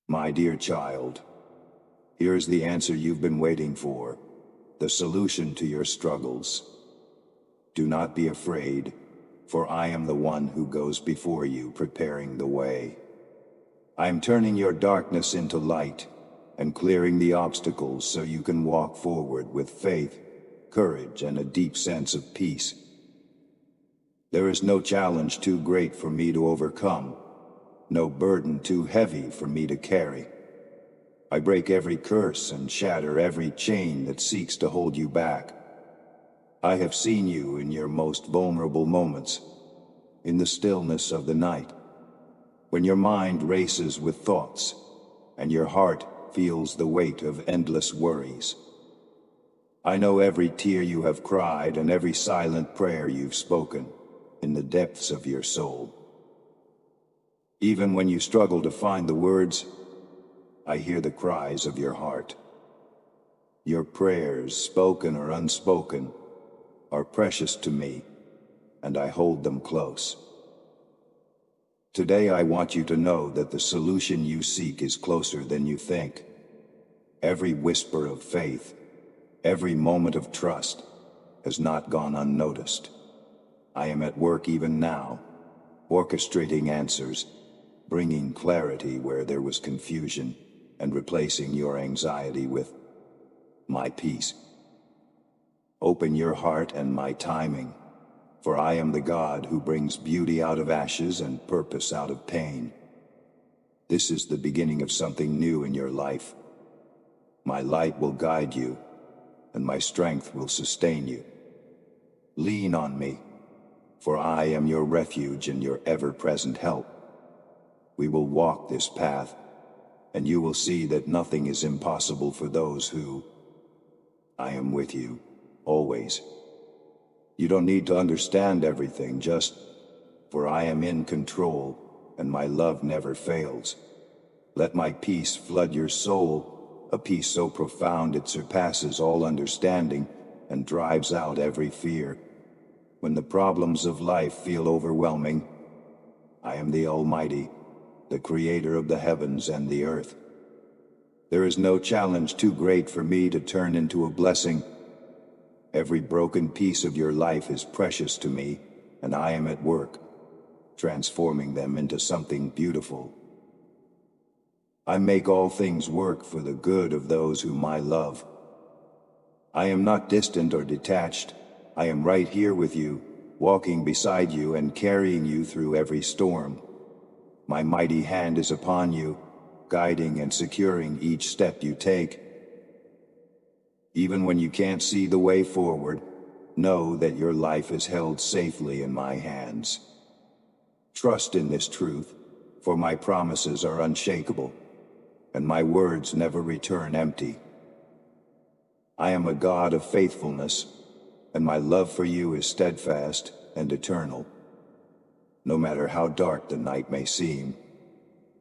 My dear child, here's the answer you've been waiting for, the solution to your struggles. Do not be afraid, for I am the one who goes before you, preparing the way. I am turning your darkness into light and clearing the obstacles so you can walk forward with faith, courage, and a deep sense of peace. There is no challenge too great for me to overcome, no burden too heavy for me to carry. I break every curse and shatter every chain that seeks to hold you back. I have seen you in your most vulnerable moments, in the stillness of the night, when your mind races with thoughts and your heart feels the weight of endless worries. I know every tear you have cried and every silent prayer you've spoken in the depths of your soul. Even when you struggle to find the words, I hear the cries of your heart. Your prayers, spoken or unspoken, are precious to me, and I hold them close. Today I want you to know that the solution you seek is closer than you think. Every whisper of faith, every moment of trust, has not gone unnoticed. I am at work even now, orchestrating answers, bringing clarity where there was confusion, and replacing your anxiety with my peace. Open your heart and my timing, for I am the God who brings beauty out of ashes and purpose out of pain. This is the beginning of something new in your life. My light will guide you, and my strength will sustain you. Lean on me, for I am your refuge and your ever-present help. We will walk this path, and you will see that nothing is impossible for those who... I am with you, always. You don't need to understand everything, just... for I am in control, and my love never fails. Let my peace flood your soul, a peace so profound it surpasses all understanding and drives out every fear. When the problems of life feel overwhelming, I am the Almighty, the creator of the heavens and the earth. There is no challenge too great for me to turn into a blessing. Every broken piece of your life is precious to me, and I am at work, transforming them into something beautiful. I make all things work for the good of those whom I love. I am not distant or detached. I am right here with you, walking beside you and carrying you through every storm. My mighty hand is upon you, guiding and securing each step you take. Even when you can't see the way forward, know that your life is held safely in my hands. Trust in this truth, for my promises are unshakable, and my words never return empty. I am a God of faithfulness, and my love for you is steadfast and eternal. No matter how dark the night may seem,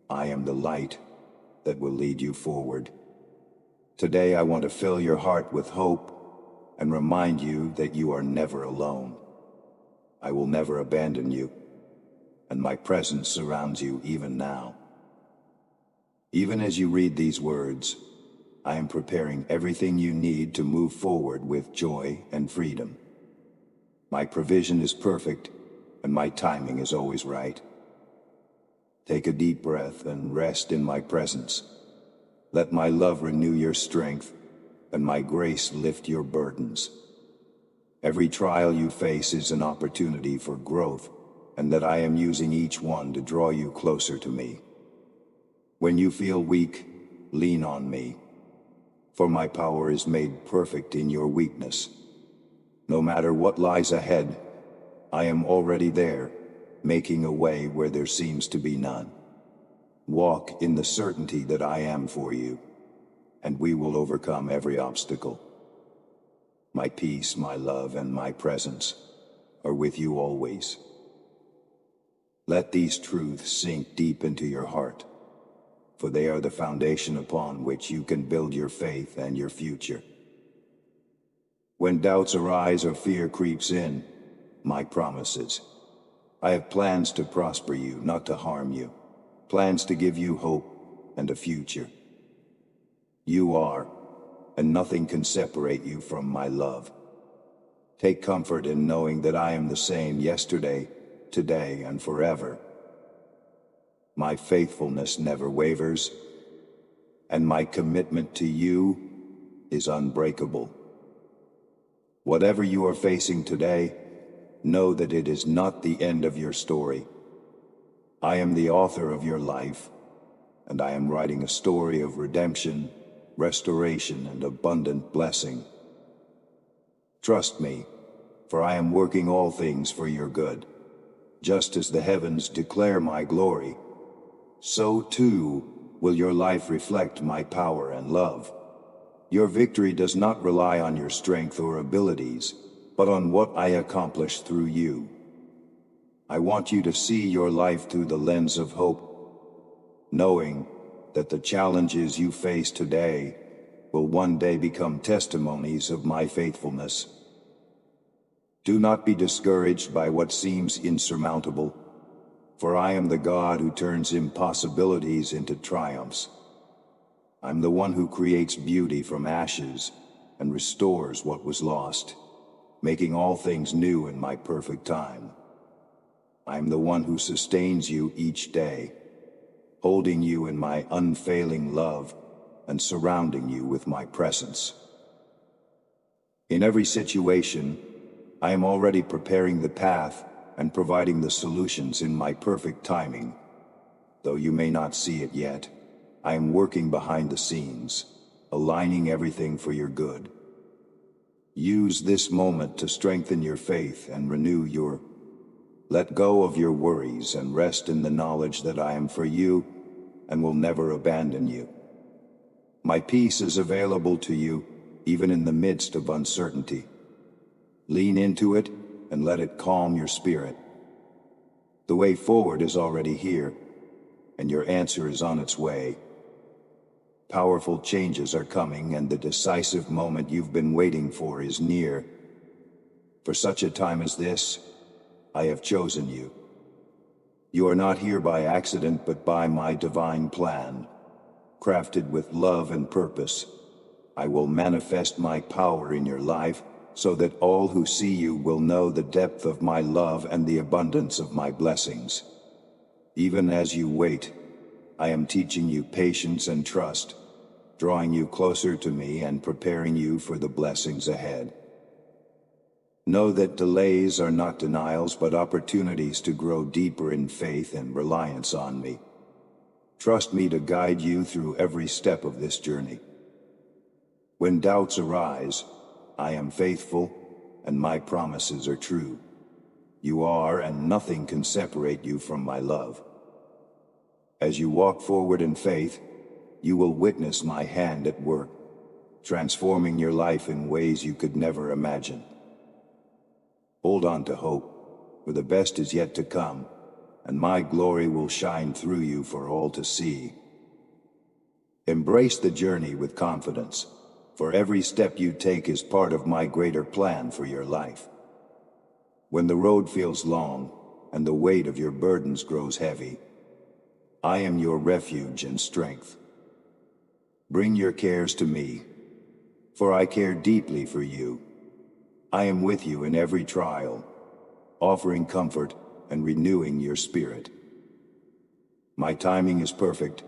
I am the light that will lead you forward. Today I want to fill your heart with hope and remind you that you are never alone. I will never abandon you, and my presence surrounds you even now. Even as you read these words, I am preparing everything you need to move forward with joy and freedom. My provision is perfect, and my timing is always right. Take a deep breath and rest in my presence. Let my love renew your strength, and my grace lift your burdens. Every trial you face is an opportunity for growth, and that I am using each one to draw you closer to me. When you feel weak, lean on me, for my power is made perfect in your weakness. No matter what lies ahead, I am already there, making a way where there seems to be none. Walk in the certainty that I am for you, and we will overcome every obstacle. My peace, my love, and my presence are with you always. Let these truths sink deep into your heart, for they are the foundation upon which you can build your faith and your future. When doubts arise or fear creeps in, my promises. I have plans to prosper you, not to harm you. Plans to give you hope and a future. You are, and nothing can separate you from my love. Take comfort in knowing that I am the same yesterday, today, and forever. My faithfulness never wavers, and my commitment to you is unbreakable. Whatever you are facing today, know that it is not the end of your story. I am the author of your life, and I am writing a story of redemption, restoration, and abundant blessing. Trust me, for I am working all things for your good. Just as the heavens declare my glory, so too will your life reflect my power and love. Your victory does not rely on your strength or abilities, but on what I accomplish through you. I want you to see your life through the lens of hope, knowing that the challenges you face today will one day become testimonies of my faithfulness. Do not be discouraged by what seems insurmountable, for I am the God who turns impossibilities into triumphs. I'm the one who creates beauty from ashes and restores what was lost, making all things new in my perfect time. I'm the one who sustains you each day, holding you in my unfailing love and surrounding you with my presence. In every situation, I am already preparing the path and providing the solutions in my perfect timing. Though you may not see it yet, I am working behind the scenes, aligning everything for your good. Use this moment to strengthen your faith and renew your. Let go of your worries and rest in the knowledge that I am for you and will never abandon you. My peace is available to you, even in the midst of uncertainty. Lean into it and let it calm your spirit. The way forward is already here, and your answer is on its way. Powerful changes are coming, and the decisive moment you've been waiting for is near. For such a time as this, I have chosen you. You are not here by accident, but by my divine plan. Crafted with love and purpose, I will manifest my power in your life, so that all who see you will know the depth of my love and the abundance of my blessings. Even as you wait, I am teaching you patience and trust, drawing you closer to me and preparing you for the blessings ahead. Know that delays are not denials, but opportunities to grow deeper in faith and reliance on me. Trust me to guide you through every step of this journey. When doubts arise, I am faithful, and my promises are true. You are, and nothing can separate you from my love. As you walk forward in faith, you will witness my hand at work, transforming your life in ways you could never imagine. Hold on to hope, for the best is yet to come, and my glory will shine through you for all to see. Embrace the journey with confidence, for every step you take is part of my greater plan for your life. When the road feels long, and the weight of your burdens grows heavy, I am your refuge and strength. Bring your cares to me, for I care deeply for you. I am with you in every trial, offering comfort and renewing your spirit. My timing is perfect,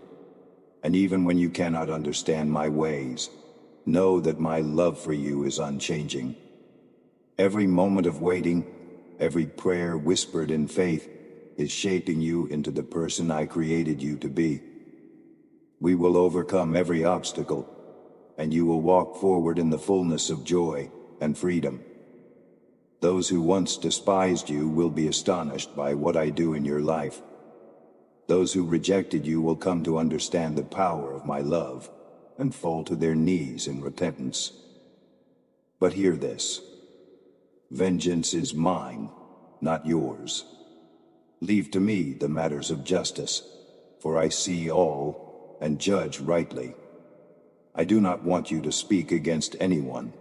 and even when you cannot understand my ways, know that my love for you is unchanging. Every moment of waiting, every prayer whispered in faith, is shaping you into the person I created you to be. We will overcome every obstacle, and you will walk forward in the fullness of joy and freedom. Those who once despised you will be astonished by what I do in your life. Those who rejected you will come to understand the power of my love and fall to their knees in repentance. But hear this: vengeance is mine, not yours. Leave to me the matters of justice, for I see all and judge rightly. I do not want you to speak against anyone,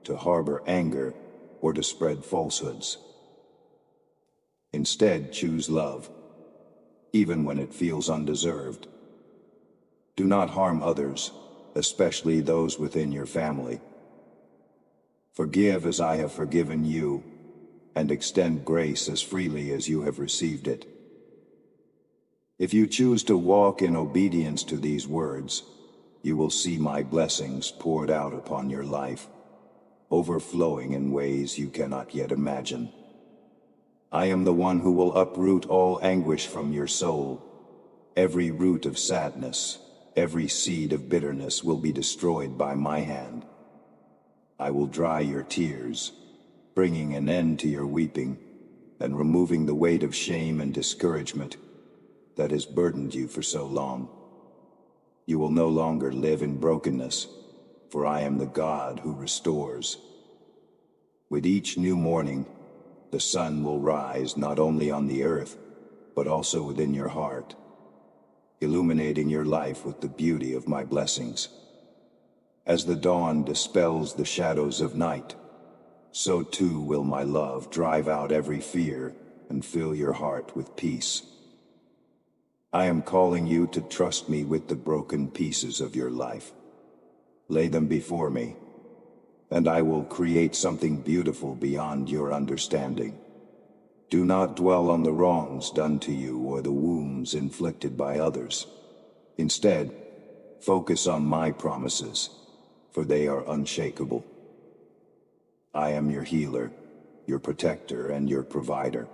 to harbor anger, or to spread falsehoods. Instead, choose love, even when it feels undeserved. Do not harm others, especially those within your family. Forgive as I have forgiven you, and extend grace as freely as you have received it. If you choose to walk in obedience to these words, you will see my blessings poured out upon your life, overflowing in ways you cannot yet imagine. I am the one who will uproot all anguish from your soul. Every root of sadness, every seed of bitterness will be destroyed by my hand. I will dry your tears, bringing an end to your weeping, and removing the weight of shame and discouragement that has burdened you for so long. You will no longer live in brokenness, for I am the God who restores. With each new morning, the sun will rise not only on the earth, but also within your heart, illuminating your life with the beauty of my blessings. As the dawn dispels the shadows of night, so too will my love drive out every fear and fill your heart with peace. I am calling you to trust me with the broken pieces of your life. Lay them before me, and I will create something beautiful beyond your understanding. Do not dwell on the wrongs done to you or the wounds inflicted by others. Instead, focus on my promises, for they are unshakable. I am your healer, your protector, and your provider.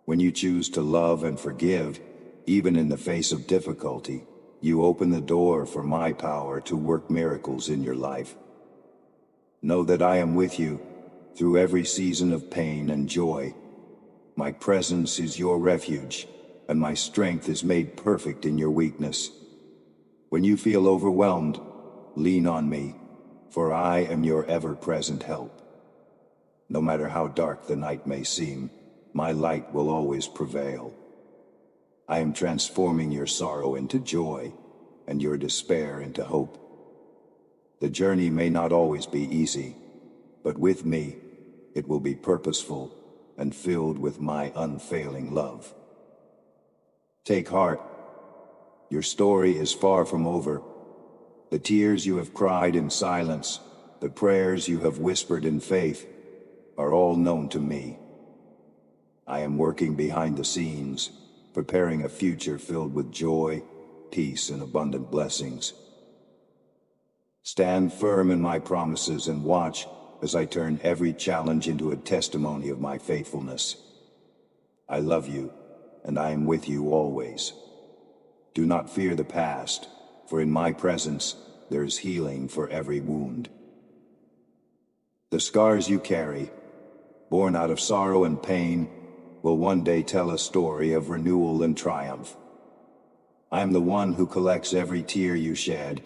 When you choose to love and forgive, even in the face of difficulty, you open the door for my power to work miracles in your life. Know that I am with you through every season of pain and joy. My presence is your refuge, and my strength is made perfect in your weakness. When you feel overwhelmed, lean on me, for I am your ever-present help. No matter how dark the night may seem, my light will always prevail. I am transforming your sorrow into joy, and your despair into hope. The journey may not always be easy, but with me, it will be purposeful and filled with my unfailing love. Take heart. Your story is far from over. The tears you have cried in silence, the prayers you have whispered in faith, are all known to me. I am working behind the scenes, preparing a future filled with joy, peace, and abundant blessings. Stand firm in my promises and watch as I turn every challenge into a testimony of my faithfulness. I love you, and I am with you always. Do not fear the past, for in my presence there is healing for every wound. The scars you carry, born out of sorrow and pain, will one day tell a story of renewal and triumph. I am the one who collects every tear you shed,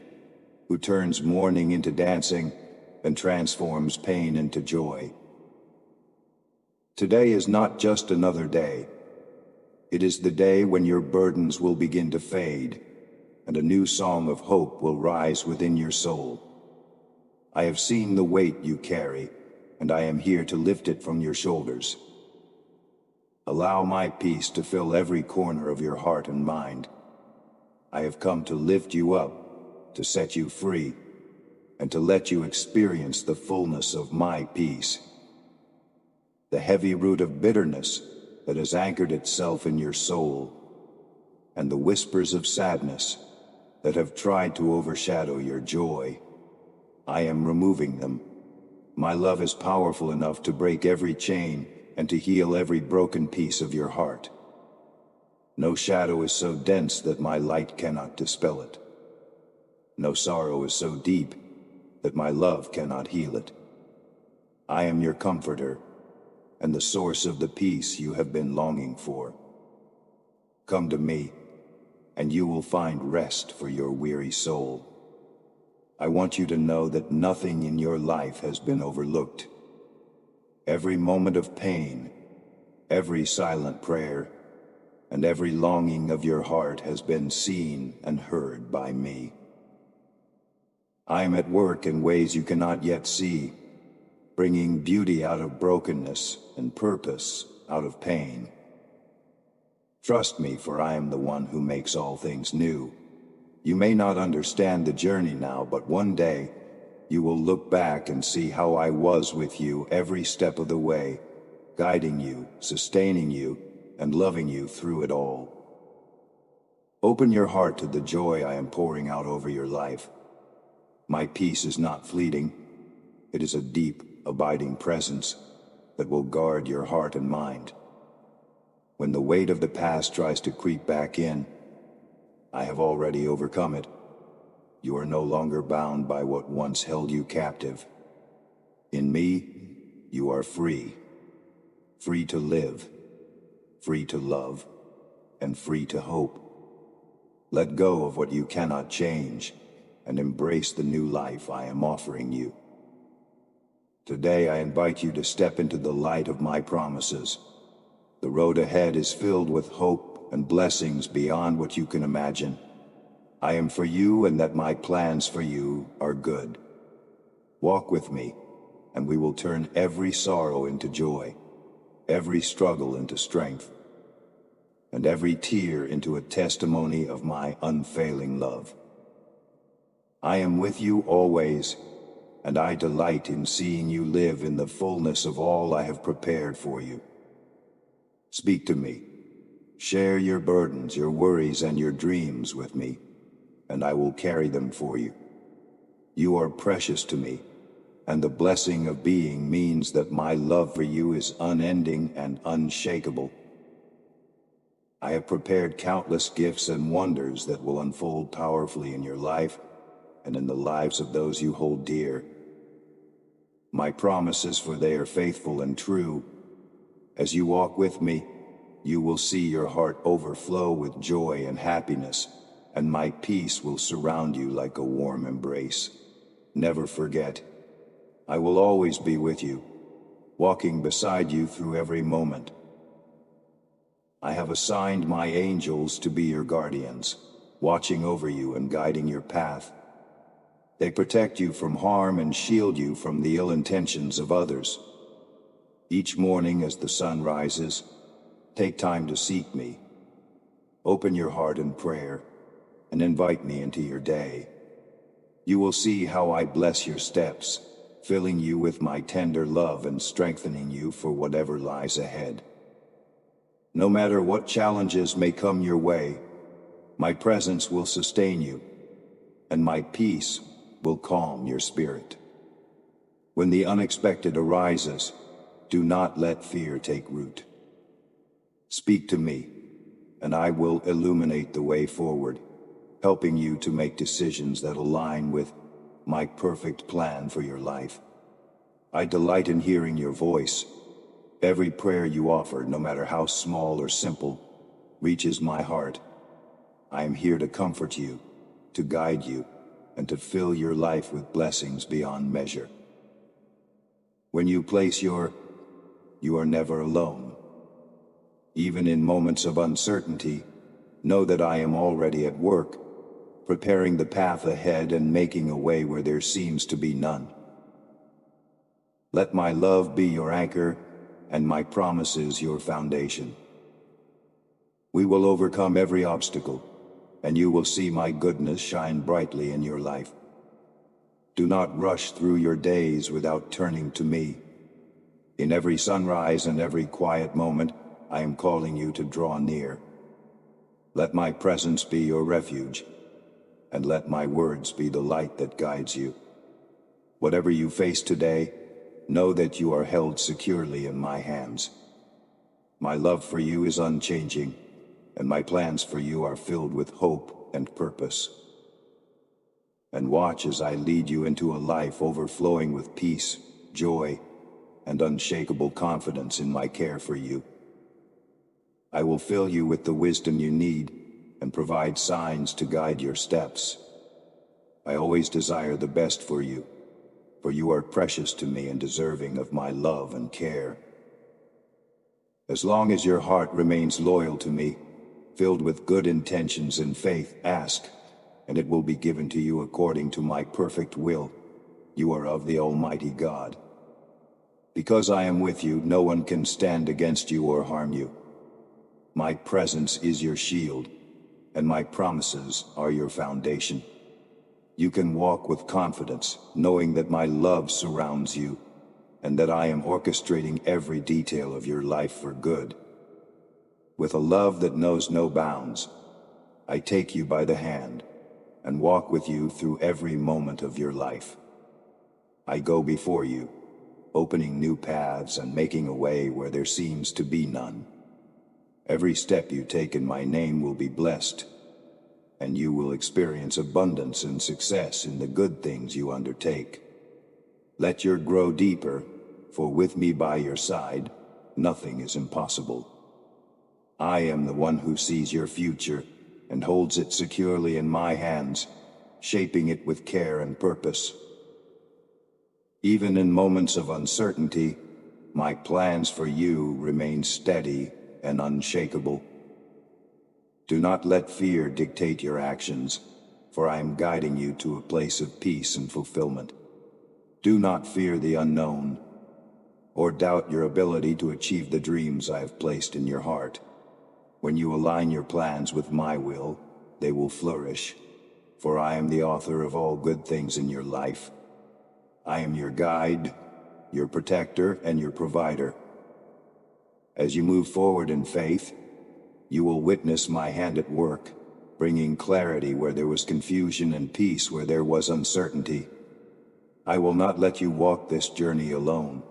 who turns mourning into dancing and transforms pain into joy. Today is not just another day. It is the day when your burdens will begin to fade, and a new song of hope will rise within your soul. I have seen the weight you carry, and I am here to lift it from your shoulders. Allow my peace to fill every corner of your heart and mind. I have come to lift you up, to set you free, and to let you experience the fullness of my peace. The heavy root of bitterness that has anchored itself in your soul, and the whispers of sadness that have tried to overshadow your joy, I am removing them. My love is powerful enough to break every chain and to heal every broken piece of your heart. No shadow is so dense that my light cannot dispel it. No sorrow is so deep that my love cannot heal it. I am your comforter, and the source of the peace you have been longing for. Come to me, and you will find rest for your weary soul. I want you to know that nothing in your life has been overlooked. Every moment of pain, every silent prayer, and every longing of your heart has been seen and heard by me. I am at work in ways you cannot yet see, bringing beauty out of brokenness and purpose out of pain. Trust me, for I am the one who makes all things new. You may not understand the journey now, but one day, you will look back and see how I was with you every step of the way, guiding you, sustaining you, and loving you through it all. Open your heart to the joy I am pouring out over your life. My peace is not fleeting. It is a deep, abiding presence that will guard your heart and mind. When the weight of the past tries to creep back in, I have already overcome it. You are no longer bound by what once held you captive. In me, you are free. Free to live, free to love, and free to hope. Let go of what you cannot change and embrace the new life I am offering you. Today I invite you to step into the light of my promises. The road ahead is filled with hope and blessings beyond what you can imagine. I am for you, and that my plans for you are good. Walk with me, and we will turn every sorrow into joy, every struggle into strength, and every tear into a testimony of my unfailing love. I am with you always, and I delight in seeing you live in the fullness of all I have prepared for you. Speak to me. Share your burdens, your worries, and your dreams with me, and I will carry them for you. You are precious to me, and the blessing of being means that my love for you is unending and unshakable. I have prepared countless gifts and wonders that will unfold powerfully in your life and in the lives of those you hold dear. My promises, for they are faithful and true. As you walk with me, you will see your heart overflow with joy and happiness, and my peace will surround you like a warm embrace. Never forget, I will always be with you, walking beside you through every moment. I have assigned my angels to be your guardians, watching over you and guiding your path. They protect you from harm and shield you from the ill intentions of others. Each morning as the sun rises, take time to seek me. Open your heart in prayer and invite me into your day. You will see how I bless your steps, filling you with my tender love and strengthening you for whatever lies ahead. No matter what challenges may come your way, my presence will sustain you, and my peace will calm your spirit. When the unexpected arises, do not let fear take root. Speak to me, and I will illuminate the way forward, helping you to make decisions that align with my perfect plan for your life. I delight in hearing your voice. Every prayer you offer, no matter how small or simple, reaches my heart. I am here to comfort you, to guide you, and to fill your life with blessings beyond measure. When you place you are never alone. Even in moments of uncertainty, know that I am already at work, preparing the path ahead and making a way where there seems to be none. Let my love be your anchor, and my promises your foundation. We will overcome every obstacle, and you will see my goodness shine brightly in your life. Do not rush through your days without turning to me. In every sunrise and every quiet moment, I am calling you to draw near. Let my presence be your refuge, and let my words be the light that guides you. Whatever you face today, know that you are held securely in my hands. My love for you is unchanging, and my plans for you are filled with hope and purpose. And watch as I lead you into a life overflowing with peace, joy, and unshakable confidence in my care for you. I will fill you with the wisdom you need and provide signs to guide your steps. I always desire the best for you are precious to me and deserving of my love and care. As long as your heart remains loyal to me, filled with good intentions and faith, ask, and it will be given to you according to my perfect will. You are of the Almighty God. Because I am with you, no one can stand against you or harm you. My presence is your shield, and my promises are your foundation. You can walk with confidence, knowing that my love surrounds you, and that I am orchestrating every detail of your life for good. With a love that knows no bounds, I take you by the hand and walk with you through every moment of your life. I go before you, opening new paths and making a way where there seems to be none. Every step you take in my name will be blessed, and you will experience abundance and success in the good things you undertake. Let your grow deeper, for with me by your side, nothing is impossible. I am the one who sees your future and holds it securely in my hands, shaping it with care and purpose. Even in moments of uncertainty, my plans for you remain steady and unshakable. Do not let fear dictate your actions, for I am guiding you to a place of peace and fulfillment. Do not fear the unknown, or doubt your ability to achieve the dreams I have placed in your heart. When you align your plans with my will, they will flourish, for I am the author of all good things in your life. I am your guide, your protector, and your provider. As you move forward in faith, you will witness my hand at work, bringing clarity where there was confusion and peace where there was uncertainty. I will not let you walk this journey alone.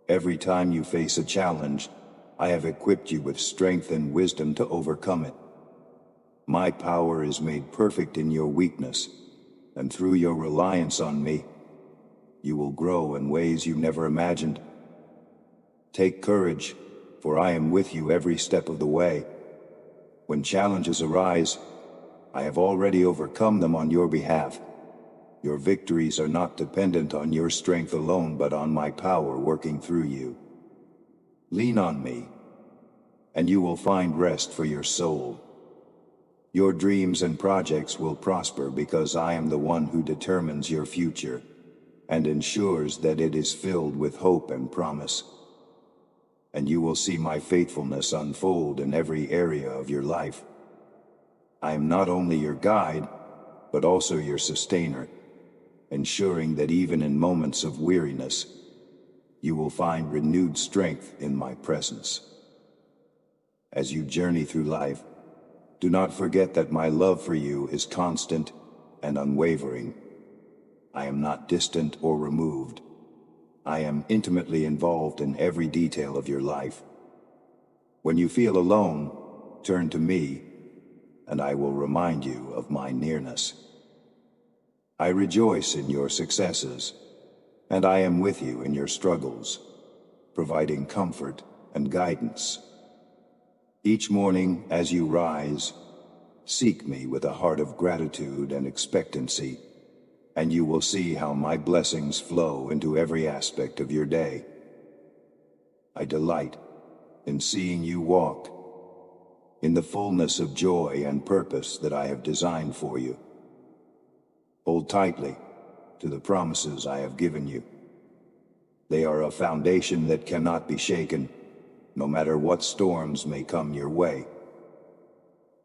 Every time you face a challenge, I have equipped you with strength and wisdom to overcome it. My power is made perfect in your weakness, and through your reliance on me, you will grow in ways you never imagined. Take courage, for I am with you every step of the way. When challenges arise, I have already overcome them on your behalf. Your victories are not dependent on your strength alone, but on my power working through you. Lean on me, and you will find rest for your soul. Your dreams and projects will prosper because I am the one who determines your future and ensures that it is filled with hope and promise. And you will see my faithfulness unfold in every area of your life. I am not only your guide, but also your sustainer, ensuring that even in moments of weariness, you will find renewed strength in my presence. As you journey through life, do not forget that my love for you is constant and unwavering. I am not distant or removed. I am intimately involved in every detail of your life. When you feel alone, turn to me, and I will remind you of my nearness. I rejoice in your successes, and I am with you in your struggles, providing comfort and guidance. Each morning, as you rise, seek me with a heart of gratitude and expectancy, and you will see how my blessings flow into every aspect of your day. I delight in seeing you walk in the fullness of joy and purpose that I have designed for you. Hold tightly to the promises I have given you. They are a foundation that cannot be shaken, no matter what storms may come your way.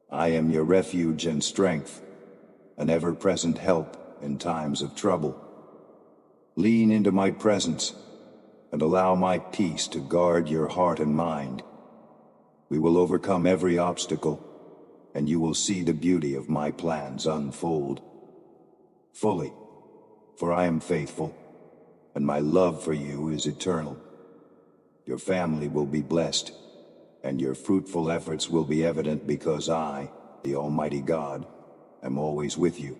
I am your refuge and strength, an ever-present help in times of trouble. Lean into my presence and allow my peace to guard your heart and mind. We will overcome every obstacle, and you will see the beauty of my plans unfold fully, for I am faithful, and my love for you is eternal. Your family will be blessed, and your fruitful efforts will be evident because I, the Almighty God, am always with you.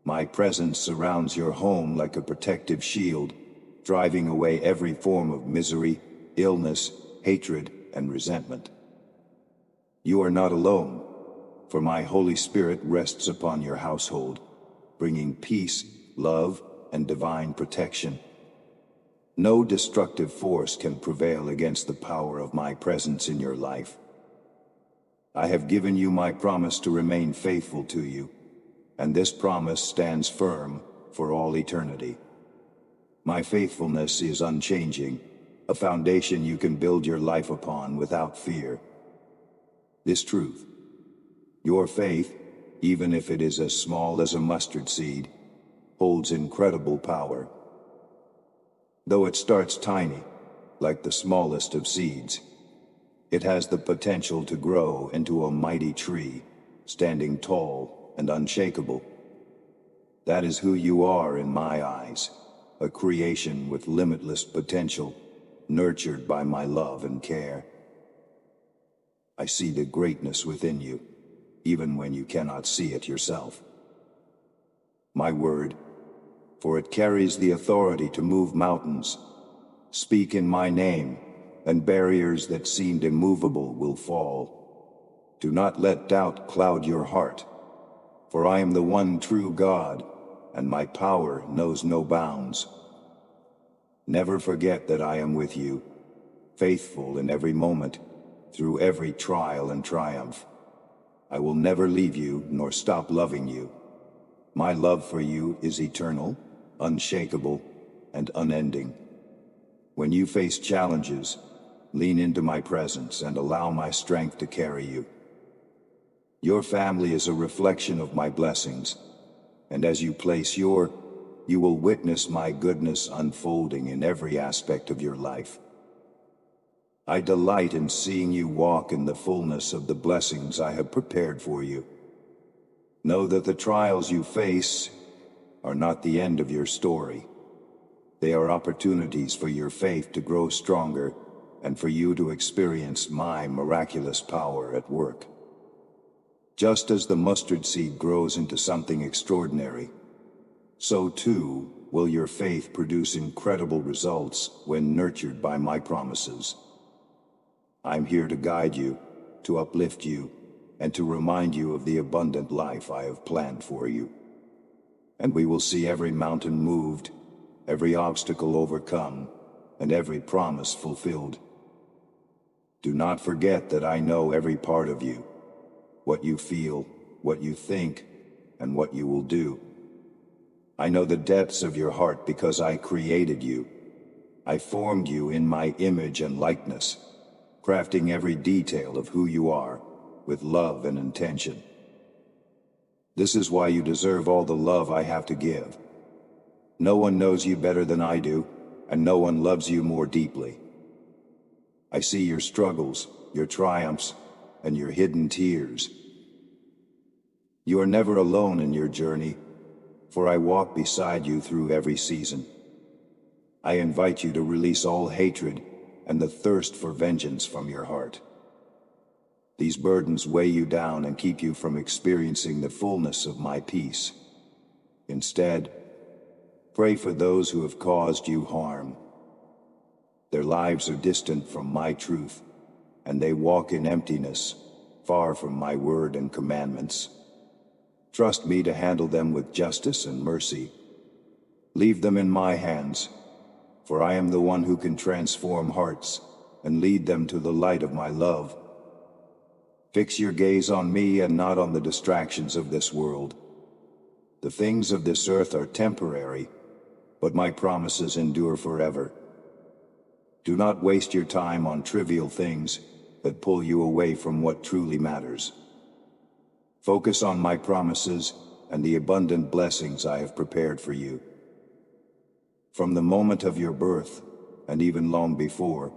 My presence surrounds your home like a protective shield, driving away every form of misery, illness, hatred, and resentment. You are not alone, for my Holy Spirit rests upon your household, bringing peace, love, and divine protection. No destructive force can prevail against the power of my presence in your life. I have given you my promise to remain faithful to you, and this promise stands firm for all eternity. My faithfulness is unchanging, a foundation you can build your life upon without fear. This truth, Your faith, even if it is as small as a mustard seed, holds incredible power. Though it starts tiny, like the smallest of seeds, it has the potential to grow into a mighty tree, standing tall and unshakable. That is who you are in my eyes, a creation with limitless potential, nurtured by my love and care. I see the greatness within you, even when you cannot see it yourself. My word, for it carries the authority to move mountains. Speak in my name, and barriers that seemed immovable will fall. Do not let doubt cloud your heart, for I am the one true God, and my power knows no bounds. Never forget that I am with you, faithful in every moment, through every trial and triumph. I will never leave you nor stop loving you. My love for you is eternal, unshakable, and unending. When you face challenges, lean into my presence and allow my strength to carry you. Your family is a reflection of my blessings, and as you place you will witness my goodness unfolding in every aspect of your life. I delight in seeing you walk in the fullness of the blessings I have prepared for you. Know that the trials you face are not the end of your story. They are opportunities for your faith to grow stronger and for you to experience my miraculous power at work. Just as the mustard seed grows into something extraordinary, so too will your faith produce incredible results when nurtured by my promises. I'm here to guide you, to uplift you, and to remind you of the abundant life I have planned for you. And we will see every mountain moved, every obstacle overcome, and every promise fulfilled. Do not forget that I know every part of you, what you feel, what you think, and what you will do. I know the depths of your heart because I created you. I formed you in my image and likeness, crafting every detail of who you are, with love and intention. This is why you deserve all the love I have to give. No one knows you better than I do, and no one loves you more deeply. I see your struggles, your triumphs, and your hidden tears. You are never alone in your journey, for I walk beside you through every season. I invite you to release all hatred and the thirst for vengeance from your heart. These burdens weigh you down and keep you from experiencing the fullness of my peace. Instead, pray for those who have caused you harm. Their lives are distant from my truth, and they walk in emptiness, far from my word and commandments. Trust me to handle them with justice and mercy. Leave them in my hands, for I am the one who can transform hearts and lead them to the light of my love. Fix your gaze on me and not on the distractions of this world. The things of this earth are temporary, but my promises endure forever. Do not waste your time on trivial things that pull you away from what truly matters. Focus on my promises and the abundant blessings I have prepared for you. From the moment of your birth, and even long before,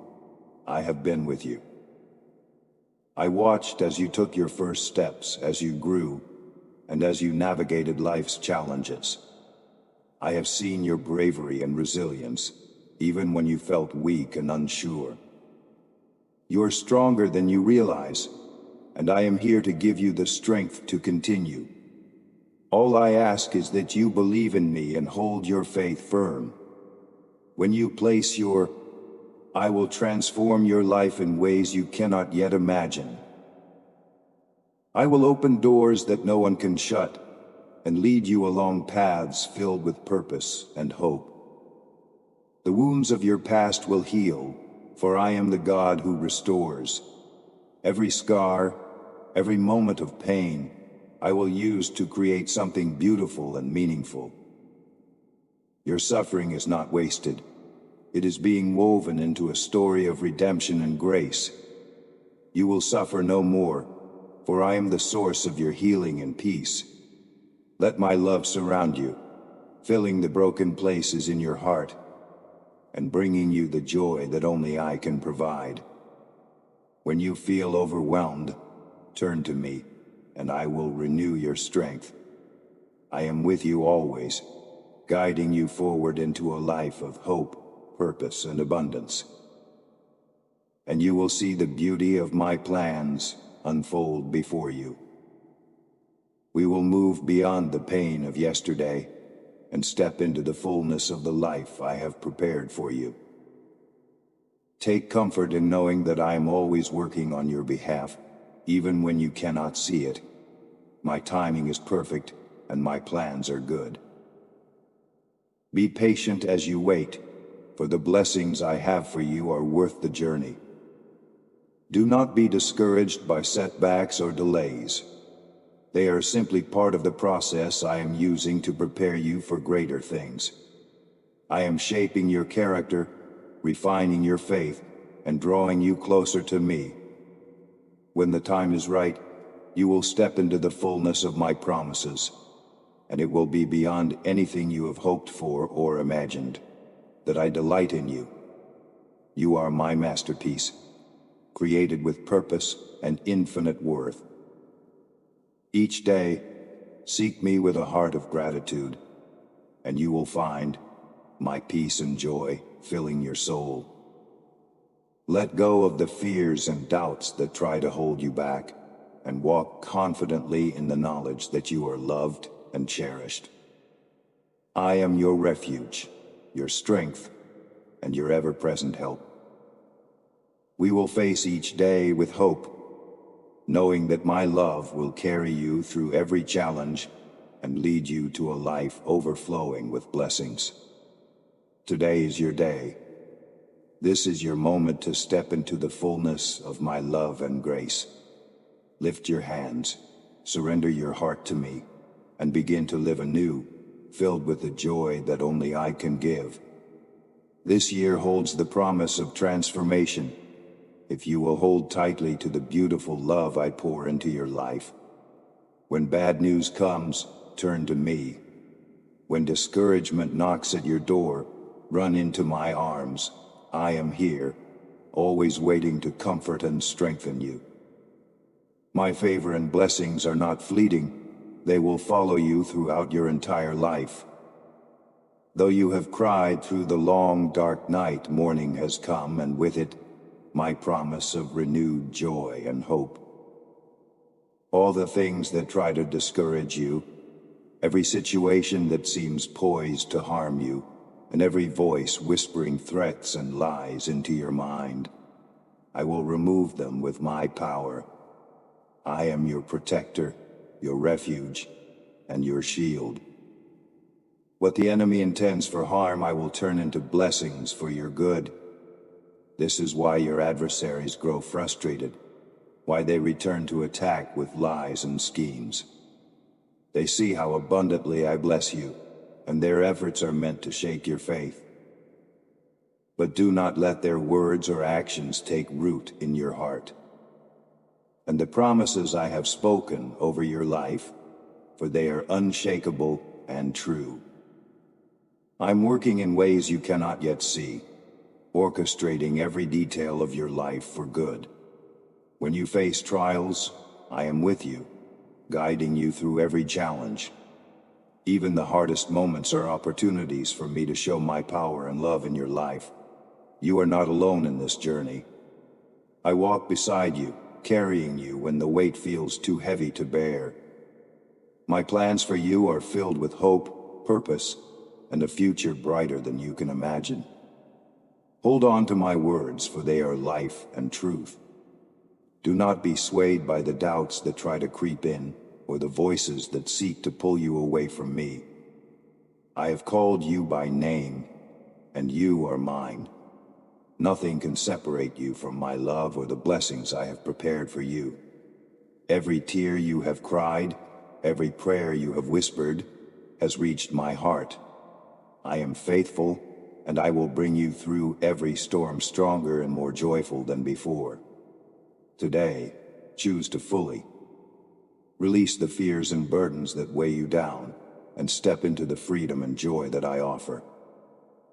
I have been with you. I watched as you took your first steps, as you grew, and as you navigated life's challenges. I have seen your bravery and resilience, even when you felt weak and unsure. You are stronger than you realize, and I am here to give you the strength to continue. All I ask is that you believe in me and hold your faith firm. When you place I will transform your life in ways you cannot yet imagine. I will open doors that no one can shut, and lead you along paths filled with purpose and hope. The wounds of your past will heal, for I am the God who restores. Every scar, every moment of pain, I will use to create something beautiful and meaningful. Your suffering is not wasted. It is being woven into a story of redemption and grace. You will suffer no more, for I am the source of your healing and peace. Let my love surround you, filling the broken places in your heart, and bringing you the joy that only I can provide. When you feel overwhelmed, turn to me, and I will renew your strength. I am with you always, guiding you forward into a life of hope, purpose, and abundance. And you will see the beauty of my plans unfold before you. We will move beyond the pain of yesterday and step into the fullness of the life I have prepared for you. Take comfort in knowing that I am always working on your behalf, even when you cannot see it. My timing is perfect, and my plans are good. Be patient as you wait, for the blessings I have for you are worth the journey. Do not be discouraged by setbacks or delays. They are simply part of the process I am using to prepare you for greater things. I am shaping your character, refining your faith, and drawing you closer to me. When the time is right, you will step into the fullness of my promises, and it will be beyond anything you have hoped for or imagined, that I delight in you. You are my masterpiece, created with purpose and infinite worth. Each day, seek me with a heart of gratitude, and you will find my peace and joy filling your soul. Let go of the fears and doubts that try to hold you back, and walk confidently in the knowledge that you are loved and cherished. I am your refuge, your strength, and your ever-present help. We will face each day with hope, knowing that my love will carry you through every challenge and lead you to a life overflowing with blessings. Today is your day. This is your moment to step into the fullness of my love and grace. Lift your hands, surrender your heart to me, and begin to live anew, filled with the joy that only I can give. This year holds the promise of transformation, if you will hold tightly to the beautiful love I pour into your life. When bad news comes, turn to me. When discouragement knocks at your door, run into my arms. I am here, always waiting to comfort and strengthen you. My favor and blessings are not fleeting. They will follow you throughout your entire life. Though you have cried through the long, dark night, morning has come, and with it, my promise of renewed joy and hope. All the things that try to discourage you, every situation that seems poised to harm you, and every voice whispering threats and lies into your mind, I will remove them with my power. I am your protector, your refuge, and your shield. What the enemy intends for harm, I will turn into blessings for your good. This is why your adversaries grow frustrated, why they return to attack with lies and schemes. They see how abundantly I bless you, and their efforts are meant to shake your faith. But do not let their words or actions take root in your heart. And the promises I have spoken over your life, for they are unshakable and true. I'm working in ways you cannot yet see, orchestrating every detail of your life for good. When you face trials, I am with you, guiding you through every challenge. Even the hardest moments are opportunities for me to show my power and love in your life. You are not alone in this journey. I walk beside you, carrying you when the weight feels too heavy to bear. My plans for you are filled with hope, purpose, and a future brighter than you can imagine. Hold on to my words, for they are life and truth. Do not be swayed by the doubts that try to creep in, or the voices that seek to pull you away from me. I have called you by name, and you are mine. Nothing can separate you from my love or the blessings I have prepared for you. Every tear you have cried, every prayer you have whispered, has reached my heart. I am faithful, and I will bring you through every storm stronger and more joyful than before. Today, choose to fully Release the fears and burdens that weigh you down, and step into the freedom and joy that I offer.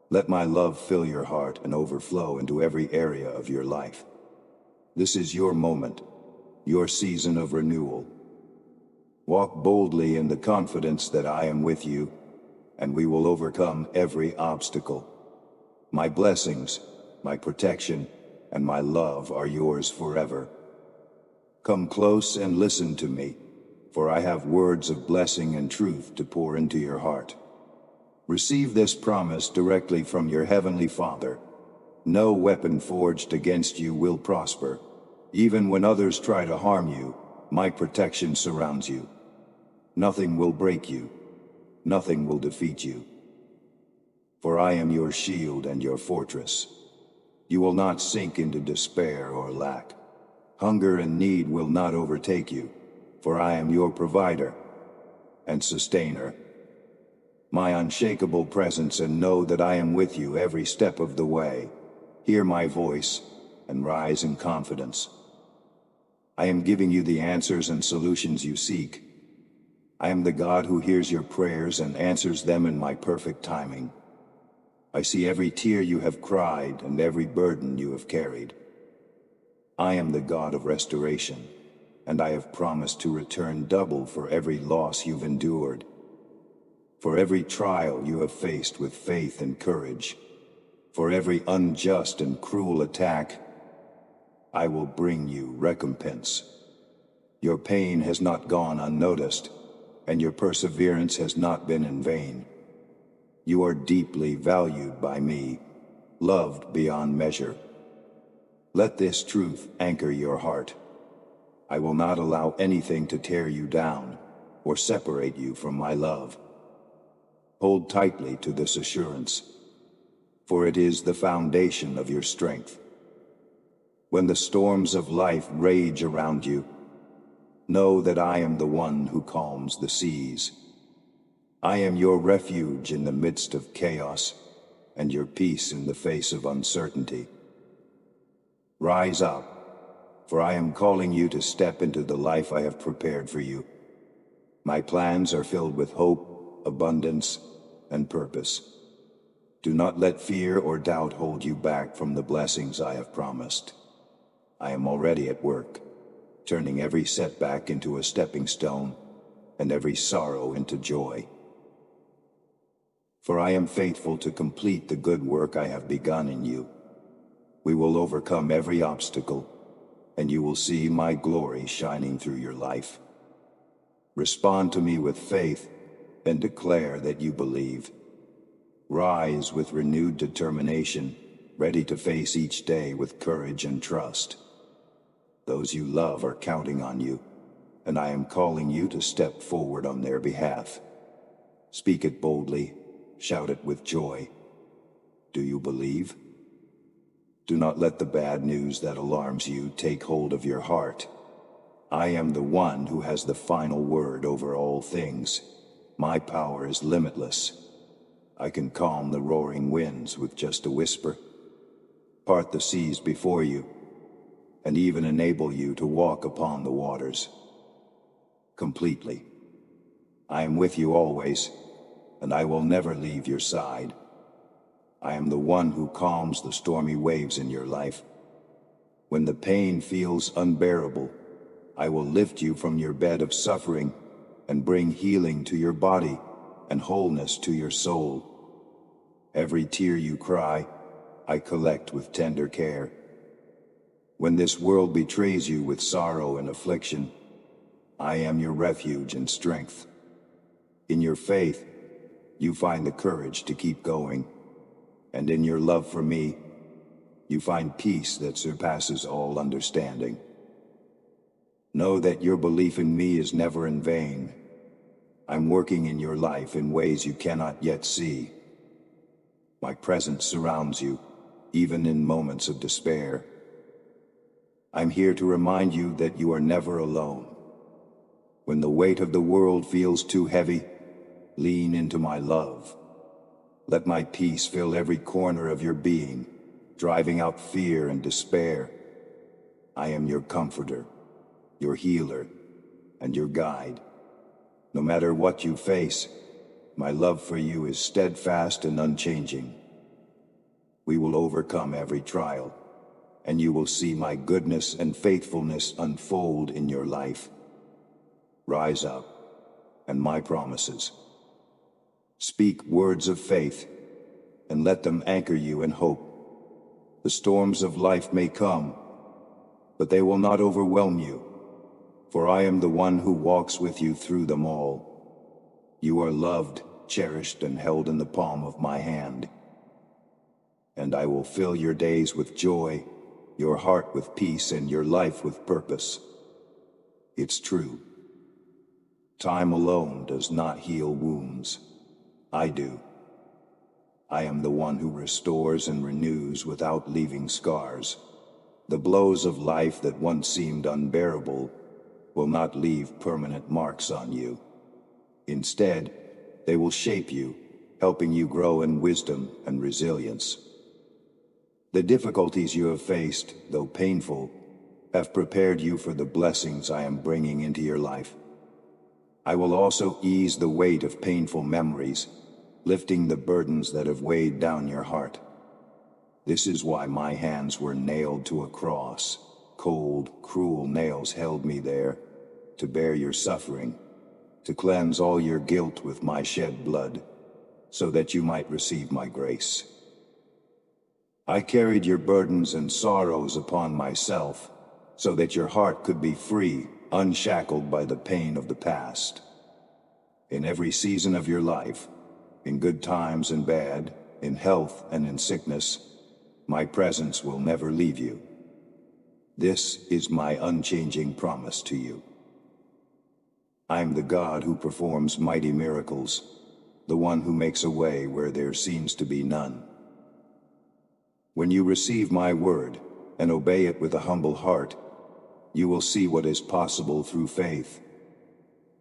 Let my love fill your heart and overflow into every area of your life. This is your moment, your season of renewal. Walk boldly in the confidence that I am with you, and we will overcome every obstacle. My blessings, my protection, and my love are yours forever. Come close and listen to me, for I have words of blessing and truth to pour into your heart. Receive this promise directly from your heavenly Father. No weapon forged against you will prosper. Even when others try to harm you, my protection surrounds you. Nothing will break you. Nothing will defeat you. For I am your shield and your fortress. You will not sink into despair or lack. Hunger and need will not overtake you, for I am your provider and sustainer. My unshakable presence, and know that I am with you every step of the way. Hear my voice and rise in confidence. I am giving you the answers and solutions you seek. I am the God who hears your prayers and answers them in my perfect timing. I see every tear you have cried and every burden you have carried. I am the God of restoration, and I have promised to return double for every loss you've endured, for every trial you have faced with faith and courage, for every unjust and cruel attack. I will bring you recompense. Your pain has not gone unnoticed, and your perseverance has not been in vain. You are deeply valued by me, loved beyond measure. Let this truth anchor your heart. I will not allow anything to tear you down or separate you from my love. Hold tightly to this assurance, for it is the foundation of your strength. When the storms of life rage around you, know that I am the one who calms the seas. I am your refuge in the midst of chaos, and your peace in the face of uncertainty. Rise up, for I am calling you to step into the life I have prepared for you. My plans are filled with hope, abundance, and purpose. Do not let fear or doubt hold you back from the blessings I have promised. I am already at work, turning every setback into a stepping stone, and every sorrow into joy. For I am faithful to complete the good work I have begun in you. We will overcome every obstacle, and you will see my glory shining through your life. Respond to me with faith, and declare that you believe. Rise with renewed determination, ready to face each day with courage and trust. Those you love are counting on you, and I am calling you to step forward on their behalf. Speak it boldly, shout it with joy. Do you believe? Do not let the bad news that alarms you take hold of your heart. I am the one who has the final word over all things. My power is limitless. I can calm the roaring winds with just a whisper, part the seas before you, and even enable you to walk upon the waters. Completely. I am with you always, and I will never leave your side. I am the one who calms the stormy waves in your life. When the pain feels unbearable, I will lift you from your bed of suffering and bring healing to your body and wholeness to your soul. Every tear you cry, I collect with tender care. When this world betrays you with sorrow and affliction, I am your refuge and strength. In your faith, you find the courage to keep going, and in your love for me, you find peace that surpasses all understanding. Know that your belief in me is never in vain. I'm working in your life in ways you cannot yet see. My presence surrounds you, even in moments of despair. I'm here to remind you that you are never alone. When the weight of the world feels too heavy, lean into my love. Let my peace fill every corner of your being, driving out fear and despair. I am your comforter, your healer, and your guide. No matter what you face, my love for you is steadfast and unchanging. We will overcome every trial, and you will see my goodness and faithfulness unfold in your life. Rise up, and my promises. Speak words of faith, and let them anchor you in hope. The storms of life may come, but they will not overwhelm you, for I am the one who walks with you through them all. You are loved, cherished, and held in the palm of my hand. And I will fill your days with joy, your heart with peace, and your life with purpose. It's true. Time alone does not heal wounds. I do. I am the one who restores and renews without leaving scars. The blows of life that once seemed unbearable will not leave permanent marks on you. Instead, they will shape you, helping you grow in wisdom and resilience. The difficulties you have faced, though painful, have prepared you for the blessings I am bringing into your life. I will also ease the weight of painful memories, lifting the burdens that have weighed down your heart. This is why my hands were nailed to a cross. Cold, cruel nails held me there, to bear your suffering, to cleanse all your guilt with my shed blood, so that you might receive my grace. I carried your burdens and sorrows upon myself, so that your heart could be free, unshackled by the pain of the past. In every season of your life, in good times and bad, in health and in sickness, my presence will never leave you. This is my unchanging promise to you. I am the God who performs mighty miracles, the one who makes a way where there seems to be none. When you receive my word and obey it with a humble heart, you will see what is possible through faith.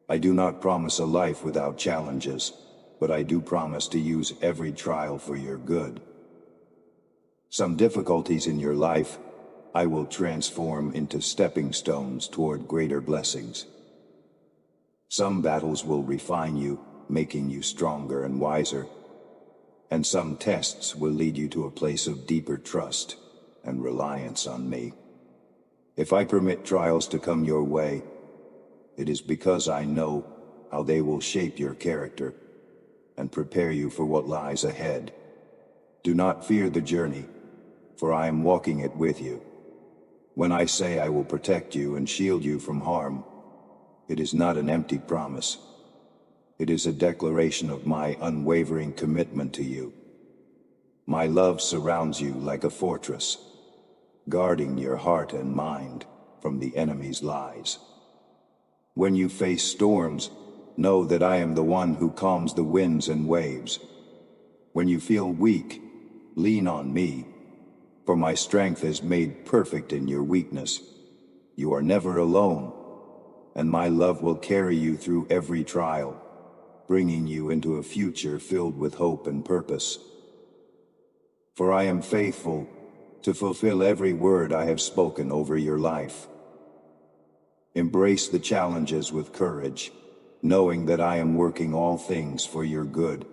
I do not promise a life without challenges, but I do promise to use every trial for your good. Some difficulties in your life I will transform into stepping stones toward greater blessings. Some battles will refine you, making you stronger and wiser, and some tests will lead you to a place of deeper trust and reliance on me. If I permit trials to come your way, it is because I know how they will shape your character and prepare you for what lies ahead. Do not fear the journey, for I am walking it with you. When I say I will protect you and shield you from harm, it is not an empty promise. It is a declaration of my unwavering commitment to you. My love surrounds you like a fortress, guarding your heart and mind from the enemy's lies. When you face storms, know that I am the one who calms the winds and waves. When you feel weak, lean on me, for my strength is made perfect in your weakness. You are never alone, and my love will carry you through every trial, bringing you into a future filled with hope and purpose. For I am faithful to fulfill every word I have spoken over your life. Embrace the challenges with courage, knowing that I am working all things for your good.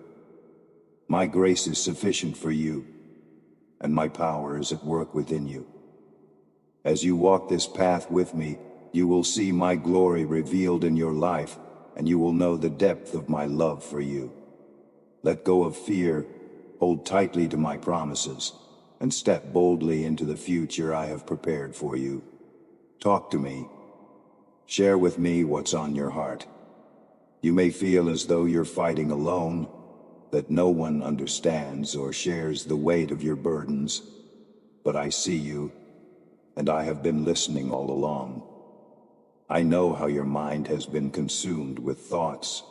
My grace is sufficient for you, and my power is at work within you. As you walk this path with me, you will see my glory revealed in your life, and you will know the depth of my love for you. Let go of fear, hold tightly to my promises, and step boldly into the future I have prepared for you. Talk to me. Share with me what's on your heart. You may feel as though you're fighting alone, that no one understands or shares the weight of your burdens, but I see you, and I have been listening all along. I know how your mind has been consumed with thoughts,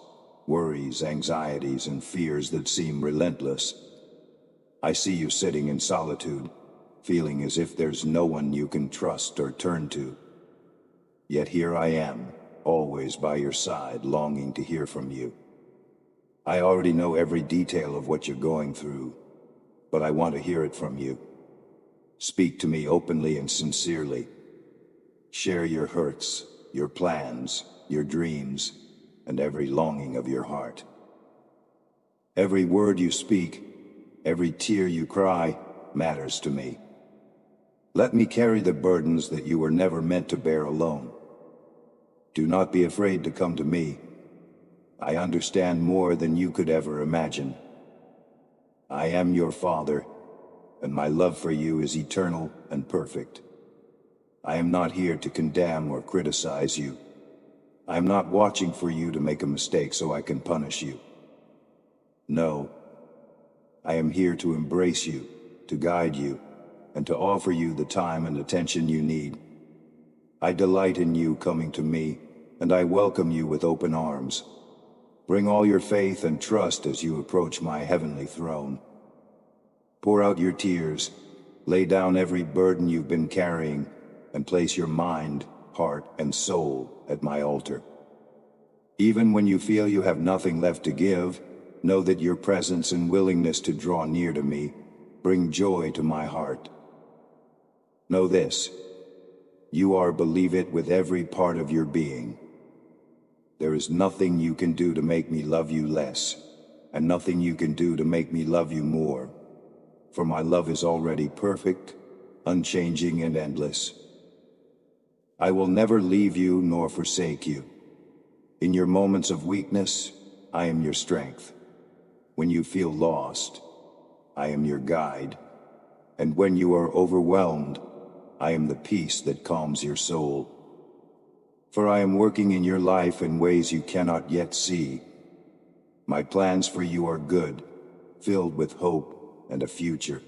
worries, anxieties, and fears that seem relentless. I see you sitting in solitude, feeling as if there's no one you can trust or turn to. Yet here I am, always by your side, longing to hear from you. I already know every detail of what you're going through, but I want to hear it from you. Speak to me openly and sincerely. Share your hurts, your plans, your dreams, and every longing of your heart. Every word you speak, every tear you cry, matters to me. Let me carry the burdens that you were never meant to bear alone. Do not be afraid to come to me. I understand more than you could ever imagine. I am your Father, and my love for you is eternal and perfect. I am not here to condemn or criticize you. I am not watching for you to make a mistake so I can punish you. No, I am here to embrace you, to guide you, and to offer you the time and attention you need. I delight in you coming to me, and I welcome you with open arms. Bring all your faith and trust as you approach my heavenly throne. Pour out your tears, lay down every burden you've been carrying, and place your mind, heart, and soul at my altar. Even when you feel you have nothing left to give, know that your presence and willingness to draw near to me bring joy to my heart. Know this, you are believe it with every part of your being. There is nothing you can do to make me love you less, and nothing you can do to make me love you more. For my love is already perfect, unchanging, and endless. I will never leave you nor forsake you. In your moments of weakness, I am your strength. When you feel lost, I am your guide. And when you are overwhelmed, I am the peace that calms your soul. For I am working in your life in ways you cannot yet see. My plans for you are good, filled with hope and a future.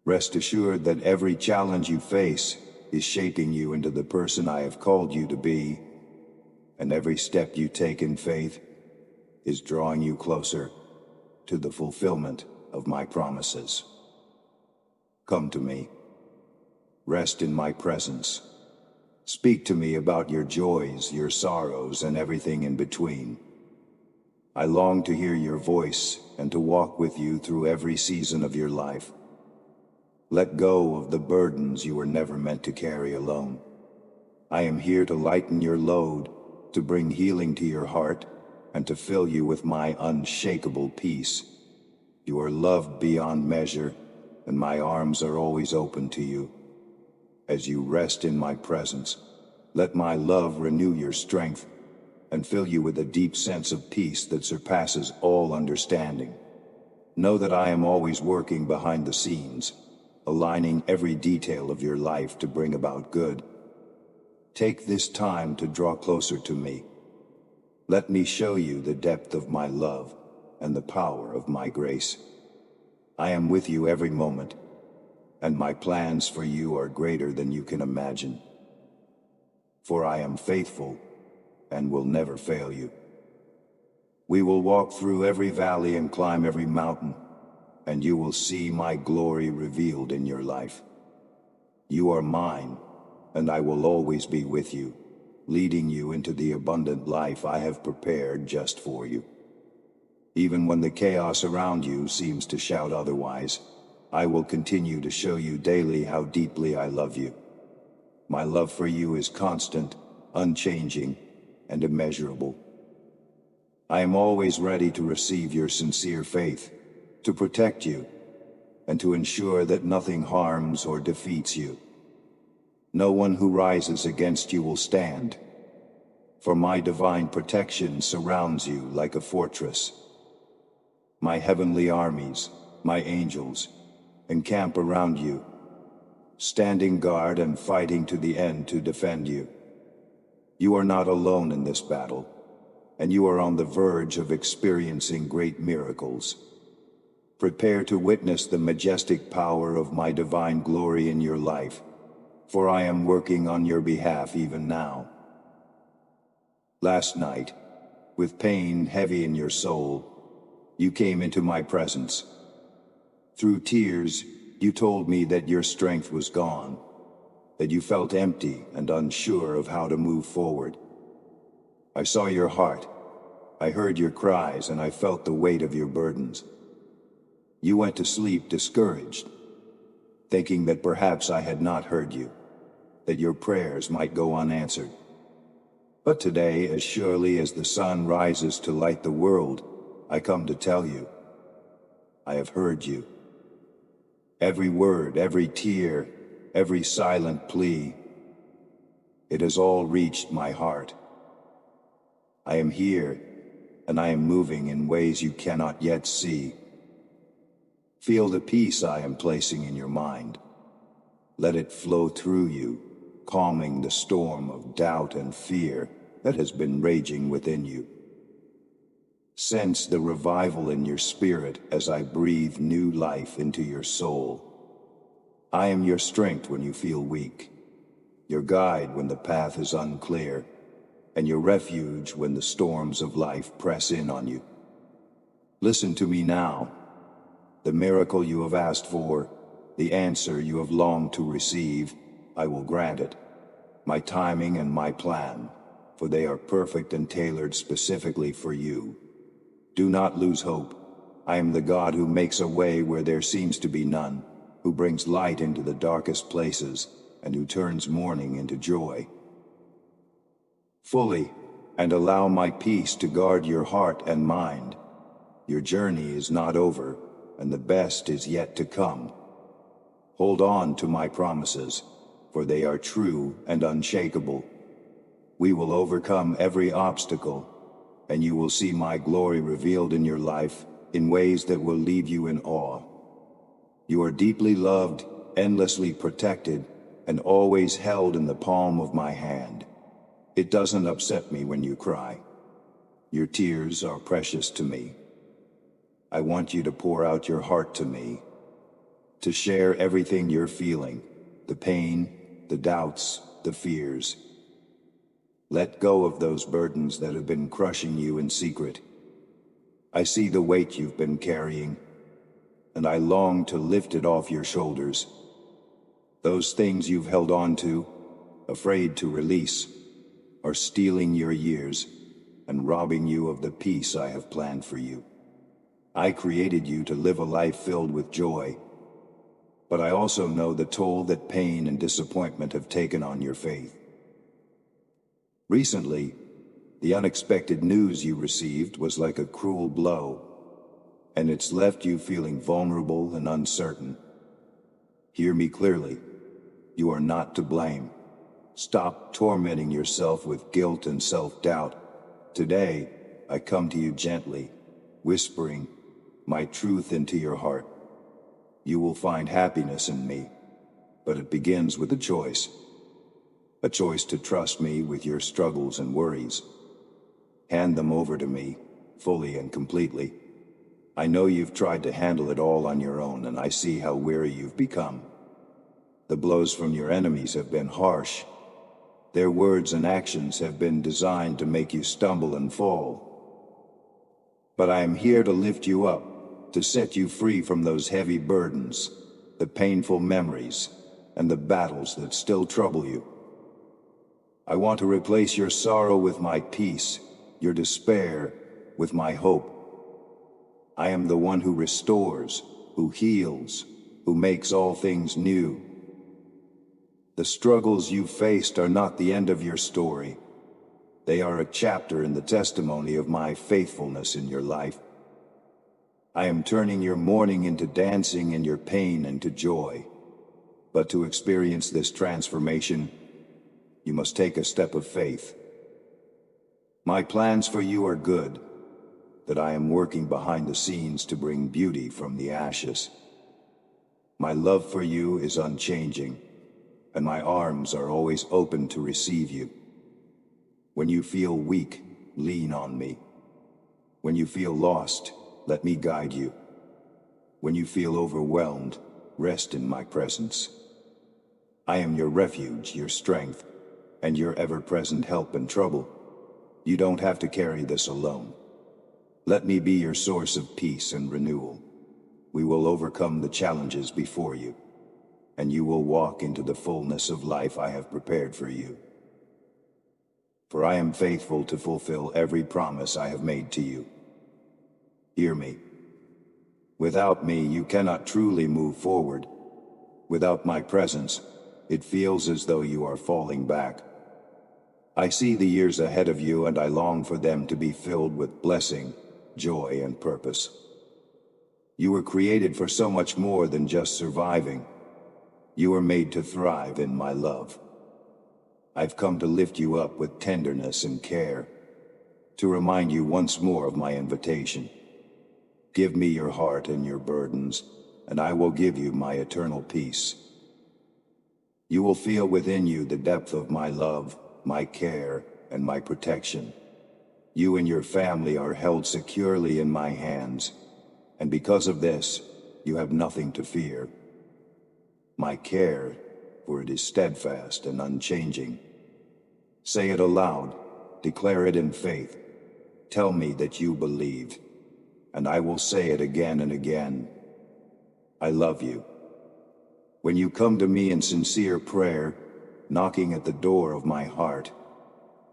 Rest assured that every challenge you face is shaping you into the person I have called you to be, and every step you take in faith is drawing you closer to the fulfillment of my promises. Come to me. Rest in my presence. Speak to me about your joys, your sorrows, and everything in between. I long to hear your voice and to walk with you through every season of your life. Let go of the burdens you were never meant to carry alone. I am here to lighten your load, to bring healing to your heart, and to fill you with my unshakable peace. You are loved beyond measure, and my arms are always open to you. As you rest in my presence, let my love renew your strength and fill you with a deep sense of peace that surpasses all understanding. Know that I am always working behind the scenes, aligning every detail of your life to bring about good. Take this time to draw closer to me. Let me show you the depth of my love and the power of my grace. I am with you every moment, and my plans for you are greater than you can imagine. For I am faithful and will never fail you. We will walk through every valley and climb every mountain, and you will see my glory revealed in your life. You are mine, and I will always be with you, leading you into the abundant life I have prepared just for you. Even when the chaos around you seems to shout otherwise, I will continue to show you daily how deeply I love you. My love for you is constant, unchanging, and immeasurable. I am always ready to receive your sincere faith, to protect you, and to ensure that nothing harms or defeats you. No one who rises against you will stand, for my divine protection surrounds you like a fortress. My heavenly armies, my angels, encamp around you, standing guard and fighting to the end to defend you. You are not alone in this battle, and you are on the verge of experiencing great miracles. Prepare to witness the majestic power of my divine glory in your life, for I am working on your behalf even now. Last night, with pain heavy in your soul, you came into my presence. Through tears, you told me that your strength was gone, that you felt empty and unsure of how to move forward. I saw your heart, I heard your cries, and I felt the weight of your burdens. You went to sleep discouraged, thinking that perhaps I had not heard you, that your prayers might go unanswered. But today, as surely as the sun rises to light the world, I come to tell you, I have heard you. Every word, every tear, every silent plea, it has all reached my heart. I am here, and I am moving in ways you cannot yet see. Feel the peace I am placing in your mind. Let it flow through you, calming the storm of doubt and fear that has been raging within you. Sense the revival in your spirit as I breathe new life into your soul. I am your strength when you feel weak, your guide when the path is unclear, and your refuge when the storms of life press in on you. Listen to me now. The miracle you have asked for, the answer you have longed to receive, I will grant it. My timing and my plan, for they are perfect and tailored specifically for you. Do not lose hope. I am the God who makes a way where there seems to be none, who brings light into the darkest places, and who turns mourning into joy. Fully, and allow my peace to guard your heart and mind. Your journey is not over, and the best is yet to come. Hold on to my promises, for they are true and unshakable. We will overcome every obstacle, and you will see my glory revealed in your life in ways that will leave you in awe. You are deeply loved, endlessly protected, and always held in the palm of my hand. It doesn't upset me when you cry. Your tears are precious to me. I want you to pour out your heart to me, to share everything you're feeling, the pain, the doubts, the fears. Let go of those burdens that have been crushing you in secret. I see the weight you've been carrying, and I long to lift it off your shoulders. Those things you've held on to, afraid to release, are stealing your years and robbing you of the peace I have planned for you. I created you to live a life filled with joy, but I also know the toll that pain and disappointment have taken on your faith. Recently, the unexpected news you received was like a cruel blow, and it's left you feeling vulnerable and uncertain. Hear me clearly. You are not to blame. Stop tormenting yourself with guilt and self-doubt. Today, I come to you gently, whispering my truth into your heart. You will find happiness in me, but it begins with a choice. A choice to trust me with your struggles and worries. Hand them over to me, fully and completely. I know you've tried to handle it all on your own, and I see how weary you've become. The blows from your enemies have been harsh. Their words and actions have been designed to make you stumble and fall. But I am here to lift you up, to set you free from those heavy burdens, the painful memories, and the battles that still trouble you. I want to replace your sorrow with my peace, your despair with my hope. I am the one who restores, who heals, who makes all things new. The struggles you've faced are not the end of your story. They are a chapter in the testimony of my faithfulness in your life. I am turning your mourning into dancing and your pain into joy. But to experience this transformation, you must take a step of faith. My plans for you are good, that I am working behind the scenes to bring beauty from the ashes. My love for you is unchanging, and my arms are always open to receive you. When you feel weak, lean on me. When you feel lost, let me guide you. When you feel overwhelmed, rest in my presence. I am your refuge, your strength, and your ever-present help in trouble. You don't have to carry this alone. Let me be your source of peace and renewal. We will overcome the challenges before you, and you will walk into the fullness of life I have prepared for you. For I am faithful to fulfill every promise I have made to you. Hear me. Without me, you cannot truly move forward. Without my presence, it feels as though you are falling back. I see the years ahead of you and I long for them to be filled with blessing, joy, and purpose. You were created for so much more than just surviving. You were made to thrive in my love. I've come to lift you up with tenderness and care, to remind you once more of my invitation. Give me your heart and your burdens, and I will give you my eternal peace. You will feel within you the depth of my love, my care, and my protection. You and your family are held securely in my hands, and because of this, you have nothing to fear. My care, for it is steadfast and unchanging. Say it aloud, declare it in faith. Tell me that you believe, and I will say it again and again. I love you. When you come to me in sincere prayer, knocking at the door of my heart,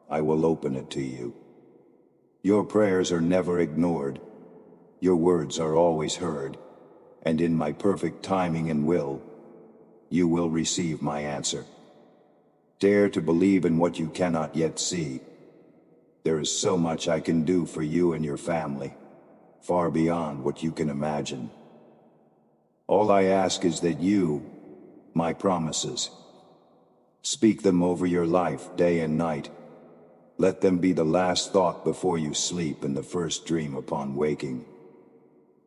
I will open it to you. Your prayers are never ignored. Your words are always heard, and in my perfect timing and will, you will receive my answer. Dare to believe in what you cannot yet see. There is so much I can do for you and your family, far beyond what you can imagine. All I ask is that you, my promises, speak them over your life day and night. Let them be the last thought before you sleep and the first dream upon waking.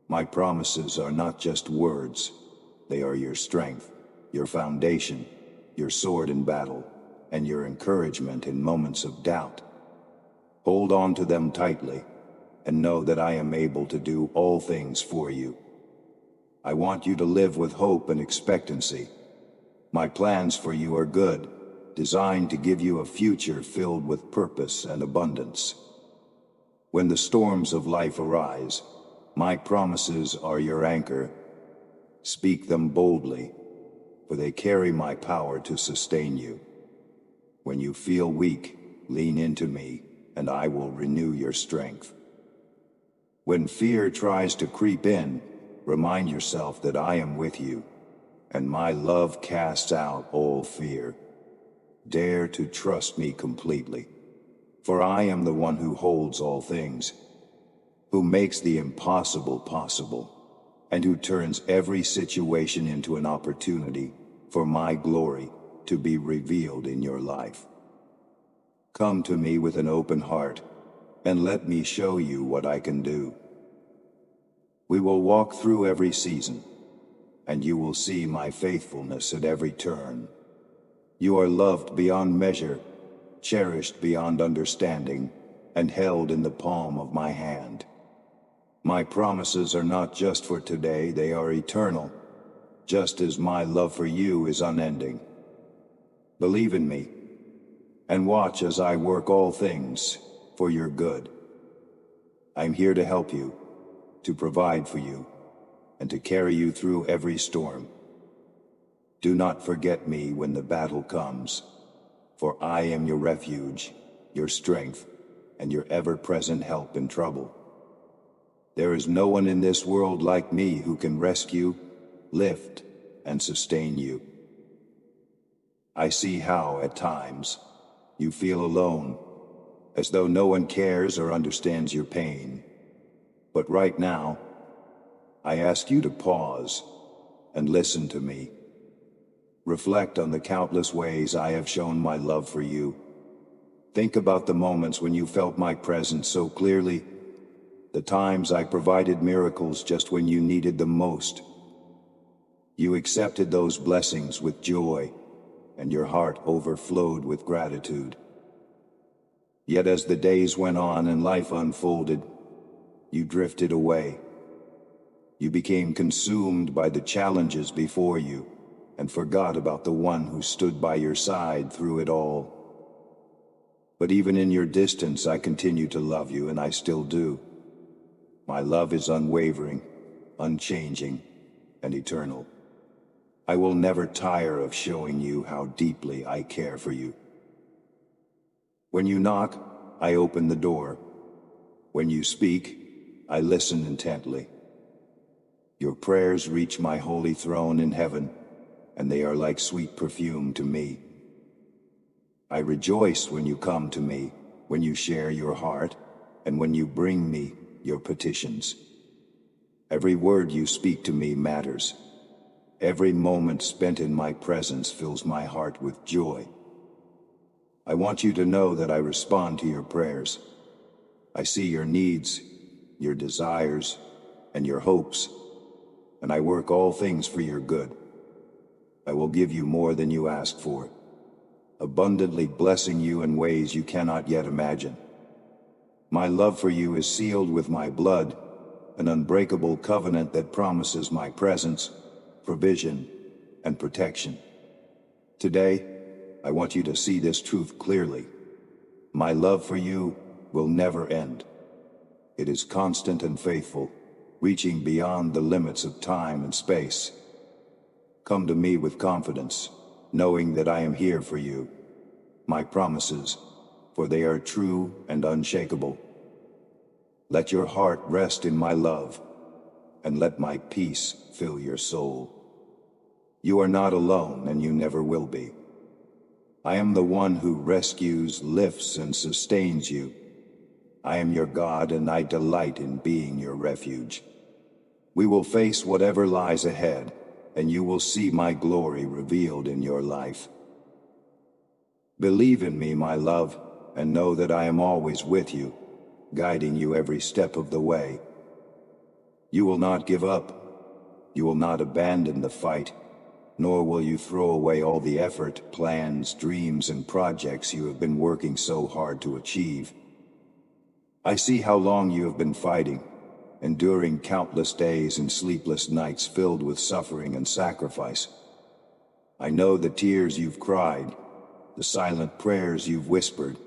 My promises are not just words, they are your strength, your foundation, your sword in battle, and your encouragement in moments of doubt. Hold on to them tightly, and know that I am able to do all things for you. I want you to live with hope and expectancy. My plans for you are good, designed to give you a future filled with purpose and abundance. When the storms of life arise, my promises are your anchor. Speak them boldly, for they carry my power to sustain you. When you feel weak, lean into me, and I will renew your strength. When fear tries to creep in, remind yourself that I am with you, and my love casts out all fear. Dare to trust me completely, for I am the one who holds all things, who makes the impossible possible, and who turns every situation into an opportunity for my glory to be revealed in your life. Come to me with an open heart, and let me show you what I can do. We will walk through every season, and you will see my faithfulness at every turn. You are loved beyond measure, cherished beyond understanding, and held in the palm of my hand. My promises are not just for today, they are eternal, just as my love for you is unending. Believe in me, and watch as I work all things for your good. I'm here to help you, to provide for you, and to carry you through every storm. Do not forget me when the battle comes, for I am your refuge, your strength, and your ever-present help in trouble. There is no one in this world like me who can rescue, lift, and sustain you. I see how, at times, you feel alone, as though no one cares or understands your pain. But right now, I ask you to pause and listen to me. Reflect on the countless ways I have shown my love for you. Think about the moments when you felt my presence so clearly, the times I provided miracles just when you needed them most. You accepted those blessings with joy, and your heart overflowed with gratitude. Yet as the days went on and life unfolded, you drifted away. You became consumed by the challenges before you, and forgot about the one who stood by your side through it all. But even in your distance, I continue to love you, and I still do. My love is unwavering, unchanging, and eternal. I will never tire of showing you how deeply I care for you. When you knock, I open the door. When you speak, I listen intently. Your prayers reach my holy throne in heaven, and they are like sweet perfume to me. I rejoice when you come to me, when you share your heart, and when you bring me your petitions. Every word you speak to me matters. Every moment spent in my presence fills my heart with joy. I want you to know that I respond to your prayers. I see your needs, your desires, and your hopes, and I work all things for your good. I will give you more than you ask for, abundantly blessing you in ways you cannot yet imagine. My love for you is sealed with my blood, an unbreakable covenant that promises my presence, provision, and protection. Today, I want you to see this truth clearly. My love for you will never end. It is constant and faithful, reaching beyond the limits of time and space. Come to me with confidence, knowing that I am here for you. My promises, for they are true and unshakable. Let your heart rest in my love, and let my peace fill your soul. You are not alone, and you never will be. I am the one who rescues, lifts, and sustains you. I am your God, and I delight in being your refuge. We will face whatever lies ahead, and you will see my glory revealed in your life. Believe in me, my love, and know that I am always with you, guiding you every step of the way. You will not give up. You will not abandon the fight, nor will you throw away all the effort, plans, dreams, and projects you have been working so hard to achieve. I see how long you have been fighting, enduring countless days and sleepless nights filled with suffering and sacrifice. I know the tears you've cried, the silent prayers you've whispered,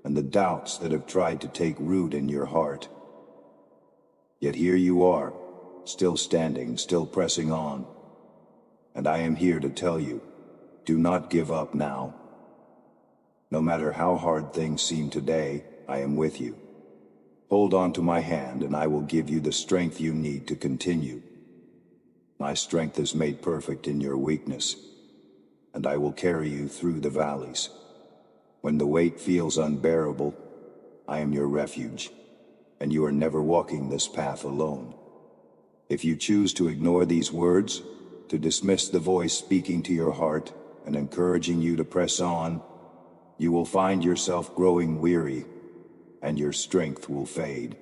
and the doubts that have tried to take root in your heart. Yet here you are, still standing, still pressing on. And I am here to tell you, do not give up now. No matter how hard things seem today, I am with you. Hold on to my hand, and I will give you the strength you need to continue. My strength is made perfect in your weakness, and I will carry you through the valleys. When the weight feels unbearable, I am your refuge, and you are never walking this path alone. If you choose to ignore these words, to dismiss the voice speaking to your heart and encouraging you to press on, you will find yourself growing weary, and your strength will fade.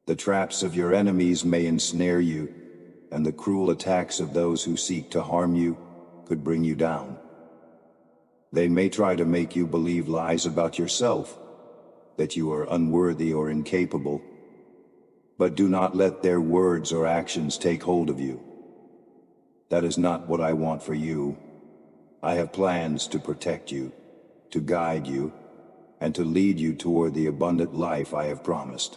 The traps of your enemies may ensnare you, and the cruel attacks of those who seek to harm you could bring you down. They may try to make you believe lies about yourself, that you are unworthy or incapable, but do not let their words or actions take hold of you. That is not what I want for you. I have plans to protect you, to guide you, and to lead you toward the abundant life I have promised.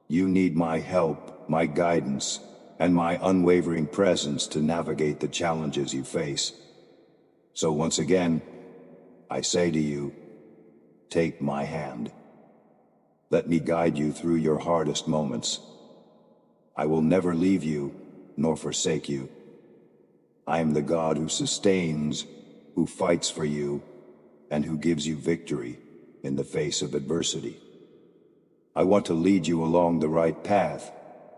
You need my help, my guidance, and my unwavering presence to navigate the challenges you face. So once again, I say to you, take my hand. Let me guide you through your hardest moments. I will never leave you, nor forsake you. I am the God who sustains, who fights for you, and who gives you victory in the face of adversity. I want to lead you along the right path,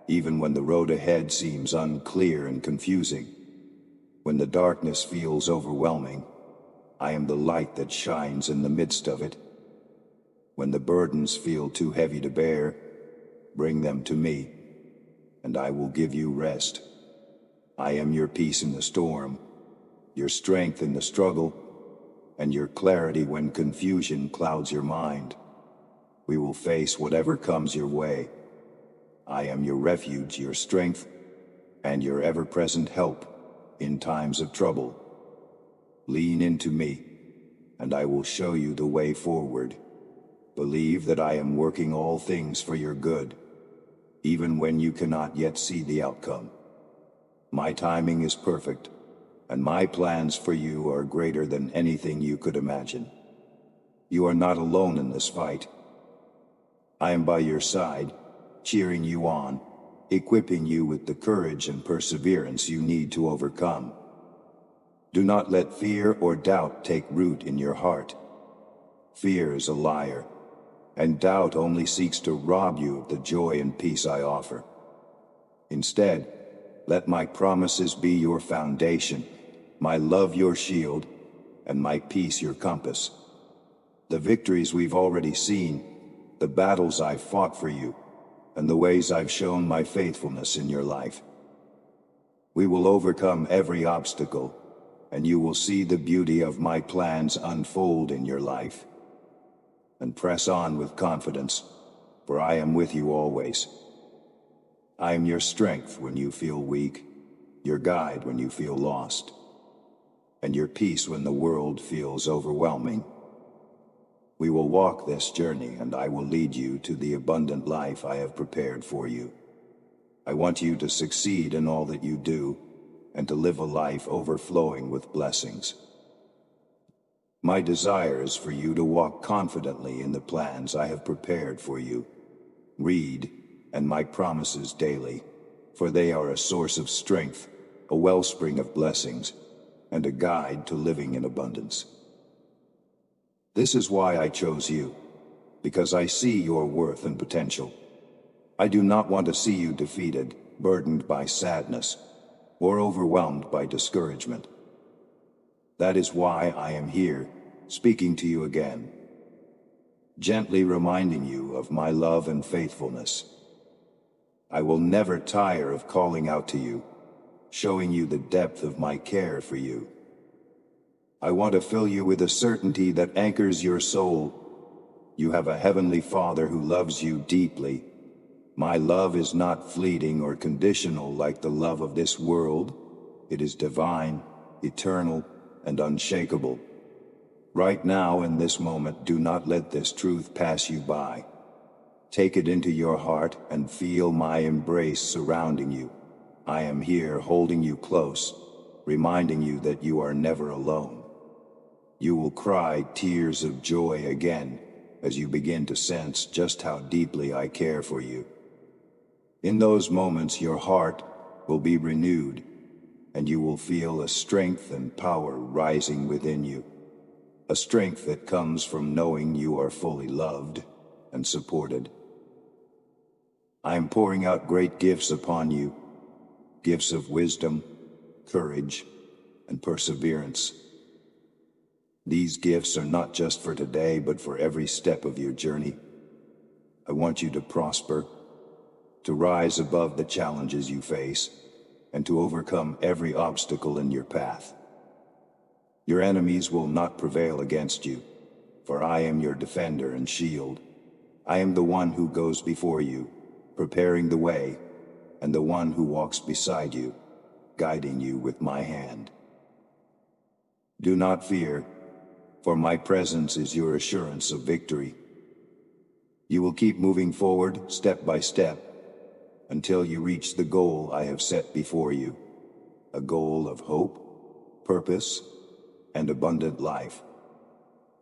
even when the road ahead seems unclear and confusing. When the darkness feels overwhelming, I am the light that shines in the midst of it. When the burdens feel too heavy to bear, bring them to me, and I will give you rest. I am your peace in the storm, your strength in the struggle, and your clarity when confusion clouds your mind. We will face whatever comes your way. I am your refuge, your strength, and your ever-present help in times of trouble. Lean into me, and I will show you the way forward. Believe that I am working all things for your good, even when you cannot yet see the outcome. My timing is perfect, and my plans for you are greater than anything you could imagine. You are not alone in this fight. I am by your side, cheering you on, equipping you with the courage and perseverance you need to overcome. Do not let fear or doubt take root in your heart. Fear is a liar, and doubt only seeks to rob you of the joy and peace I offer. Instead, let my promises be your foundation, my love your shield, and my peace your compass. The victories we've already seen, the battles I've fought for you, and the ways I've shown my faithfulness in your life. We will overcome every obstacle, and you will see the beauty of my plans unfold in your life. And press on with confidence, for I am with you always. I am your strength when you feel weak, your guide when you feel lost, and your peace when the world feels overwhelming. We will walk this journey, and I will lead you to the abundant life I have prepared for you. I want you to succeed in all that you do, and to live a life overflowing with blessings. My desire is for you to walk confidently in the plans I have prepared for you. Read, and my promises daily, for they are a source of strength, a wellspring of blessings, and a guide to living in abundance. This is why I chose you, because I see your worth and potential. I do not want to see you defeated, burdened by sadness, or overwhelmed by discouragement. That is why I am here, speaking to you again, gently reminding you of my love and faithfulness. I will never tire of calling out to you, showing you the depth of my care for you. I want to fill you with a certainty that anchors your soul. You have a heavenly Father who loves you deeply. My love is not fleeting or conditional like the love of this world. It is divine, eternal, and unshakable. Right now, in this moment, do not let this truth pass you by. Take it into your heart and feel my embrace surrounding you. I am here holding you close, reminding you that you are never alone. You will cry tears of joy again as you begin to sense just how deeply I care for you. In those moments, your heart will be renewed, and you will feel a strength and power rising within you. A strength that comes from knowing you are fully loved and supported. I am pouring out great gifts upon you, gifts of wisdom, courage, and perseverance. These gifts are not just for today, but for every step of your journey. I want you to prosper, to rise above the challenges you face, and to overcome every obstacle in your path. Your enemies will not prevail against you, for I am your defender and shield. I am the one who goes before you, preparing the way, and the one who walks beside you, guiding you with my hand. Do not fear, for my presence is your assurance of victory. You will keep moving forward, step by step, until you reach the goal I have set before you, a goal of hope, purpose, and abundant life.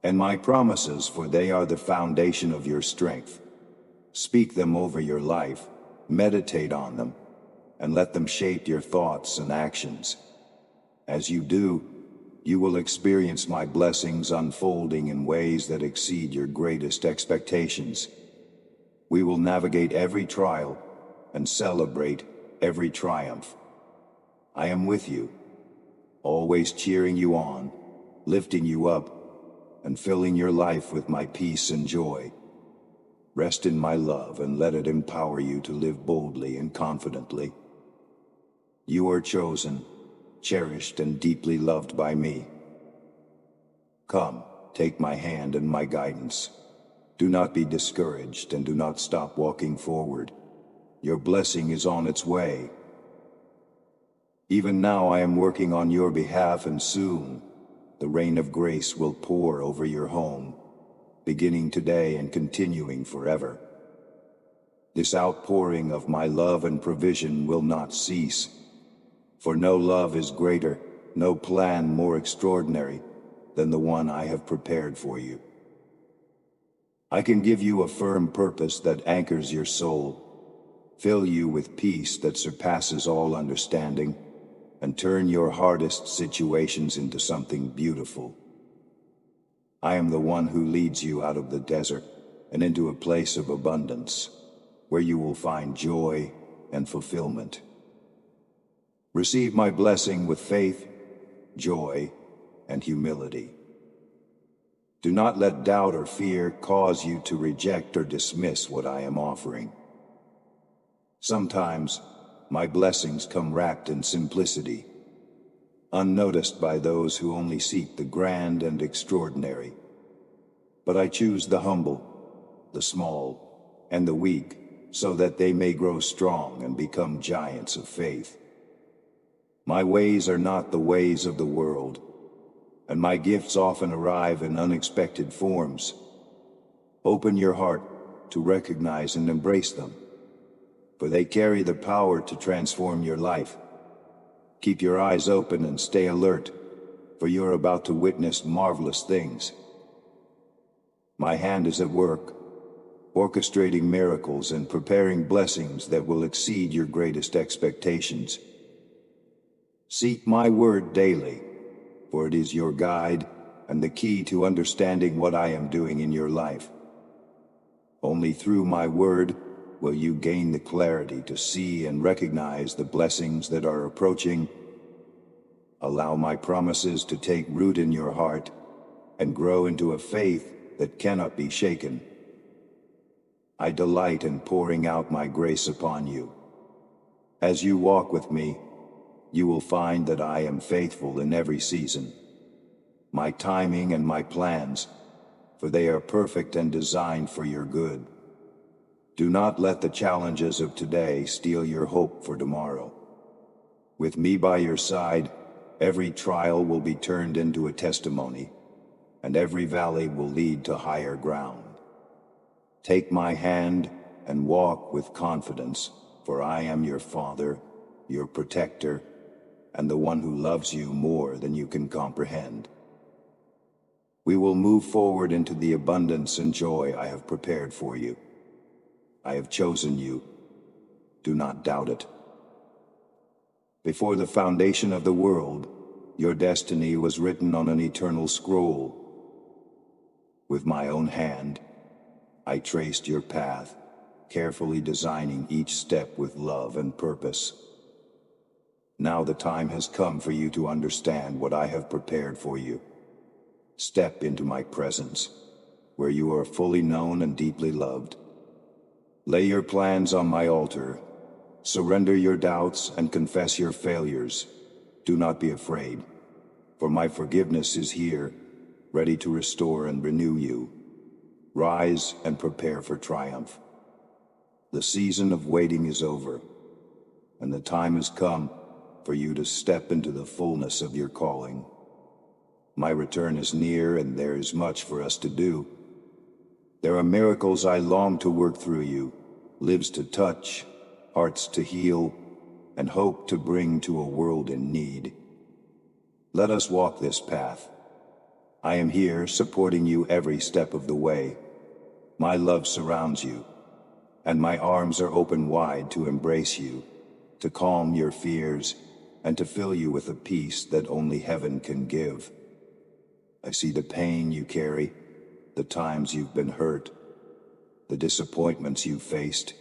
And my promises, for they are the foundation of your strength. Speak them over your life, meditate on them, and let them shape your thoughts and actions. As you do, you will experience my blessings unfolding in ways that exceed your greatest expectations. We will navigate every trial and celebrate every triumph. I am with you, always cheering you on, lifting you up, and filling your life with my peace and joy. Rest in my love and let it empower you to live boldly and confidently. You are chosen, cherished, and deeply loved by me. Come, take my hand and my guidance. Do not be discouraged and do not stop walking forward. Your blessing is on its way. Even now I am working on your behalf, and soon the rain of grace will pour over your home, beginning today and continuing forever. This outpouring of my love and provision will not cease, for no love is greater, no plan more extraordinary than the one I have prepared for you. I can give you a firm purpose that anchors your soul, fill you with peace that surpasses all understanding, and turn your hardest situations into something beautiful. I am the one who leads you out of the desert and into a place of abundance, where you will find joy and fulfillment. Receive my blessing with faith, joy, and humility. Do not let doubt or fear cause you to reject or dismiss what I am offering. Sometimes, my blessings come wrapped in simplicity, unnoticed by those who only seek the grand and extraordinary. But I choose the humble, the small, and the weak, so that they may grow strong and become giants of faith. My ways are not the ways of the world, and my gifts often arrive in unexpected forms. Open your heart to recognize and embrace them, for they carry the power to transform your life. Keep your eyes open and stay alert, for you're about to witness marvelous things. My hand is at work, orchestrating miracles and preparing blessings that will exceed your greatest expectations. Seek my word daily, for it is your guide and the key to understanding what I am doing in your life. Only through my word will you gain the clarity to see and recognize the blessings that are approaching. Allow my promises to take root in your heart and grow into a faith that cannot be shaken. I delight in pouring out my grace upon you. As you walk with me, you will find that I am faithful in every season. My timing and my plans, for they are perfect and designed for your good. Do not let the challenges of today steal your hope for tomorrow. With me by your side, every trial will be turned into a testimony, and every valley will lead to higher ground. Take my hand and walk with confidence, for I am your Father, your protector, and the one who loves you more than you can comprehend. We will move forward into the abundance and joy I have prepared for you. I have chosen you. Do not doubt it. Before the foundation of the world, your destiny was written on an eternal scroll. With my own hand, I traced your path, carefully designing each step with love and purpose. Now the time has come for you to understand what I have prepared for you. Step into my presence, where you are fully known and deeply loved. Lay your plans on my altar. Surrender your doubts and confess your failures. Do not be afraid, for my forgiveness is here, ready to restore and renew you. Rise and prepare for triumph. The season of waiting is over, and the time has come for you to step into the fullness of your calling. My return is near, and there is much for us to do. There are miracles I long to work through you, lives to touch, hearts to heal, and hope to bring to a world in need. Let us walk this path. I am here supporting you every step of the way. My love surrounds you, and my arms are open wide to embrace you, to calm your fears, and to fill you with a peace that only heaven can give. I see the pain you carry, the times you've been hurt, the disappointments you faced,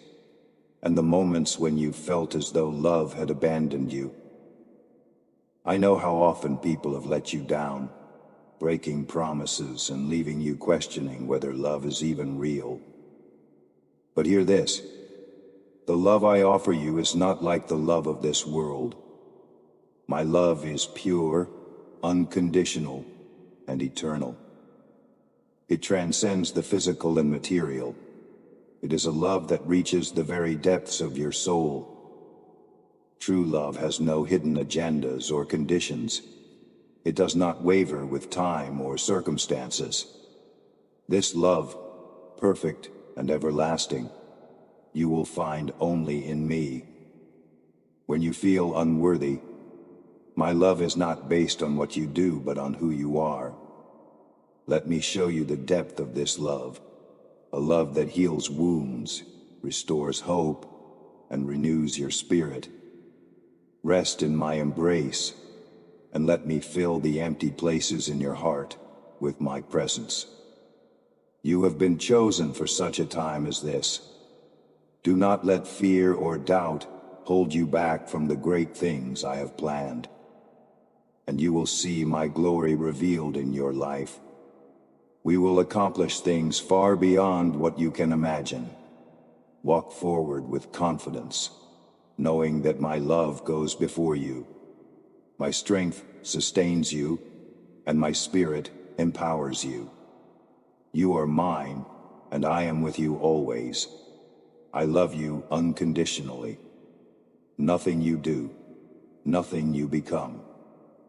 and the moments when you felt as though love had abandoned you. I know how often people have let you down, breaking promises and leaving you questioning whether love is even real. But hear this: the love I offer you is not like the love of this world. My love is pure, unconditional, and eternal. It transcends the physical and material. It is a love that reaches the very depths of your soul. True love has no hidden agendas or conditions. It does not waver with time or circumstances. This love, perfect and everlasting, you will find only in me. When you feel unworthy, my love is not based on what you do, but on who you are. Let me show you the depth of this love, a love that heals wounds, restores hope, and renews your spirit. Rest in my embrace, and let me fill the empty places in your heart with my presence. You have been chosen for such a time as this. Do not let fear or doubt hold you back from the great things I have planned. And you will see my glory revealed in your life. We will accomplish things far beyond what you can imagine. Walk forward with confidence, knowing that my love goes before you. My strength sustains you, and my spirit empowers you. You are mine, and I am with you always. I love you unconditionally. Nothing you do, nothing you become,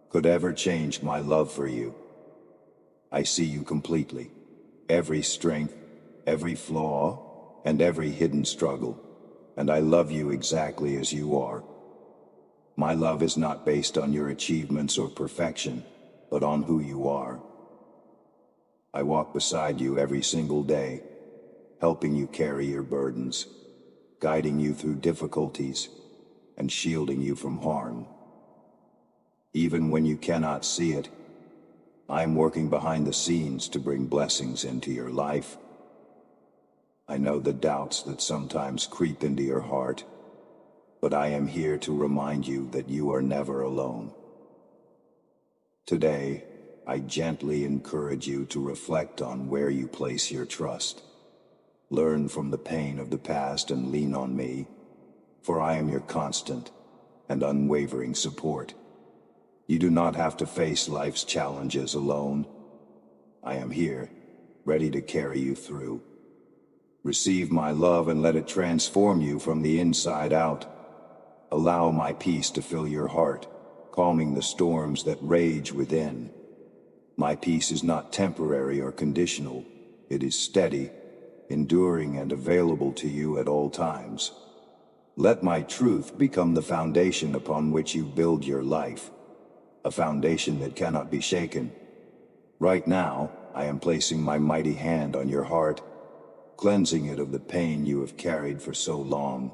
could ever change my love for you. I see you completely, every strength, every flaw, and every hidden struggle, and I love you exactly as you are. My love is not based on your achievements or perfection, but on who you are. I walk beside you every single day, helping you carry your burdens, guiding you through difficulties, and shielding you from harm. Even when you cannot see it, I am working behind the scenes to bring blessings into your life. I know the doubts that sometimes creep into your heart, but I am here to remind you that you are never alone. Today, I gently encourage you to reflect on where you place your trust. Learn from the pain of the past and lean on me, for I am your constant and unwavering support. You do not have to face life's challenges alone. I am here, ready to carry you through. Receive my love and let it transform you from the inside out. Allow my peace to fill your heart, calming the storms that rage within. My peace is not temporary or conditional. It is steady, enduring, and available to you at all times. Let my truth become the foundation upon which you build your life, a foundation that cannot be shaken. Right now, I am placing my mighty hand on your heart, cleansing it of the pain you have carried for so long.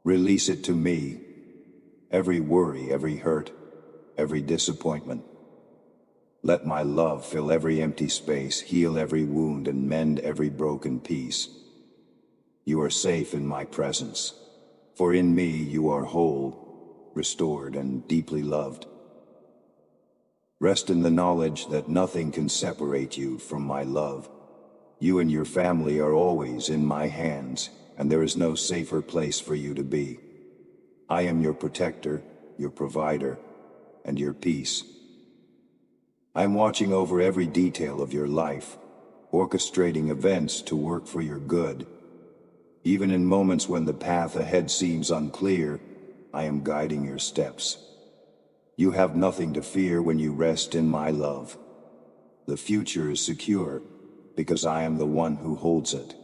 Release it to me, every worry, every hurt, every disappointment. Let my love fill every empty space, heal every wound, and mend every broken piece. You are safe in my presence, for in me you are whole, restored, and deeply loved. Rest in the knowledge that nothing can separate you from my love. You and your family are always in my hands, and there is no safer place for you to be. I am your protector, your provider, and your peace. I am watching over every detail of your life, orchestrating events to work for your good. Even in moments when the path ahead seems unclear, I am guiding your steps. You have nothing to fear when you rest in my love. The future is secure, because I am the one who holds it.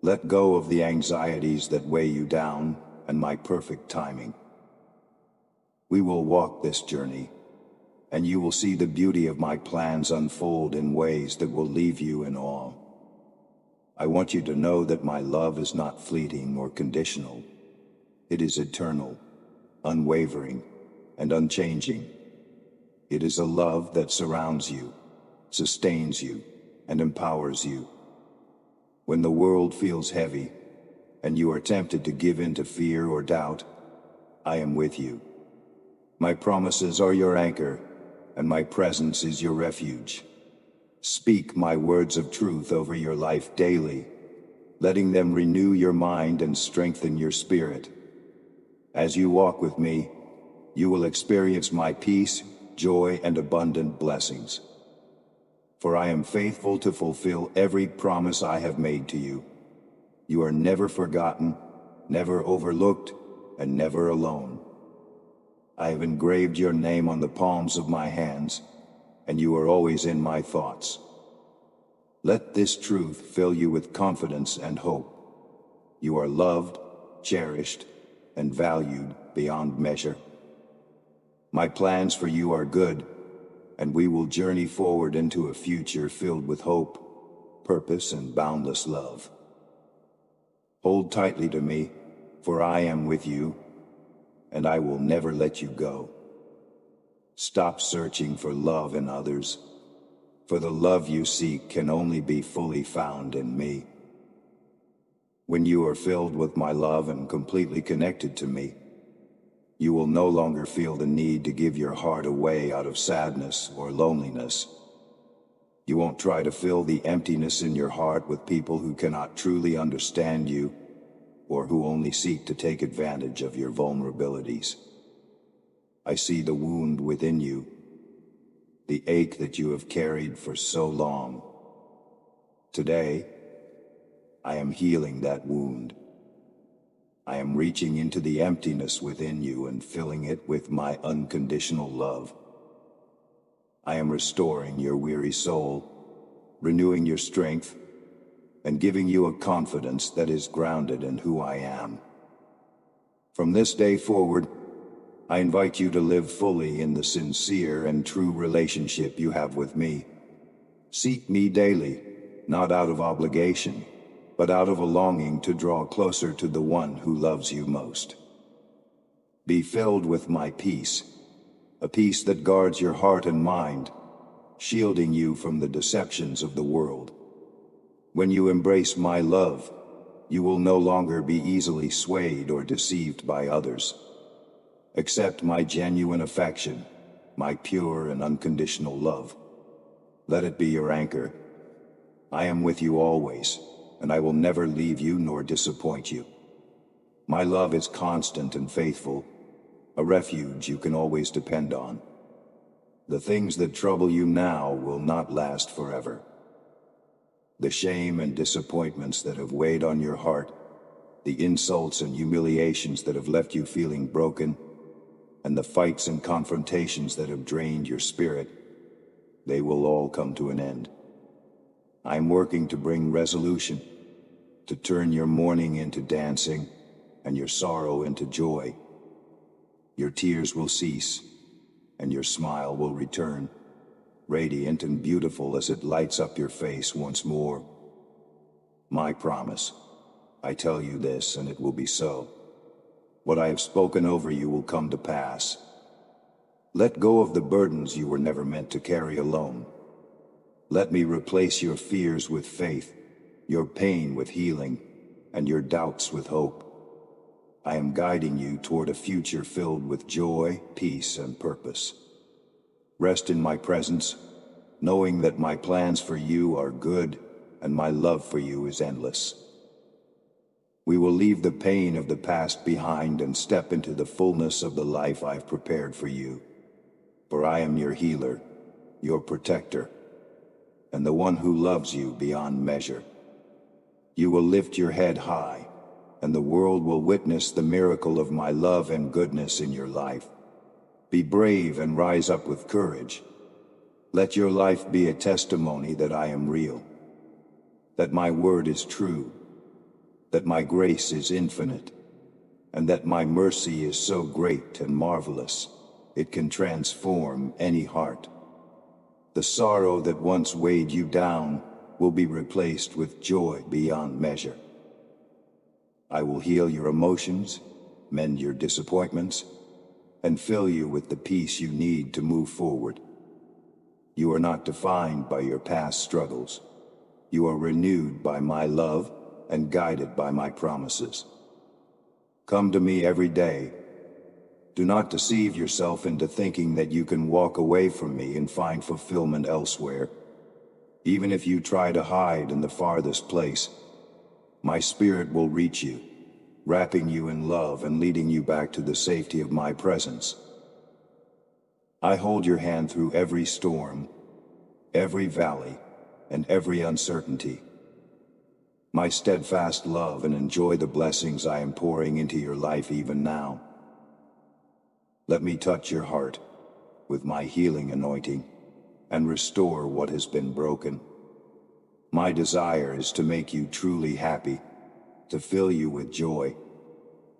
Let go of the anxieties that weigh you down, and my perfect timing. We will walk this journey, and you will see the beauty of my plans unfold in ways that will leave you in awe. I want you to know that my love is not fleeting or conditional. It is eternal, unwavering, and unchanging. It is a love that surrounds you, sustains you, and empowers you. When the world feels heavy, and you are tempted to give in to fear or doubt, I am with you. My promises are your anchor, and my presence is your refuge. Speak my words of truth over your life daily, letting them renew your mind and strengthen your spirit. As you walk with me, you will experience my peace, joy, and abundant blessings. For I am faithful to fulfill every promise I have made to you. You are never forgotten, never overlooked, and never alone. I have engraved your name on the palms of my hands, and you are always in my thoughts. Let this truth fill you with confidence and hope. You are loved, cherished, and valued beyond measure. My plans for you are good, and we will journey forward into a future filled with hope, purpose, and boundless love. Hold tightly to me, for I am with you, and I will never let you go. Stop searching for love in others, for the love you seek can only be fully found in me. When you are filled with my love and completely connected to me, you will no longer feel the need to give your heart away out of sadness or loneliness. You won't try to fill the emptiness in your heart with people who cannot truly understand you or who only seek to take advantage of your vulnerabilities. I see the wound within you, the ache that you have carried for so long. Today, I am healing that wound. I am reaching into the emptiness within you and filling it with my unconditional love. I am restoring your weary soul, renewing your strength, and giving you a confidence that is grounded in who I am. From this day forward, I invite you to live fully in the sincere and true relationship you have with me. Seek me daily, not out of obligation, but out of a longing to draw closer to the one who loves you most. Be filled with my peace, a peace that guards your heart and mind, shielding you from the deceptions of the world. When you embrace my love, you will no longer be easily swayed or deceived by others. Accept my genuine affection, my pure and unconditional love. Let it be your anchor. I am with you always, and I will never leave you nor disappoint you. My love is constant and faithful, a refuge you can always depend on. The things that trouble you now will not last forever. The shame and disappointments that have weighed on your heart, the insults and humiliations that have left you feeling broken, and the fights and confrontations that have drained your spirit, they will all come to an end. I'm working to bring resolution, to turn your mourning into dancing, and your sorrow into joy. Your tears will cease, and your smile will return, radiant and beautiful as it lights up your face once more. My promise. I tell you this, and it will be so. What I have spoken over you will come to pass. Let go of the burdens you were never meant to carry alone. Let me replace your fears with faith, your pain with healing, and your doubts with hope. I am guiding you toward a future filled with joy, peace, and purpose. Rest in my presence, knowing that my plans for you are good and my love for you is endless. We will leave the pain of the past behind and step into the fullness of the life I've prepared for you. For I am your healer, your protector, and the one who loves you beyond measure. You will lift your head high, and the world will witness the miracle of my love and goodness in your life. Be brave and rise up with courage. Let your life be a testimony that I am real, that my word is true, that my grace is infinite, and that my mercy is so great and marvelous, it can transform any heart. The sorrow that once weighed you down will be replaced with joy beyond measure. I will heal your emotions, mend your disappointments, and fill you with the peace you need to move forward. You are not defined by your past struggles. You are renewed by my love and guided by my promises. Come to me every day. Do not deceive yourself into thinking that you can walk away from me and find fulfillment elsewhere. Even if you try to hide in the farthest place, my spirit will reach you, wrapping you in love and leading you back to the safety of my presence. I hold your hand through every storm, every valley, and every uncertainty. My steadfast love and enjoy the blessings I am pouring into your life even now. Let me touch your heart with my healing anointing and restore what has been broken. My desire is to make you truly happy, to fill you with joy,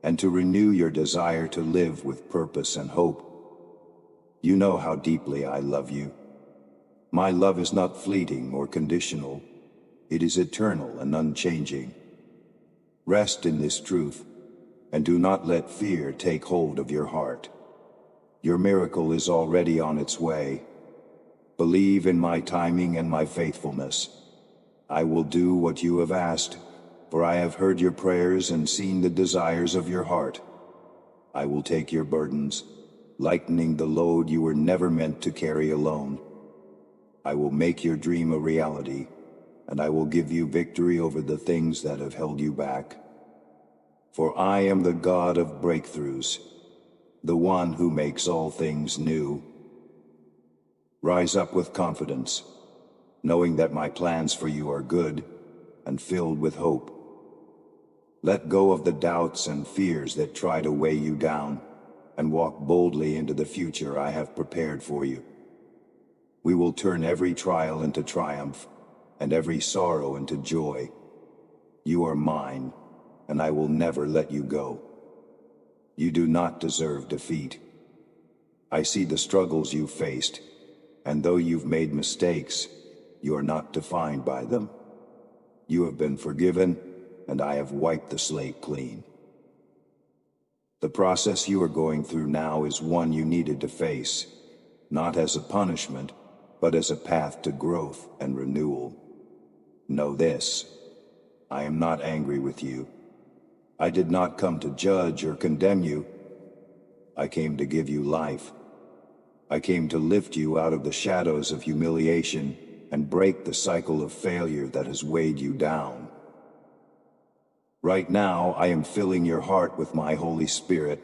and to renew your desire to live with purpose and hope. You know how deeply I love you. My love is not fleeting or conditional. It is eternal and unchanging. Rest in this truth, and do not let fear take hold of your heart. Your miracle is already on its way. Believe in my timing and my faithfulness. I will do what you have asked, for I have heard your prayers and seen the desires of your heart. I will take your burdens, lightening the load you were never meant to carry alone. I will make your dream a reality, and I will give you victory over the things that have held you back. For I am the God of breakthroughs, the one who makes all things new. Rise up with confidence, knowing that my plans for you are good and filled with hope. Let go of the doubts and fears that try to weigh you down, and walk boldly into the future I have prepared for you. We will turn every trial into triumph, and every sorrow into joy. You are mine, and I will never let you go. You do not deserve defeat. I see the struggles you've faced, and though you've made mistakes, you are not defined by them. You have been forgiven, and I have wiped the slate clean. The process you are going through now is one you needed to face, not as a punishment, but as a path to growth and renewal. Know this: I am not angry with you. I did not come to judge or condemn you. I came to give you life. I came to lift you out of the shadows of humiliation and break the cycle of failure that has weighed you down. Right now, I am filling your heart with my Holy Spirit,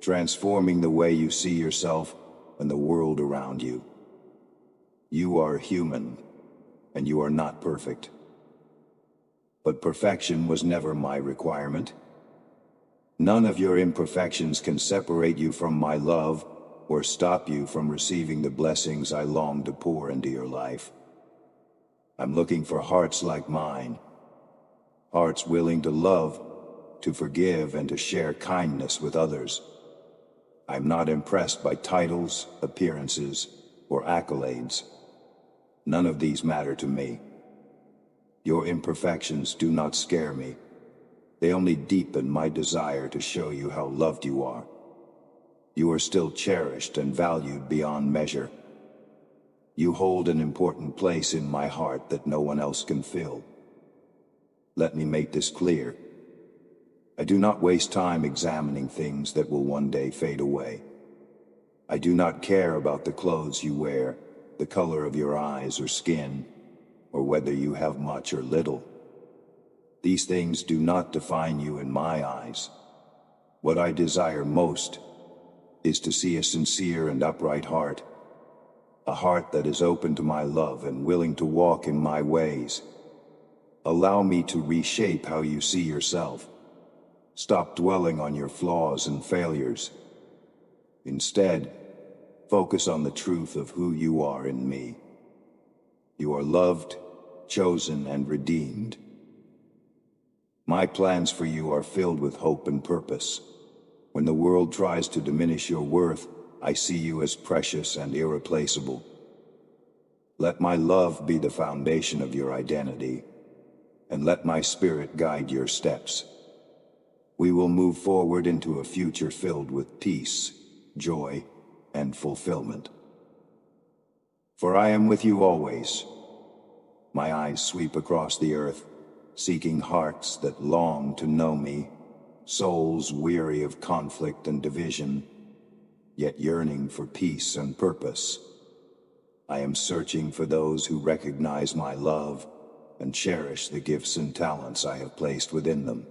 transforming the way you see yourself and the world around you. You are human, and you are not perfect. But perfection was never my requirement. None of your imperfections can separate you from my love or stop you from receiving the blessings I long to pour into your life. I'm looking for hearts like mine, hearts willing to love, to forgive, and to share kindness with others. I'm not impressed by titles, appearances, or accolades. None of these matter to me. Your imperfections do not scare me. They only deepen my desire to show you how loved you are. You are still cherished and valued beyond measure. You hold an important place in my heart that no one else can fill. Let me make this clear. I do not waste time examining things that will one day fade away. I do not care about the clothes you wear, the color of your eyes or skin, or whether you have much or little. These things do not define you in my eyes. What I desire most is to see a sincere and upright heart, a heart that is open to my love and willing to walk in my ways. Allow me to reshape how you see yourself. Stop dwelling on your flaws and failures. Instead, focus on the truth of who you are in me. You are loved, chosen, and redeemed. My plans for you are filled with hope and purpose. When the world tries to diminish your worth, I see you as precious and irreplaceable. Let my love be the foundation of your identity, and let my spirit guide your steps. We will move forward into a future filled with peace, joy, and fulfillment. For I am with you always. My eyes sweep across the earth, seeking hearts that long to know me, souls weary of conflict and division, yet yearning for peace and purpose. I am searching for those who recognize my love and cherish the gifts and talents I have placed within them.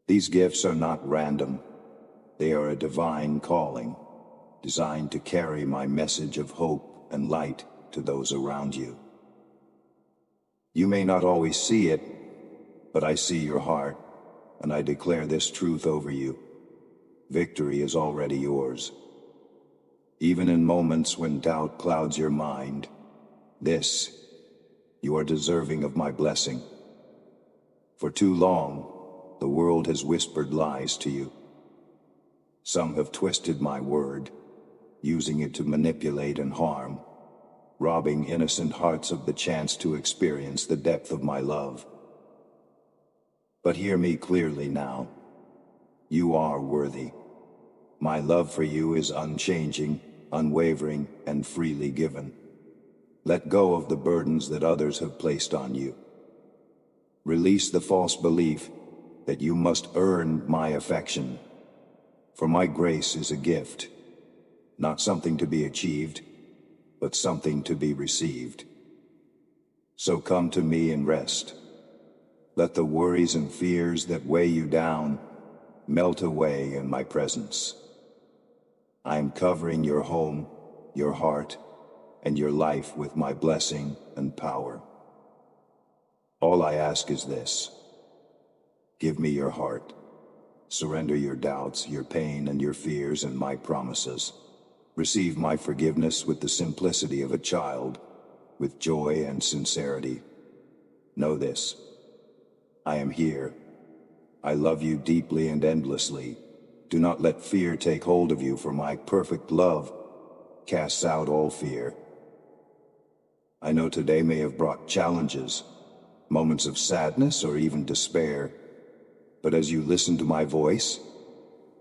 These gifts are not random. They are a divine calling, designed to carry my message of hope and light to those around you. You may not always see it, but I see your heart, and I declare this truth over you. Victory is already yours. Even in moments when doubt clouds your mind, you are deserving of my blessing. For too long, the world has whispered lies to you. Some have twisted my word, using it to manipulate and harm, robbing innocent hearts of the chance to experience the depth of my love. But hear me clearly now. You are worthy. My love for you is unchanging, unwavering, and freely given. Let go of the burdens that others have placed on you. Release the false belief that you must earn my affection. For my grace is a gift, not something to be achieved, but something to be received. So come to me and rest. Let the worries and fears that weigh you down melt away in my presence. I am covering your home, your heart, and your life with my blessing and power. All I ask is this: give me your heart. Surrender your doubts, your pain, and your fears and my promises. Receive my forgiveness with the simplicity of a child, with joy and sincerity. Know this: I am here. I love you deeply and endlessly. Do not let fear take hold of you, for my perfect love casts out all fear. I know today may have brought challenges, moments of sadness or even despair, but as you listen to my voice,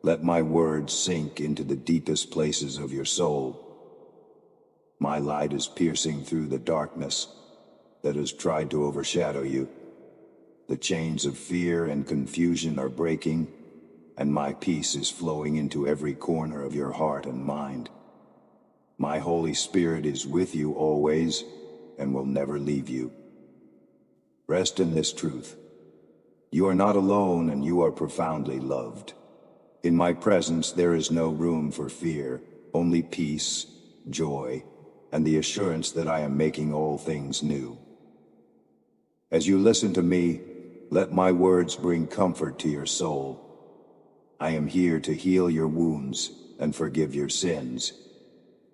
let my words sink into the deepest places of your soul. My light is piercing through the darkness that has tried to overshadow you. The chains of fear and confusion are breaking, and my peace is flowing into every corner of your heart and mind. My Holy Spirit is with you always and will never leave you. Rest in this truth. You are not alone, and you are profoundly loved. In my presence there is no room for fear, only peace, joy, and the assurance that I am making all things new. As you listen to me, let my words bring comfort to your soul. I am here to heal your wounds and forgive your sins,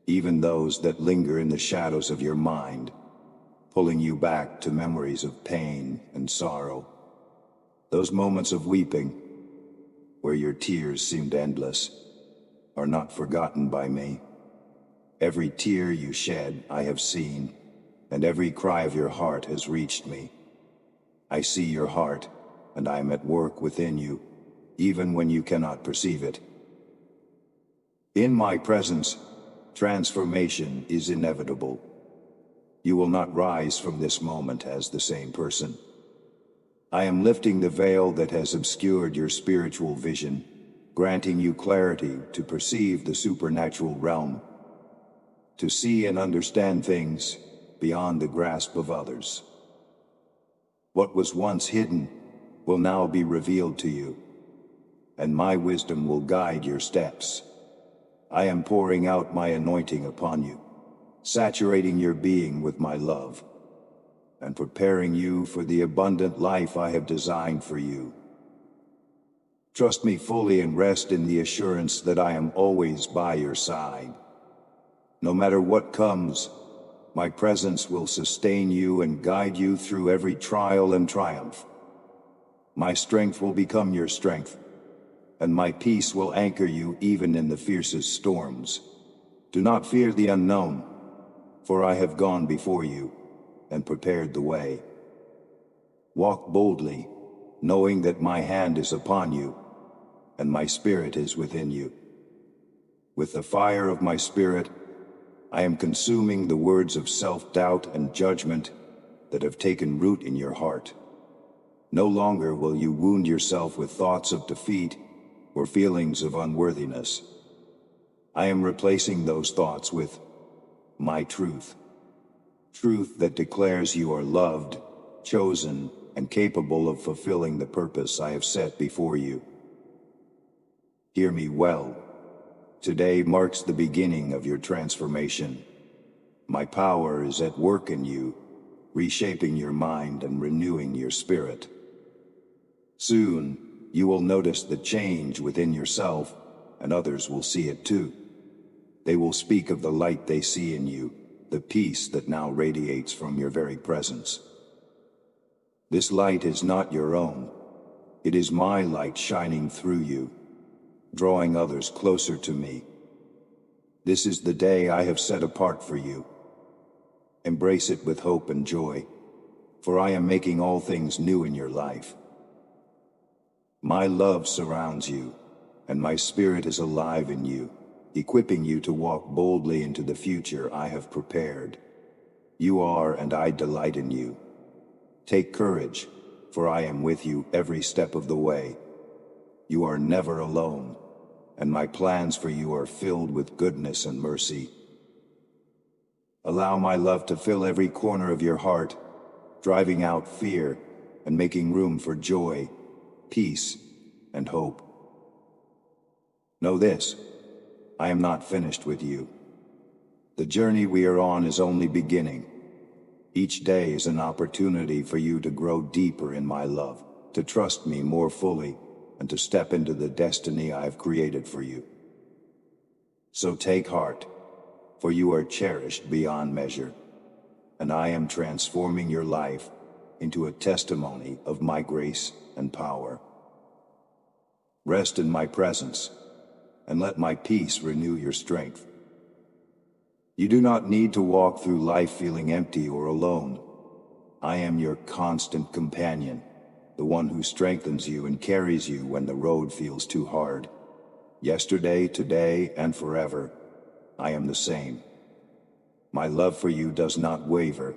even those that linger in the shadows of your mind, pulling you back to memories of pain and sorrow. Those moments of weeping, where your tears seemed endless, are not forgotten by me. Every tear you shed I have seen, and every cry of your heart has reached me. I see your heart, and I am at work within you, even when you cannot perceive it. In my presence, transformation is inevitable. You will not rise from this moment as the same person. I am lifting the veil that has obscured your spiritual vision, granting you clarity to perceive the supernatural realm, to see and understand things beyond the grasp of others. What was once hidden will now be revealed to you, and my wisdom will guide your steps. I am pouring out my anointing upon you, saturating your being with my love, and preparing you for the abundant life I have designed for you. Trust me fully and rest in the assurance that I am always by your side. No matter what comes, my presence will sustain you and guide you through every trial and triumph. My strength will become your strength, and my peace will anchor you even in the fiercest storms. Do not fear the unknown, for I have gone before you and prepared the way. Walk boldly, knowing that my hand is upon you, and my spirit is within you. With the fire of my spirit, I am consuming the words of self-doubt and judgment that have taken root in your heart. No longer will you wound yourself with thoughts of defeat or feelings of unworthiness. I am replacing those thoughts with my truth. Truth that declares you are loved, chosen, and capable of fulfilling the purpose I have set before you. Hear me well. Today marks the beginning of your transformation. My power is at work in you, reshaping your mind and renewing your spirit. Soon, you will notice the change within yourself, and others will see it too. They will speak of the light they see in you, the peace that now radiates from your very presence. This light is not your own. It is my light shining through you, drawing others closer to me. This is the day I have set apart for you. Embrace it with hope and joy, for I am making all things new in your life. My love surrounds you, and my spirit is alive in you, equipping you to walk boldly into the future I have prepared. You are, and I delight in you. Take courage, for I am with you every step of the way. You are never alone, and my plans for you are filled with goodness and mercy. Allow my love to fill every corner of your heart, driving out fear and making room for joy, peace, and hope. Know this, I am not finished with you. The journey we are on is only beginning. Each day is an opportunity for you to grow deeper in my love, to trust me more fully, and to step into the destiny I have created for you. So take heart, for you are cherished beyond measure, and I am transforming your life into a testimony of my grace and power. Rest in my presence, and let my peace renew your strength. You do not need to walk through life feeling empty or alone. I am your constant companion, the one who strengthens you and carries you when the road feels too hard. Yesterday, today, and forever, I am the same. My love for you does not waver,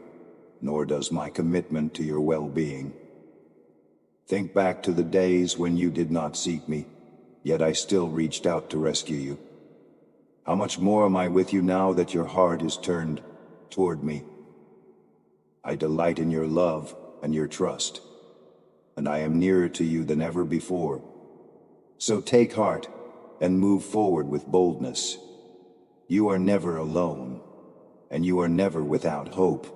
nor does my commitment to your well-being. Think back to the days when you did not seek me, yet I still reached out to rescue you. How much more am I with you now that your heart is turned toward me? I delight in your love and your trust, and I am nearer to you than ever before. So take heart and move forward with boldness. You are never alone, and you are never without hope.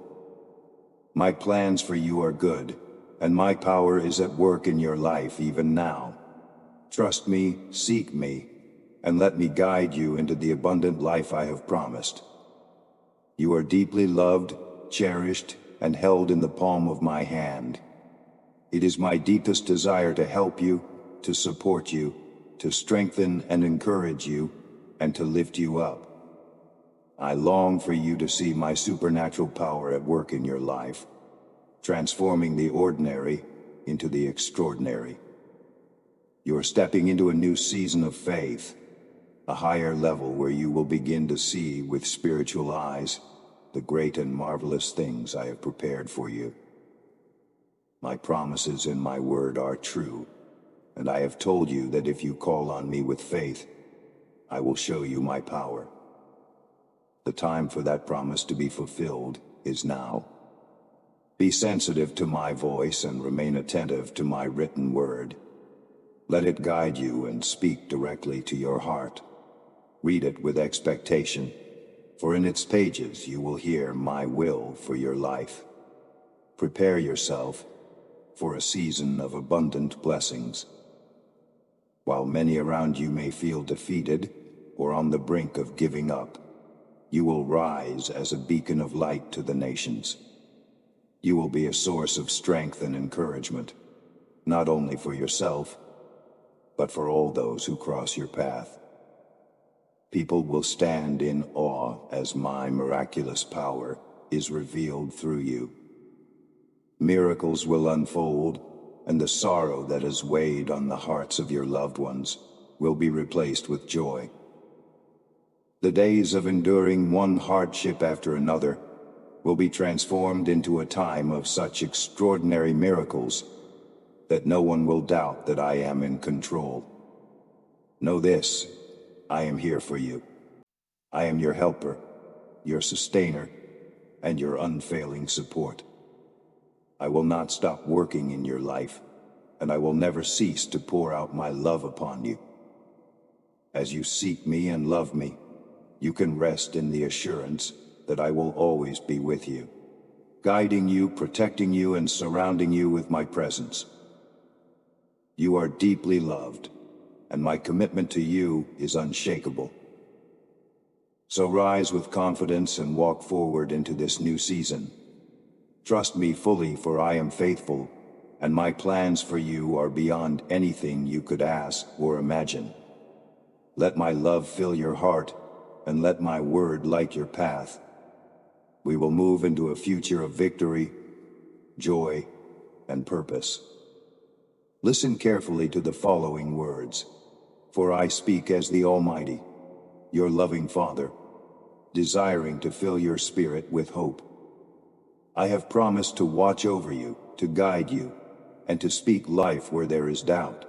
My plans for you are good, and my power is at work in your life even now. Trust me, seek me, and let me guide you into the abundant life I have promised. You are deeply loved, cherished, and held in the palm of my hand. It is my deepest desire to help you, to support you, to strengthen and encourage you, and to lift you up. I long for you to see my supernatural power at work in your life, transforming the ordinary into the extraordinary. You are stepping into a new season of faith, a higher level where you will begin to see with spiritual eyes the great and marvelous things I have prepared for you. My promises in my word are true, and I have told you that if you call on me with faith, I will show you my power. The time for that promise to be fulfilled is now. Be sensitive to my voice and remain attentive to my written word. Let it guide you and speak directly to your heart. Read it with expectation, for in its pages you will hear my will for your life. Prepare yourself for a season of abundant blessings. While many around you may feel defeated or on the brink of giving up, you will rise as a beacon of light to the nations. You will be a source of strength and encouragement, not only for yourself, but for all those who cross your path. People will stand in awe as my miraculous power is revealed through you. Miracles will unfold, and the sorrow that has weighed on the hearts of your loved ones will be replaced with joy. The days of enduring one hardship after another will be transformed into a time of such extraordinary miracles that no one will doubt that I am in control. Know this, I am here for you. I am your helper, your sustainer, and your unfailing support. I will not stop working in your life, and I will never cease to pour out my love upon you. As you seek me and love me, you can rest in the assurance that I will always be with you, guiding you, protecting you, and surrounding you with my presence. You are deeply loved, and my commitment to you is unshakable. So rise with confidence and walk forward into this new season. Trust me fully, for I am faithful, and my plans for you are beyond anything you could ask or imagine. Let my love fill your heart, and let my word light your path. We will move into a future of victory, joy, and purpose. Listen carefully to the following words, For I speak as the Almighty, your loving Father, desiring to fill your spirit with hope. I have promised to watch over you, to guide you, and to speak life where there is doubt.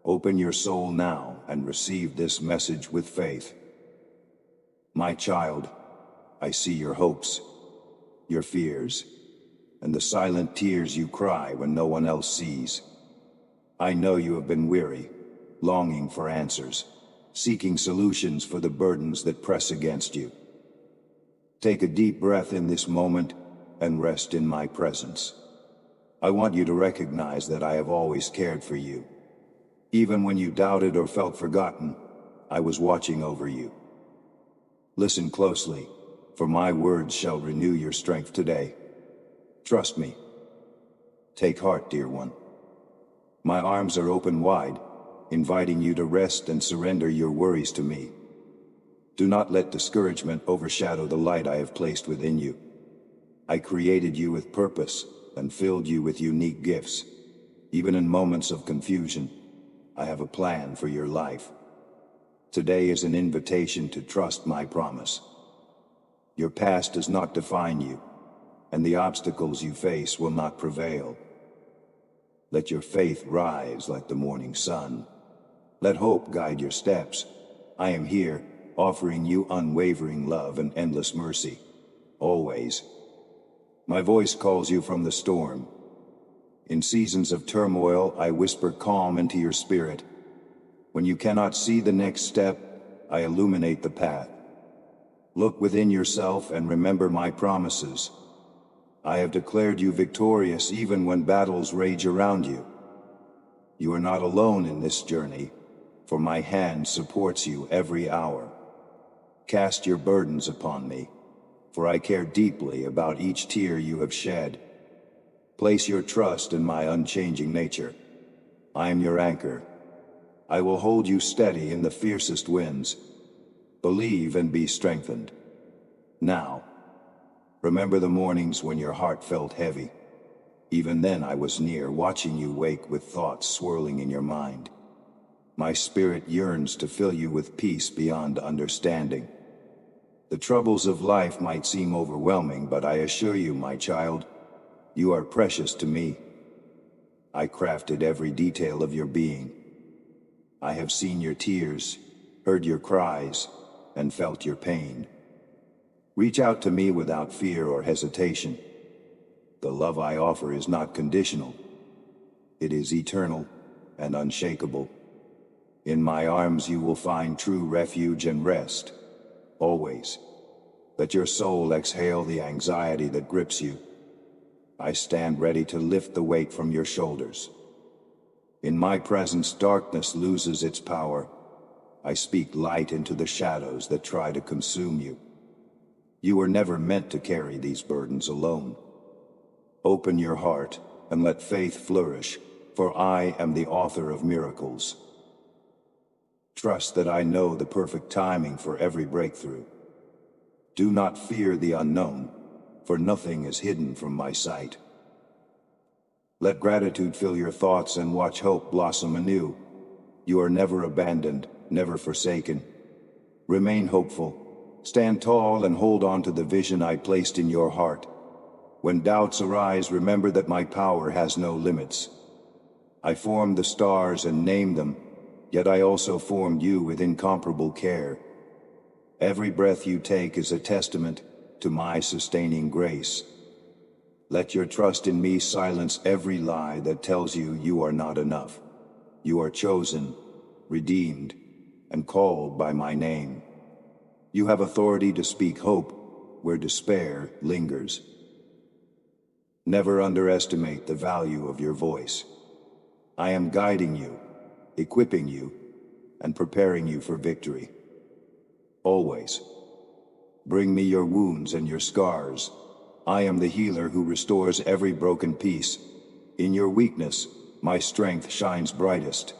Open your soul now and receive this message with faith. My child, I see your hopes, your fears, and the silent tears you cry when no one else sees. I know you have been weary, longing for answers, seeking solutions for the burdens that press against you. Take a deep breath in this moment and rest in my presence. I want you to recognize that I have always cared for you. Even when you doubted or felt forgotten, I was watching over you. Listen closely, for my words shall renew your strength today. Trust me. Take heart, dear one. My arms are open wide, inviting you to rest and surrender your worries to me. Do not let discouragement overshadow the light I have placed within you. I created you with purpose and filled you with unique gifts. Even in moments of confusion, I have a plan for your life. Today is an invitation to trust my promise. Your past does not define you, and the obstacles you face will not prevail. Let your faith rise like the morning sun. Let hope guide your steps. I am here, offering you unwavering love and endless mercy. Always. My voice calls you from the storm. In seasons of turmoil, I whisper calm into your spirit. When you cannot see the next step, I illuminate the path. Look within yourself and remember my promises. I have declared you victorious even when battles rage around you. You are not alone in this journey, for my hand supports you every hour. Cast your burdens upon me, for I care deeply about each tear you have shed. Place your trust in my unchanging nature. I am your anchor. I will hold you steady in the fiercest winds. Believe and be strengthened. Now, remember the mornings when your heart felt heavy. Even then I was near, watching you wake with thoughts swirling in your mind. My spirit yearns to fill you with peace beyond understanding. The troubles of life might seem overwhelming, but I assure you, my child, you are precious to me. I crafted every detail of your being. I have seen your tears, heard your cries, and felt your pain. Reach out to me without fear or hesitation. The love I offer is not conditional. It is eternal and unshakable. In my arms you will find true refuge and rest. Always. Let your soul exhale the anxiety that grips you. I stand ready to lift the weight from your shoulders. In my presence, darkness loses its power. I speak light into the shadows that try to consume you. You were never meant to carry these burdens alone. Open your heart and let faith flourish, for I am the author of miracles. Trust that I know the perfect timing for every breakthrough. Do not fear the unknown, for nothing is hidden from my sight. Let gratitude fill your thoughts and watch hope blossom anew. You are never abandoned, never forsaken. Remain hopeful, stand tall, and hold on to the vision I placed in your heart. When doubts arise, remember that my power has no limits. I formed the stars and named them, yet I also formed you with incomparable care. Every breath you take is a testament to my sustaining grace. Let your trust in me silence every lie that tells you you are not enough. You are chosen, redeemed, and called by my name. You have authority to speak hope where despair lingers. Never underestimate the value of your voice. I am guiding you, equipping you, and preparing you for victory. Always. Bring me your wounds and your scars. I am the healer who restores every broken piece. In your weakness, my strength shines brightest.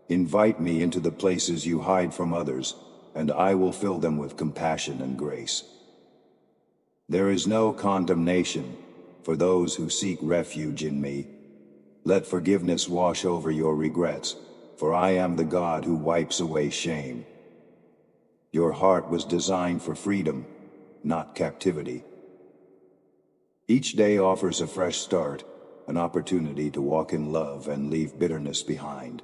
Invite me into the places you hide from others, and I will fill them with compassion and grace. There is no condemnation for those who seek refuge in me. Let forgiveness wash over your regrets, for I am the God who wipes away shame. Your heart was designed for freedom, not captivity. Each day offers a fresh start, an opportunity to walk in love and leave bitterness behind.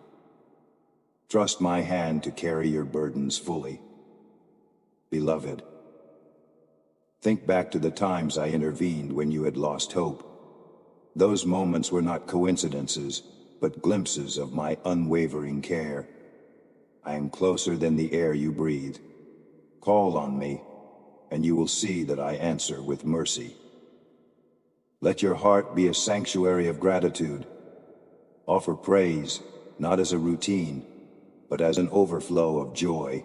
Trust my hand to carry your burdens fully. Beloved, think back to the times I intervened when you had lost hope. Those moments were not coincidences, but glimpses of my unwavering care. I am closer than the air you breathe. Call on me, and you will see that I answer with mercy. Let your heart be a sanctuary of gratitude. Offer praise, not as a routine, but as an overflow of joy.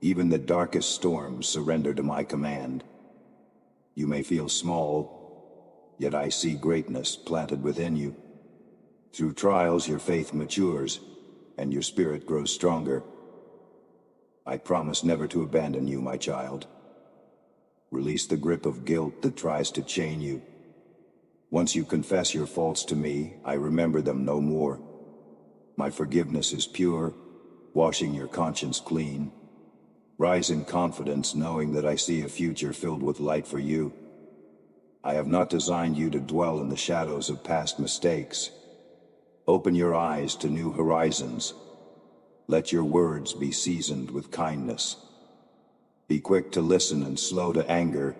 Even the darkest storms surrender to my command. You may feel small, yet I see greatness planted within you. Through trials, your faith matures, and your spirit grows stronger. I promise never to abandon you, my child. Release the grip of guilt that tries to chain you. Once you confess your faults to me, I remember them no more. My forgiveness is pure, washing your conscience clean. Rise in confidence, knowing that I see a future filled with light for you. I have not designed you to dwell in the shadows of past mistakes. Open your eyes to new horizons. Let your words be seasoned with kindness. Be quick to listen and slow to anger,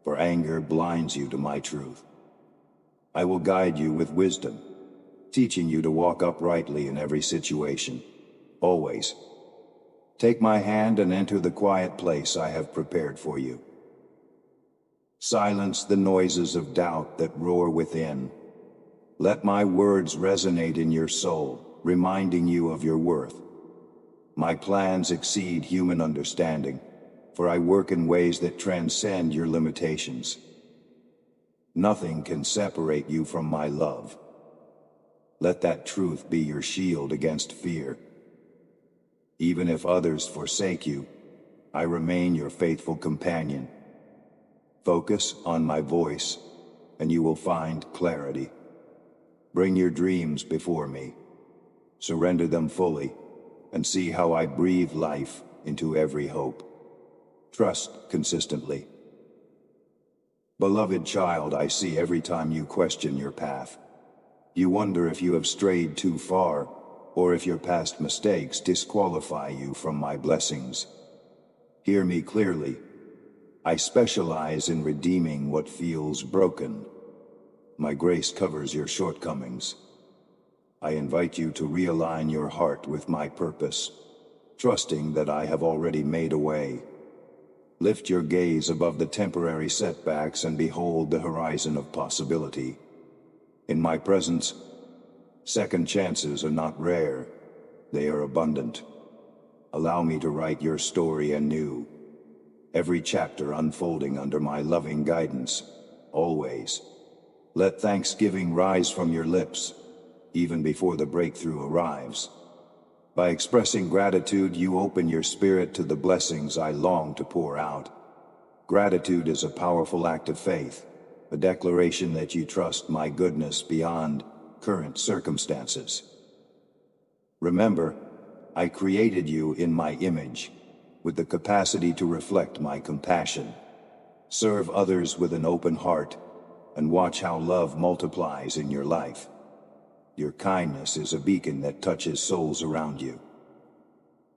for anger blinds you to my truth. I will guide you with wisdom, teaching you to walk uprightly in every situation, always. Take my hand and enter the quiet place I have prepared for you. Silence the noises of doubt that roar within. Let my words resonate in your soul, reminding you of your worth. My plans exceed human understanding, for I work in ways that transcend your limitations. Nothing can separate you from my love. Let that truth be your shield against fear. Even if others forsake you, I remain your faithful companion. Focus on my voice, and you will find clarity. Bring your dreams before me. Surrender them fully, and see how I breathe life into every hope. Trust consistently. Beloved child, I see every time you question your path. You wonder if you have strayed too far, or if your past mistakes disqualify you from my blessings. Hear me clearly. I specialize in redeeming what feels broken. My grace covers your shortcomings. I invite you to realign your heart with my purpose, trusting that I have already made a way. Lift your gaze above the temporary setbacks and behold the horizon of possibility. In my presence, second chances are not rare, they are abundant. Allow me to write your story anew, every chapter unfolding under my loving guidance, always. Let thanksgiving rise from your lips, even before the breakthrough arrives. By expressing gratitude, you open your spirit to the blessings I long to pour out. Gratitude is a powerful act of faith, a declaration that you trust my goodness beyond current circumstances. Remember, I created you in my image, with the capacity to reflect my compassion. Serve others with an open heart, and watch how love multiplies in your life. Your kindness is a beacon that touches souls around you.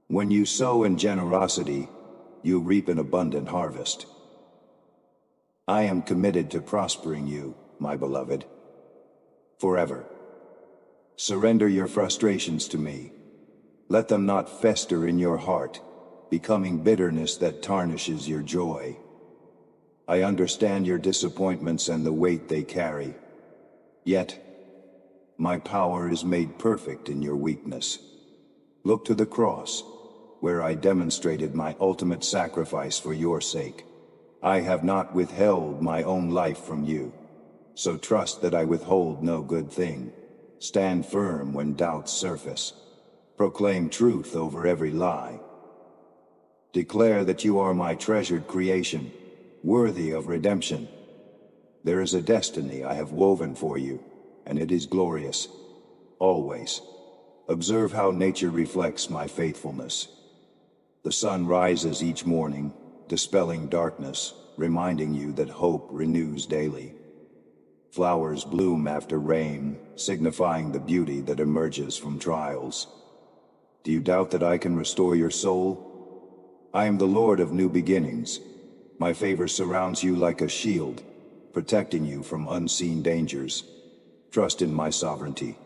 When you sow in generosity, you reap an abundant harvest. I am committed to prospering you, my beloved, forever. Surrender your frustrations to me. Let them not fester in your heart, becoming bitterness that tarnishes your joy. I understand your disappointments and the weight they carry. Yet, my power is made perfect in your weakness. Look to the cross, where I demonstrated my ultimate sacrifice for your sake. I have not withheld my own life from you, so trust that I withhold no good thing. Stand firm when doubts surface. Proclaim truth over every lie. Declare that you are my treasured creation, worthy of redemption. There is a destiny I have woven for you, and it is glorious, always. Observe how nature reflects my faithfulness. The sun rises each morning, dispelling darkness, reminding you that hope renews daily. Flowers bloom after rain, signifying the beauty that emerges from trials. Do you doubt that I can restore your soul? I am the Lord of new beginnings. My favor surrounds you like a shield, protecting you from unseen dangers. Trust in my sovereignty.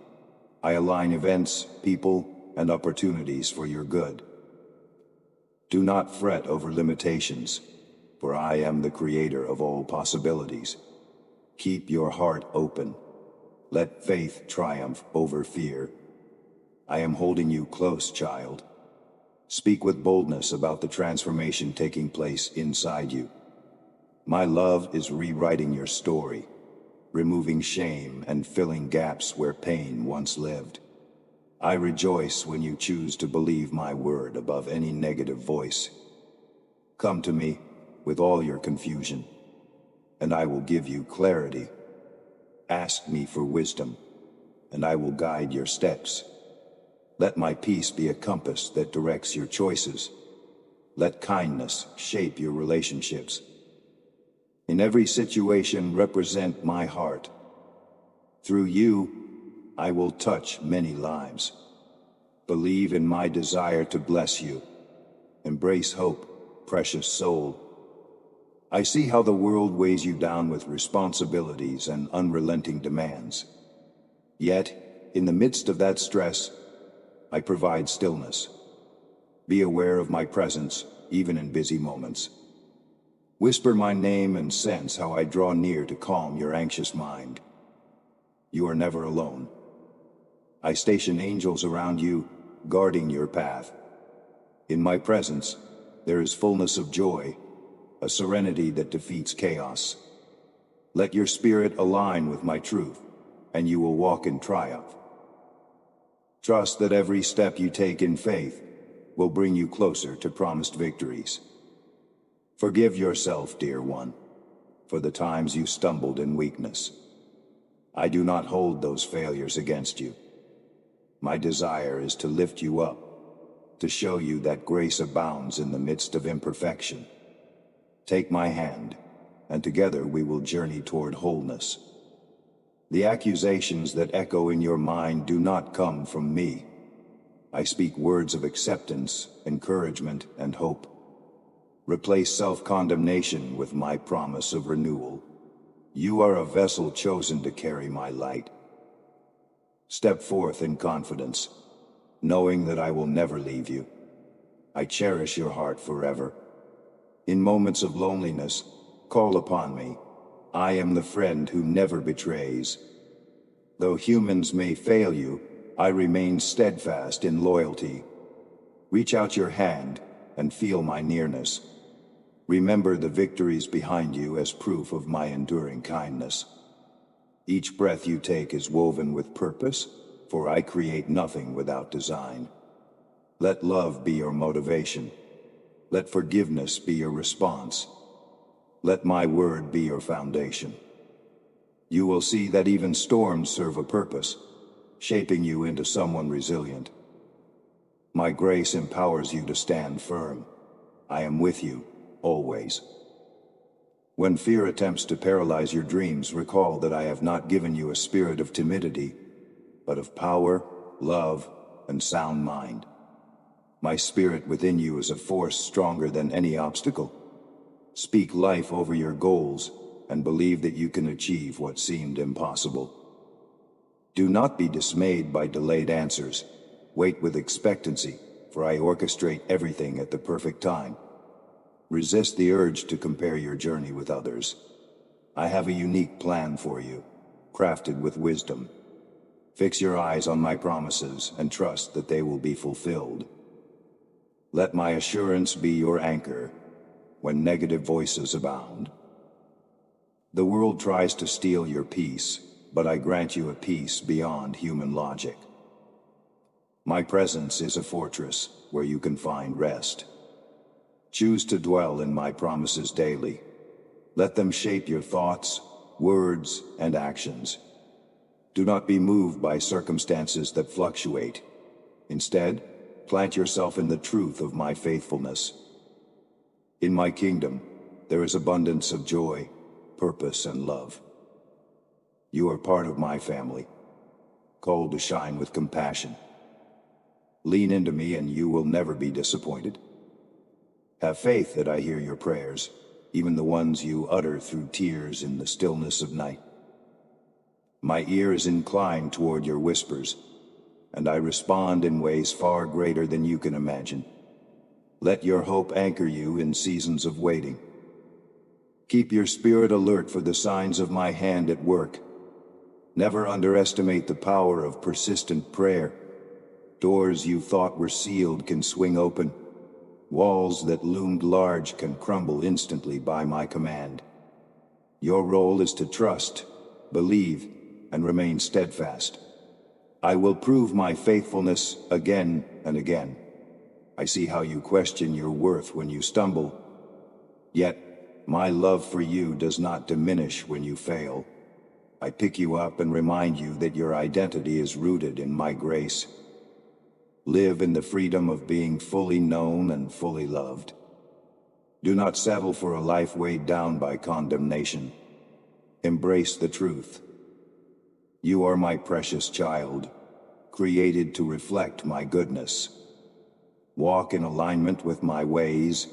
I align events, people, and opportunities for your good. Do not fret over limitations, for I am the creator of all possibilities. Keep your heart open. Let faith triumph over fear. I am holding you close, child. Speak with boldness about the transformation taking place inside you. My love is rewriting your story, removing shame and filling gaps where pain once lived. I rejoice when you choose to believe my word above any negative voice. Come to me with all your confusion, and I will give you clarity. Ask me for wisdom, and I will guide your steps. Let my peace be a compass that directs your choices. Let kindness shape your relationships. In every situation, represent my heart. Through you, I will touch many lives. Believe in my desire to bless you. Embrace hope, precious soul. I see how the world weighs you down with responsibilities and unrelenting demands. Yet, in the midst of that stress, I provide stillness. Be aware of my presence, even in busy moments. Whisper my name and sense how I draw near to calm your anxious mind. You are never alone. I station angels around you, guarding your path. In my presence, there is fullness of joy, a serenity that defeats chaos. Let your spirit align with my truth, and you will walk in triumph. Trust that every step you take in faith will bring you closer to promised victories. Forgive yourself, dear one, for the times you stumbled in weakness. I do not hold those failures against you. My desire is to lift you up, to show you that grace abounds in the midst of imperfection. Take my hand, and together we will journey toward wholeness. The accusations that echo in your mind do not come from me. I speak words of acceptance, encouragement, and hope. Replace self-condemnation with my promise of renewal. You are a vessel chosen to carry my light. Step forth in confidence, knowing that I will never leave you. I cherish your heart forever. In moments of loneliness, call upon me. I am the friend who never betrays. Though humans may fail you, I remain steadfast in loyalty. Reach out your hand and feel my nearness. Remember the victories behind you as proof of my enduring kindness. Each breath you take is woven with purpose, for I create nothing without design. Let love be your motivation. Let forgiveness be your response. Let my word be your foundation. You will see that even storms serve a purpose, shaping you into someone resilient. My grace empowers you to stand firm. I am with you, always. When fear attempts to paralyze your dreams, recall that I have not given you a spirit of timidity, but of power, love, and sound mind. My spirit within you is a force stronger than any obstacle. Speak life over your goals and believe that you can achieve what seemed impossible. Do not be dismayed by delayed answers. Wait with expectancy, for I orchestrate everything at the perfect time. Resist the urge to compare your journey with others. I have a unique plan for you, crafted with wisdom. Fix your eyes on my promises and trust that they will be fulfilled. Let my assurance be your anchor when negative voices abound. The world tries to steal your peace, but I grant you a peace beyond human logic. My presence is a fortress where you can find rest. Choose to dwell in my promises daily. Let them shape your thoughts, words, and actions. Do not be moved by circumstances that fluctuate. Instead, plant yourself in the truth of my faithfulness. In my kingdom, there is abundance of joy, purpose, and love. You are part of my family, called to shine with compassion. Lean into me and you will never be disappointed. Have faith that I hear your prayers, even the ones you utter through tears in the stillness of night. My ear is inclined toward your whispers, and I respond in ways far greater than you can imagine. Let your hope anchor you in seasons of waiting. Keep your spirit alert for the signs of my hand at work. Never underestimate the power of persistent prayer. Doors you thought were sealed can swing open. Walls that loomed large can crumble instantly by my command. Your role is to trust, believe, and remain steadfast. I will prove my faithfulness again and again. I see how you question your worth when you stumble. Yet, my love for you does not diminish when you fail. I pick you up and remind you that your identity is rooted in my grace. Live in the freedom of being fully known and fully loved. Do not settle for a life weighed down by condemnation. Embrace the truth. You are my precious child, created to reflect my goodness. Walk in alignment with my ways,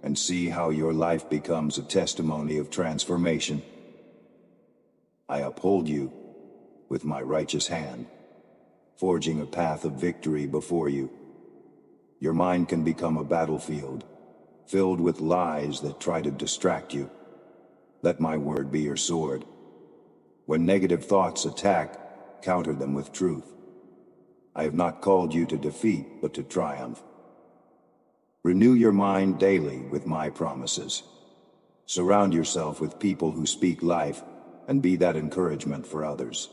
and see how your life becomes a testimony of transformation. I uphold you with my righteous hand, forging a path of victory before you. Your mind can become a battlefield, filled with lies that try to distract you. Let my word be your sword. When negative thoughts attack, counter them with truth. I have not called you to defeat, but to triumph. Renew your mind daily with my promises. Surround yourself with people who speak life, and be that encouragement for others.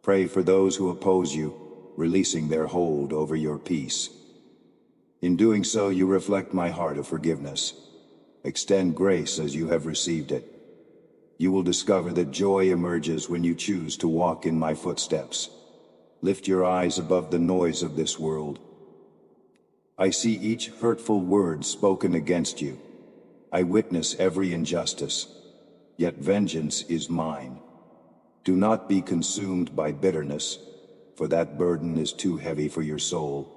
Pray for those who oppose you, releasing their hold over your peace. In doing so, you reflect my heart of forgiveness. Extend grace as you have received it. You will discover that joy emerges when you choose to walk in my footsteps. Lift your eyes above the noise of this world. I see each hurtful word spoken against you. I witness every injustice, yet vengeance is mine. Do not be consumed by bitterness, for that burden is too heavy for your soul.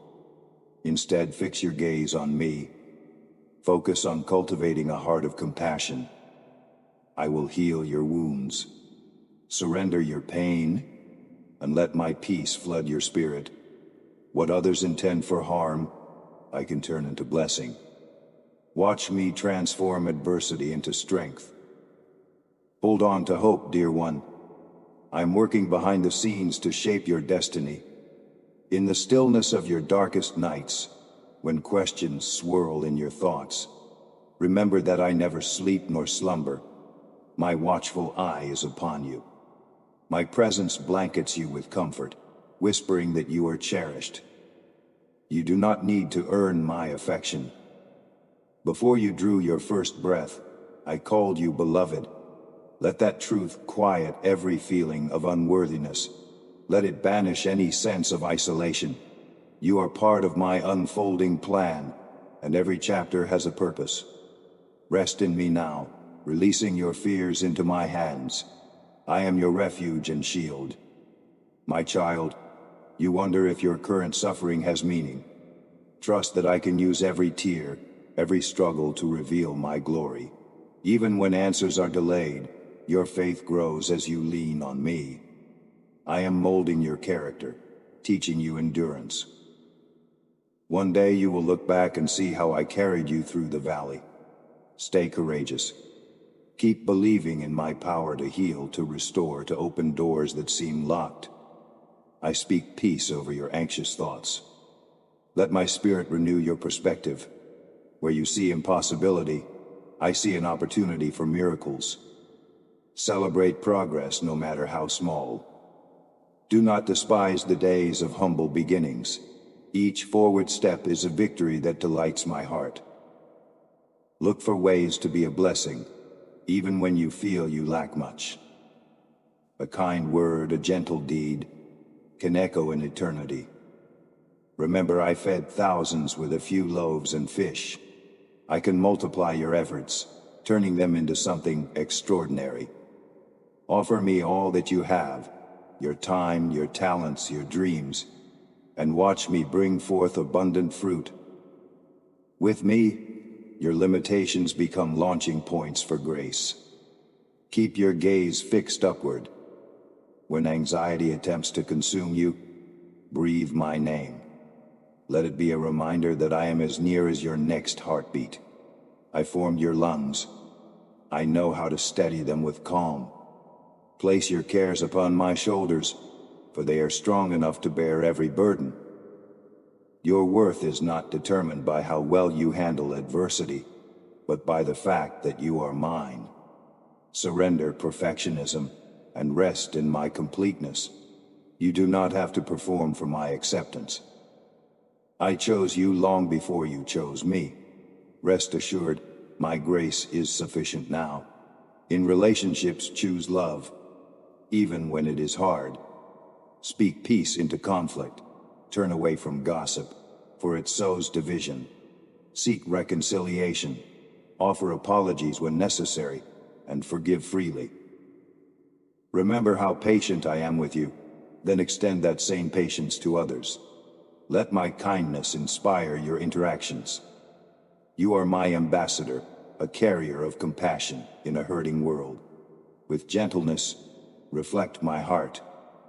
Instead, fix your gaze on me. Focus on cultivating a heart of compassion. I will heal your wounds. Surrender your pain, and let my peace flood your spirit. What others intend for harm, I can turn into blessing. Watch me transform adversity into strength. Hold on to hope, dear one. I'm working behind the scenes to shape your destiny. In the stillness of your darkest nights, when questions swirl in your thoughts, remember that I never sleep nor slumber. My watchful eye is upon you. My presence blankets you with comfort, whispering that you are cherished. You do not need to earn my affection. Before you drew your first breath, I called you beloved. Let that truth quiet every feeling of unworthiness. Let it banish any sense of isolation. You are part of my unfolding plan, and every chapter has a purpose. Rest in me now, releasing your fears into my hands. I am your refuge and shield. My child, you wonder if your current suffering has meaning. Trust that I can use every tear, every struggle to reveal my glory. Even when answers are delayed, your faith grows as you lean on me. I am molding your character, teaching you endurance. One day you will look back and see how I carried you through the valley. Stay courageous. Keep believing in my power to heal, to restore, to open doors that seem locked. I speak peace over your anxious thoughts. Let my spirit renew your perspective. Where you see impossibility, I see an opportunity for miracles. Celebrate progress no matter how small. Do not despise the days of humble beginnings. Each forward step is a victory that delights my heart. Look for ways to be a blessing, even when you feel you lack much. A kind word, a gentle deed, can echo in eternity. Remember, I fed thousands with a few loaves and fish. I can multiply your efforts, turning them into something extraordinary. Offer me all that you have, your time, your talents, your dreams, and watch me bring forth abundant fruit. With me, your limitations become launching points for grace. Keep your gaze fixed upward. When anxiety attempts to consume you, breathe my name. Let it be a reminder that I am as near as your next heartbeat. I formed your lungs. I know how to steady them with calm. Place your cares upon my shoulders, for they are strong enough to bear every burden. Your worth is not determined by how well you handle adversity, but by the fact that you are mine. Surrender perfectionism and rest in my completeness. You do not have to perform for my acceptance. I chose you long before you chose me. Rest assured, my grace is sufficient now. In relationships, choose love, even when it is hard. Speak peace into conflict. Turn away from gossip, for it sows division. Seek reconciliation. Offer apologies when necessary, and forgive freely. Remember how patient I am with you, then extend that same patience to others. Let my kindness inspire your interactions. You are my ambassador, a carrier of compassion in a hurting world. With gentleness, reflect my heart,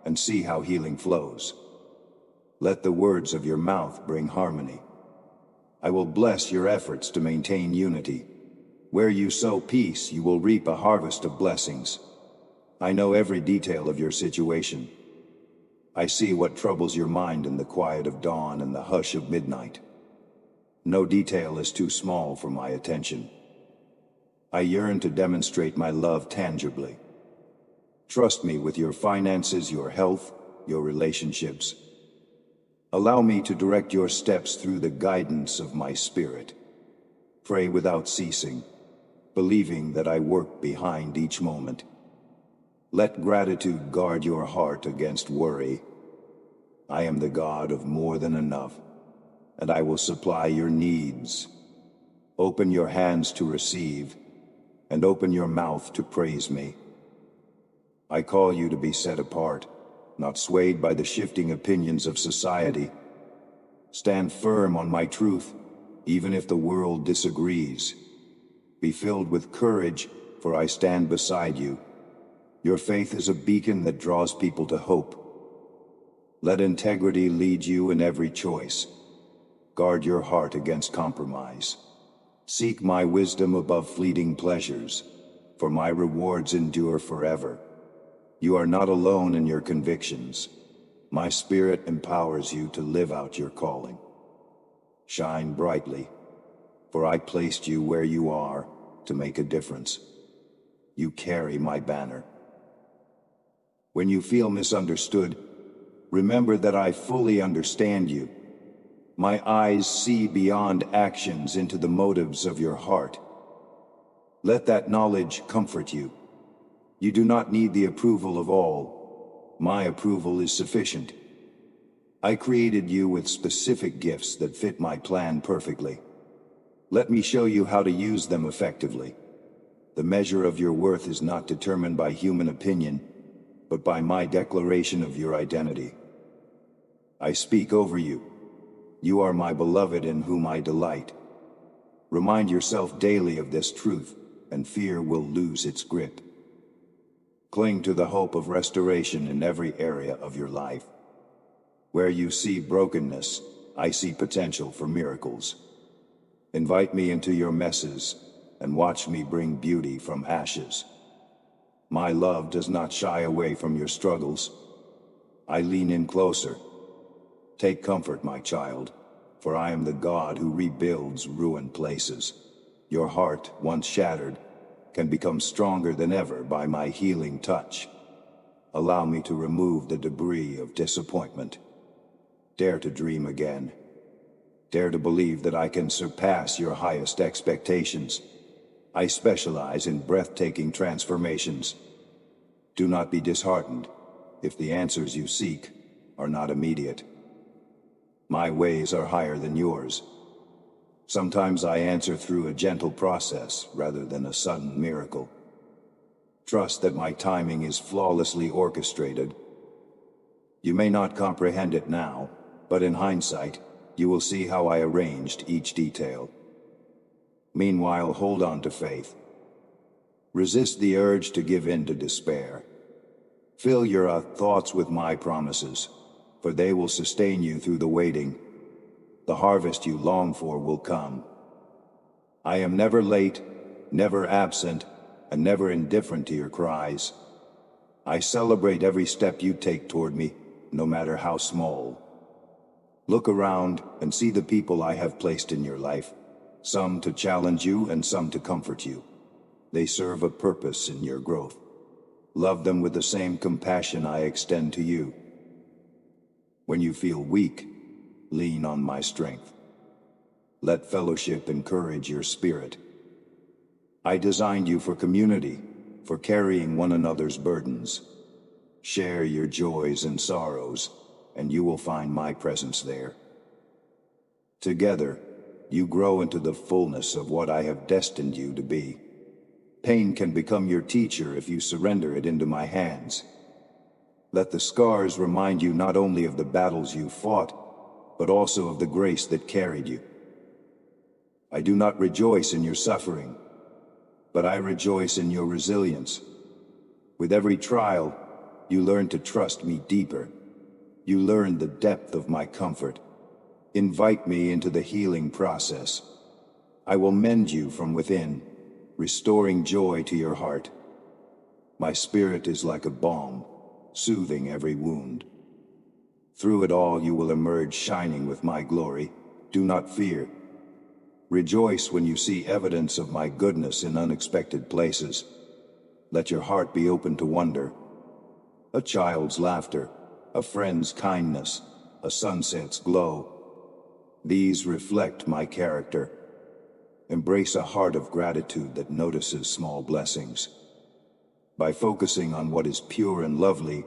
and see how healing flows. Let the words of your mouth bring harmony. I will bless your efforts to maintain unity. Where you sow peace, you will reap a harvest of blessings. I know every detail of your situation. I see what troubles your mind in the quiet of dawn and the hush of midnight. No detail is too small for my attention. I yearn to demonstrate my love tangibly. Trust me with your finances, your health, your relationships. Allow me to direct your steps through the guidance of my spirit. Pray without ceasing, believing that I work behind each moment. Let gratitude guard your heart against worry. I am the God of more than enough, and I will supply your needs. Open your hands to receive, and open your mouth to praise me. I call you to be set apart, not swayed by the shifting opinions of society. Stand firm on my truth, even if the world disagrees. Be filled with courage, for I stand beside you. Your faith is a beacon that draws people to hope. Let integrity lead you in every choice. Guard your heart against compromise. Seek my wisdom above fleeting pleasures, for my rewards endure forever. You are not alone in your convictions. My spirit empowers you to live out your calling. Shine brightly, for I placed you where you are to make a difference. You carry my banner. When you feel misunderstood, remember that I fully understand you. My eyes see beyond actions into the motives of your heart. Let that knowledge comfort you. You do not need the approval of all. My approval is sufficient. I created you with specific gifts that fit my plan perfectly. Let me show you how to use them effectively. The measure of your worth is not determined by human opinion, but by my declaration of your identity. I speak over you. You are my beloved in whom I delight. Remind yourself daily of this truth, and fear will lose its grip. Cling to the hope of restoration in every area of your life. Where you see brokenness, I see potential for miracles. Invite me into your messes, and watch me bring beauty from ashes. My love does not shy away from your struggles. I lean in closer. Take comfort, my child, for I am the God who rebuilds ruined places. Your heart, once shattered, can become stronger than ever by my healing touch. Allow me to remove the debris of disappointment. Dare to dream again. Dare to believe that I can surpass your highest expectations. I specialize in breathtaking transformations. Do not be disheartened if the answers you seek are not immediate. My ways are higher than yours. Sometimes I answer through a gentle process rather than a sudden miracle. Trust that my timing is flawlessly orchestrated. You may not comprehend it now, but in hindsight, you will see how I arranged each detail. Meanwhile, hold on to faith. Resist the urge to give in to despair. Fill your thoughts with my promises, for they will sustain you through the waiting. The harvest you long for will come. I am never late, never absent, and never indifferent to your cries. I celebrate every step you take toward me, no matter how small. Look around and see the people I have placed in your life, some to challenge you and some to comfort you. They serve a purpose in your growth. Love them with the same compassion I extend to you. When you feel weak, lean on my strength. Let fellowship encourage your spirit. I designed you for community, for carrying one another's burdens. Share your joys and sorrows, and you will find my presence there. Together, you grow into the fullness of what I have destined you to be. Pain can become your teacher if you surrender it into my hands. Let the scars remind you not only of the battles you fought, but also of the grace that carried you. I do not rejoice in your suffering, but I rejoice in your resilience. With every trial, you learn to trust me deeper. You learn the depth of my comfort. Invite me into the healing process. I will mend you from within, restoring joy to your heart. My spirit is like a balm, soothing every wound. Through it all you will emerge shining with my glory. Do not fear. Rejoice when you see evidence of my goodness in unexpected places. Let your heart be open to wonder. A child's laughter, a friend's kindness, a sunset's glow. These reflect my character. Embrace a heart of gratitude that notices small blessings. By focusing on what is pure and lovely,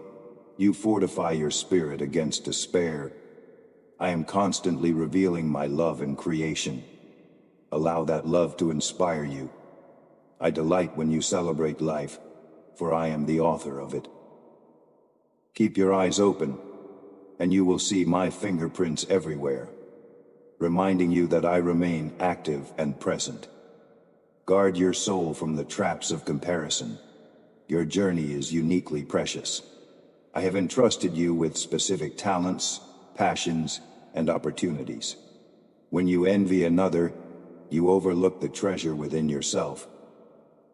you fortify your spirit against despair. I am constantly revealing my love in creation. Allow that love to inspire you. I delight when you celebrate life, for I am the author of it. Keep your eyes open, and you will see my fingerprints everywhere, reminding you that I remain active and present. Guard your soul from the traps of comparison. Your journey is uniquely precious. I have entrusted you with specific talents, passions, and opportunities. When you envy another, you overlook the treasure within yourself.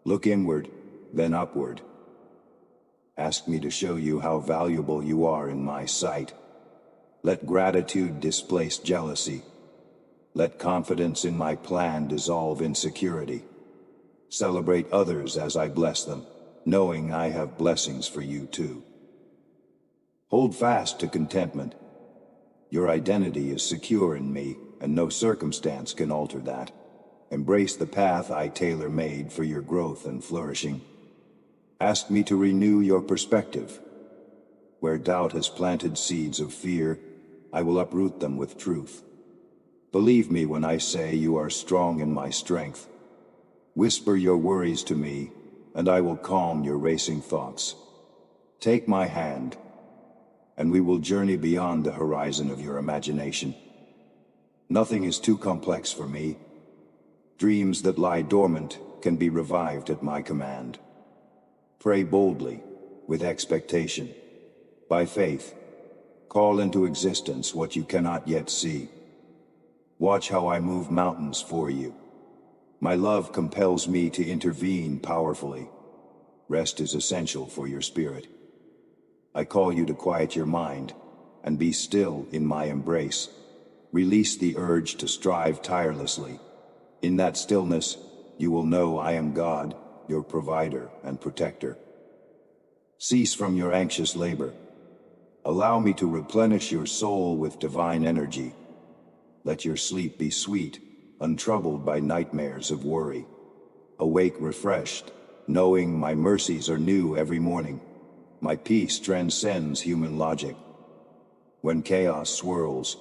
Look inward, then upward. Ask me to show you how valuable you are in my sight. Let gratitude displace jealousy. Let confidence in my plan dissolve insecurity. Celebrate others as I bless them, knowing I have blessings for you too. Hold fast to contentment. Your identity is secure in me, and no circumstance can alter that. Embrace the path I tailor-made for your growth and flourishing. Ask me to renew your perspective. Where doubt has planted seeds of fear, I will uproot them with truth. Believe me when I say you are strong in my strength. Whisper your worries to me, and I will calm your racing thoughts. Take my hand, and we will journey beyond the horizon of your imagination. Nothing is too complex for me. Dreams that lie dormant can be revived at my command. Pray boldly, with expectation. By faith, call into existence what you cannot yet see. Watch how I move mountains for you. My love compels me to intervene powerfully. Rest is essential for your spirit. I call you to quiet your mind and be still in my embrace. Release the urge to strive tirelessly. In that stillness, you will know I am God, your provider and protector. Cease from your anxious labor. Allow me to replenish your soul with divine energy. Let your sleep be sweet, untroubled by nightmares of worry. Awake refreshed, knowing my mercies are new every morning. My peace transcends human logic. When chaos swirls,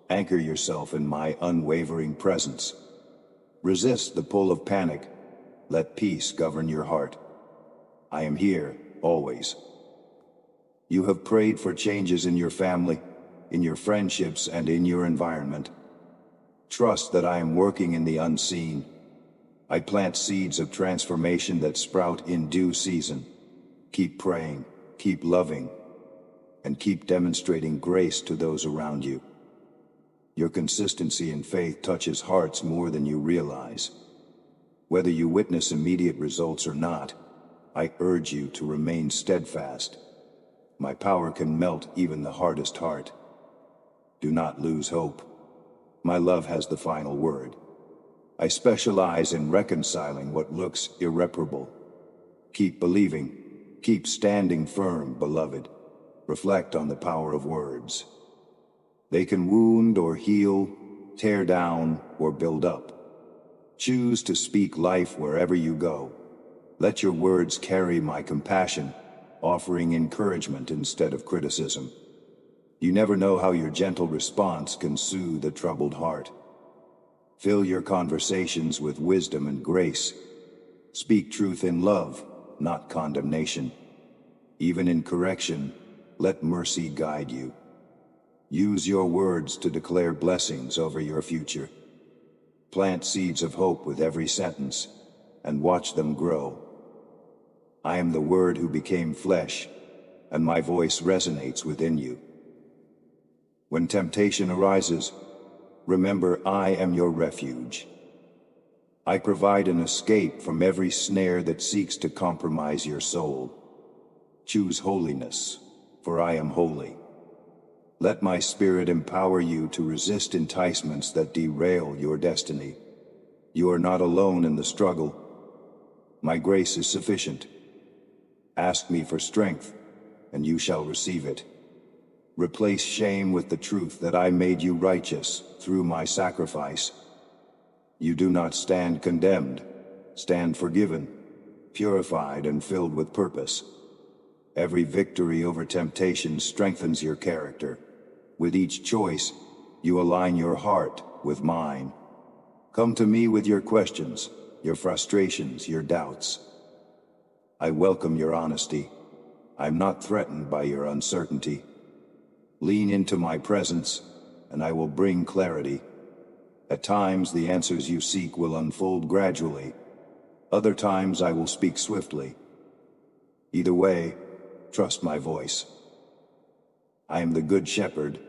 Anchor yourself in my unwavering presence. Resist the pull of panic. Let peace govern your heart. I am here, always. You have prayed for changes in your family, in your friendships, and in your environment. Trust that I am working in the unseen. I plant seeds of transformation that sprout in due season. Keep praying, keep loving, and keep demonstrating grace to those around you. Your consistency in faith touches hearts more than you realize. Whether you witness immediate results or not, I urge you to remain steadfast. My power can melt even the hardest heart. Do not lose hope. My love has the final word. I specialize in reconciling what looks irreparable. Keep believing. Keep standing firm, beloved. Reflect on the power of words. They can wound or heal, tear down or build up. Choose to speak life wherever you go. Let your words carry my compassion, offering encouragement instead of criticism. You never know how your gentle response can soothe a troubled heart. Fill your conversations with wisdom and grace. Speak truth in love, not condemnation. Even in correction, let mercy guide you. Use your words to declare blessings over your future. Plant seeds of hope with every sentence, and watch them grow. I am the Word who became flesh, and my voice resonates within you. When temptation arises, remember I am your refuge. I provide an escape from every snare that seeks to compromise your soul. Choose holiness, for I am holy. Let my spirit empower you to resist enticements that derail your destiny. You are not alone in the struggle. My grace is sufficient. Ask me for strength, and you shall receive it. Replace shame with the truth that I made you righteous through my sacrifice. You do not stand condemned. Stand forgiven, purified, and filled with purpose. Every victory over temptation strengthens your character. With each choice, you align your heart with mine. Come to me with your questions, your frustrations, your doubts. I welcome your honesty. I'm not threatened by your uncertainty. Lean into my presence, and I will bring clarity. At times, the answers you seek will unfold gradually. Other times, I will speak swiftly. Either way, trust my voice. I am the Good Shepherd,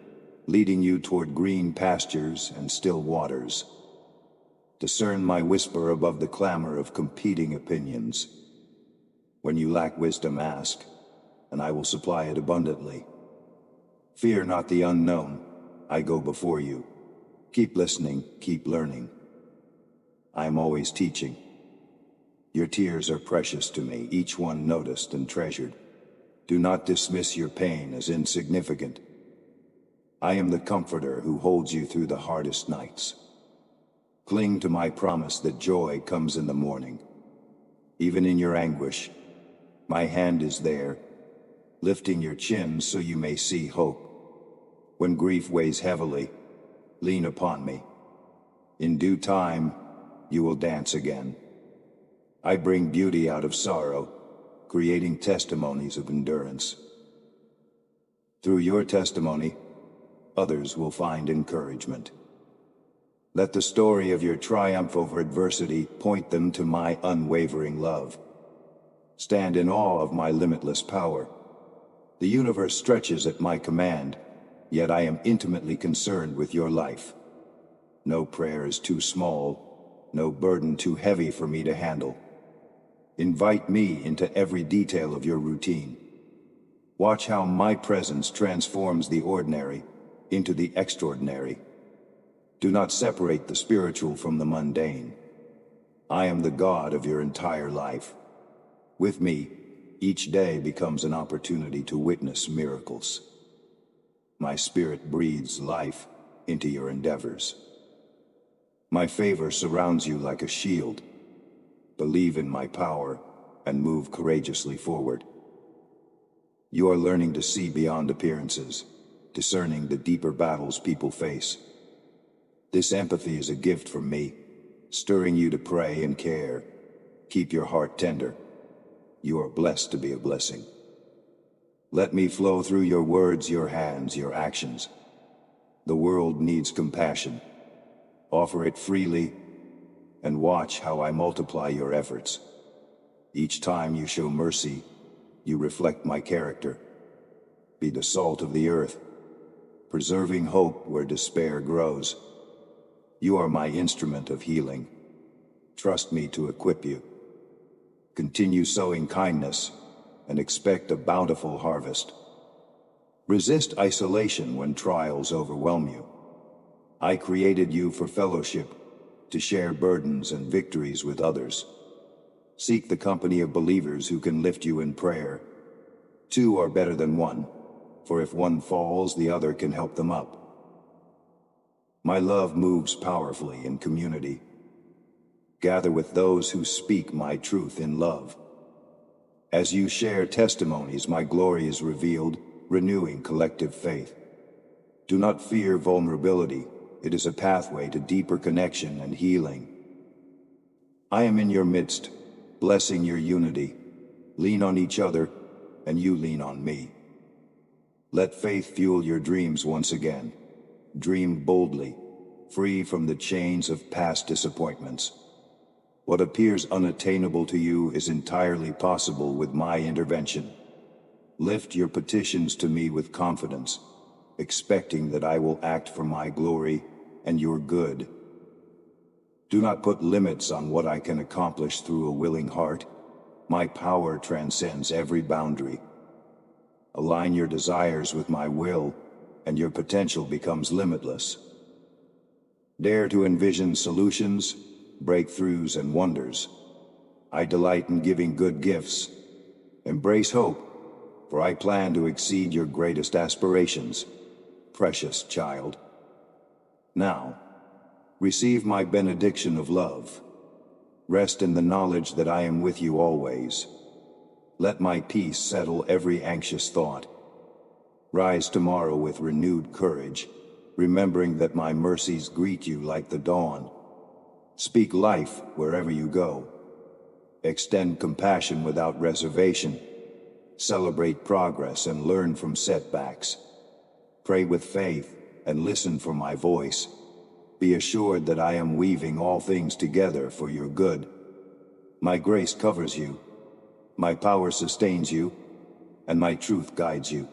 leading you toward green pastures and still waters. Discern my whisper above the clamor of competing opinions. When you lack wisdom, ask, and I will supply it abundantly. Fear not the unknown. I go before you. Keep listening, keep learning. I am always teaching. Your tears are precious to me, each one noticed and treasured. Do not dismiss your pain as insignificant. I am the comforter who holds you through the hardest nights. Cling to my promise that joy comes in the morning. Even in your anguish, my hand is there, lifting your chin so you may see hope. When grief weighs heavily, lean upon me. In due time, you will dance again. I bring beauty out of sorrow, creating testimonies of endurance. Through your testimony, others will find encouragement. Let the story of your triumph over adversity point them to my unwavering love. Stand in awe of my limitless power. The universe stretches at my command, yet I am intimately concerned with your life. No prayer is too small, no burden too heavy for me to handle. Invite me into every detail of your routine. Watch how my presence transforms the ordinary into the extraordinary. Do not separate the spiritual from the mundane. I am the God of your entire life. With me, each day becomes an opportunity to witness miracles. My spirit breathes life into your endeavors. My favor surrounds you like a shield. Believe in my power and move courageously forward. You are learning to see beyond appearances, discerning the deeper battles people face. This empathy is a gift from me, stirring you to pray and care. Keep your heart tender. You are blessed to be a blessing. Let me flow through your words, your hands, your actions. The world needs compassion. Offer it freely, and watch how I multiply your efforts. Each time you show mercy, you reflect my character. Be the salt of the earth, preserving hope where despair grows. You are my instrument of healing. Trust me to equip you. Continue sowing kindness and expect a bountiful harvest. Resist isolation when trials overwhelm you. I created you for fellowship, to share burdens and victories with others. Seek the company of believers who can lift you in prayer. Two are better than one, for if one falls, the other can help them up. My love moves powerfully in community. Gather with those who speak my truth in love. As you share testimonies, my glory is revealed, renewing collective faith. Do not fear vulnerability. It is a pathway to deeper connection and healing. I am in your midst, blessing your unity. Lean on each other, and you lean on me. Let faith fuel your dreams once again. Dream boldly, free from the chains of past disappointments. What appears unattainable to you is entirely possible with my intervention. Lift your petitions to me with confidence, expecting that I will act for my glory and your good. Do not put limits on what I can accomplish through a willing heart. My power transcends every boundary. Align your desires with my will, and your potential becomes limitless. Dare to envision solutions, breakthroughs, and wonders. I delight in giving good gifts. Embrace hope, for I plan to exceed your greatest aspirations, precious child. Now, receive my benediction of love. Rest in the knowledge that I am with you always. Let my peace settle every anxious thought. Rise tomorrow with renewed courage, remembering that my mercies greet you like the dawn. Speak life wherever you go. Extend compassion without reservation. Celebrate progress and learn from setbacks. Pray with faith and listen for my voice. Be assured that I am weaving all things together for your good. My grace covers you, my power sustains you, and my truth guides you.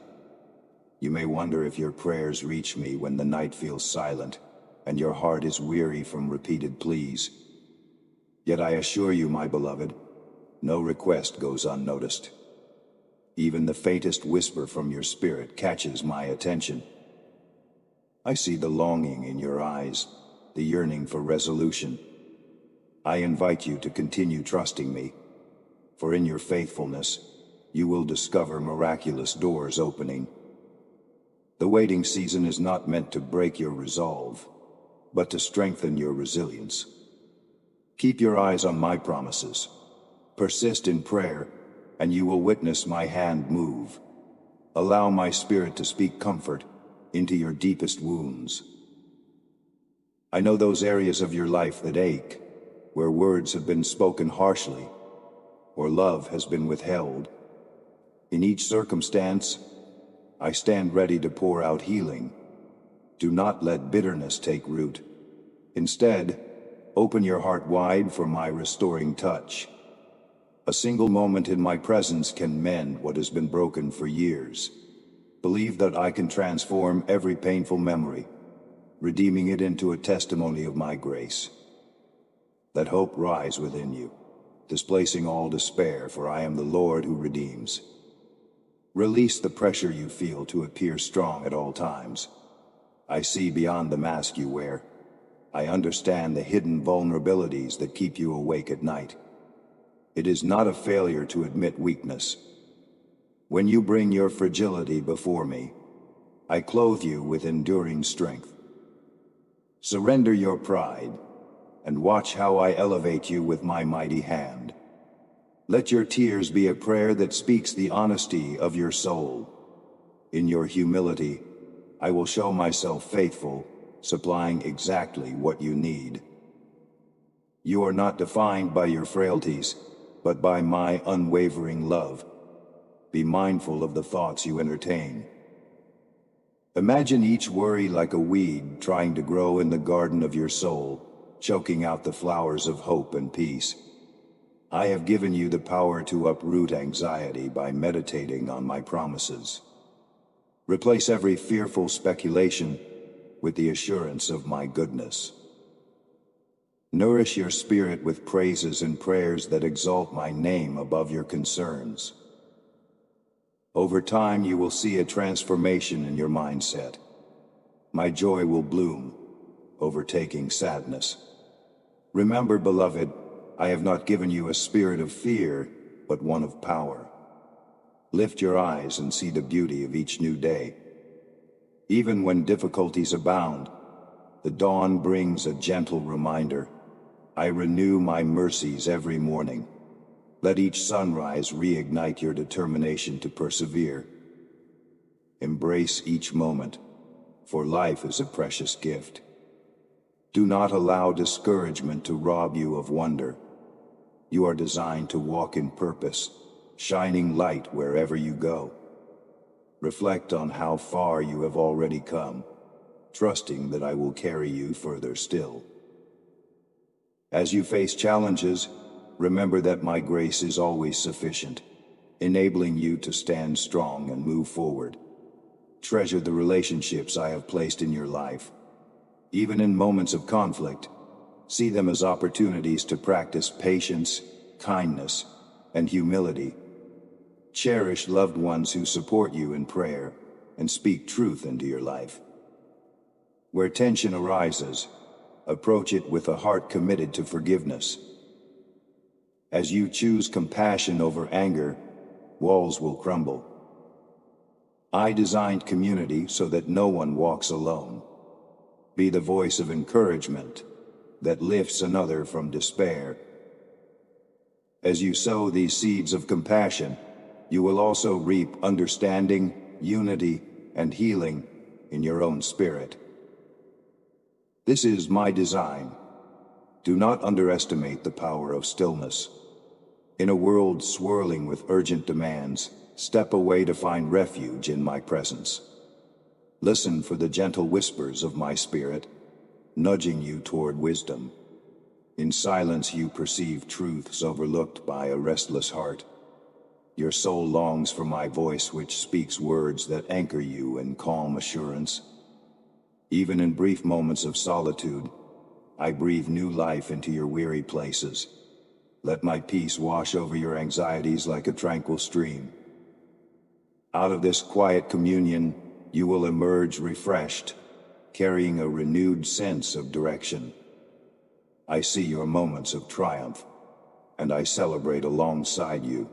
You may wonder if your prayers reach me when the night feels silent, and your heart is weary from repeated pleas. Yet I assure you, my beloved, no request goes unnoticed. Even the faintest whisper from your spirit catches my attention. I see the longing in your eyes, the yearning for resolution. I invite you to continue trusting me, for in your faithfulness, you will discover miraculous doors opening. The waiting season is not meant to break your resolve, but to strengthen your resilience. Keep your eyes on my promises. Persist in prayer, and you will witness my hand move. Allow my spirit to speak comfort into your deepest wounds. I know those areas of your life that ache, where words have been spoken harshly, or love has been withheld. In each circumstance, I stand ready to pour out healing. Do not let bitterness take root. Instead, open your heart wide for my restoring touch. A single moment in my presence can mend what has been broken for years. Believe that I can transform every painful memory, redeeming it into a testimony of my grace. Let hope rise within you, displacing all despair, for I am the Lord who redeems. Release the pressure you feel to appear strong at all times. I see beyond the mask you wear. I understand the hidden vulnerabilities that keep you awake at night. It is not a failure to admit weakness. When you bring your fragility before me, I clothe you with enduring strength. Surrender your pride, and watch how I elevate you with my mighty hand. Let your tears be a prayer that speaks the honesty of your soul. In your humility, I will show myself faithful, supplying exactly what you need. You are not defined by your frailties, but by my unwavering love. Be mindful of the thoughts you entertain. Imagine each worry like a weed trying to grow in the garden of your soul, choking out the flowers of hope and peace. I have given you the power to uproot anxiety by meditating on my promises. Replace every fearful speculation with the assurance of my goodness. Nourish your spirit with praises and prayers that exalt my name above your concerns. Over time, you will see a transformation in your mindset. My joy will bloom, overtaking sadness. Remember, beloved, I have not given you a spirit of fear, but one of power. Lift your eyes and see the beauty of each new day. Even when difficulties abound, the dawn brings a gentle reminder. I renew my mercies every morning. Let each sunrise reignite your determination to persevere. Embrace each moment, for life is a precious gift. Do not allow discouragement to rob you of wonder. You are designed to walk in purpose, shining light wherever you go. Reflect on how far you have already come, trusting that I will carry you further still. As you face challenges, remember that my grace is always sufficient, enabling you to stand strong and move forward. Treasure the relationships I have placed in your life. Even in moments of conflict, see them as opportunities to practice patience, kindness, and humility. Cherish loved ones who support you in prayer and speak truth into your life. Where tension arises, approach it with a heart committed to forgiveness. As you choose compassion over anger, walls will crumble. I designed community so that no one walks alone. Be the voice of encouragement that lifts another from despair. As you sow these seeds of compassion, you will also reap understanding, unity, and healing in your own spirit. This is my design. Do not underestimate the power of stillness. In a world swirling with urgent demands, step away to find refuge in my presence. Listen for the gentle whispers of my spirit, nudging you toward wisdom. In silence you perceive truths overlooked by a restless heart. Your soul longs for my voice, which speaks words that anchor you in calm assurance. Even in brief moments of solitude, I breathe new life into your weary places. Let my peace wash over your anxieties like a tranquil stream. Out of this quiet communion, you will emerge refreshed, carrying a renewed sense of direction. I see your moments of triumph, and I celebrate alongside you.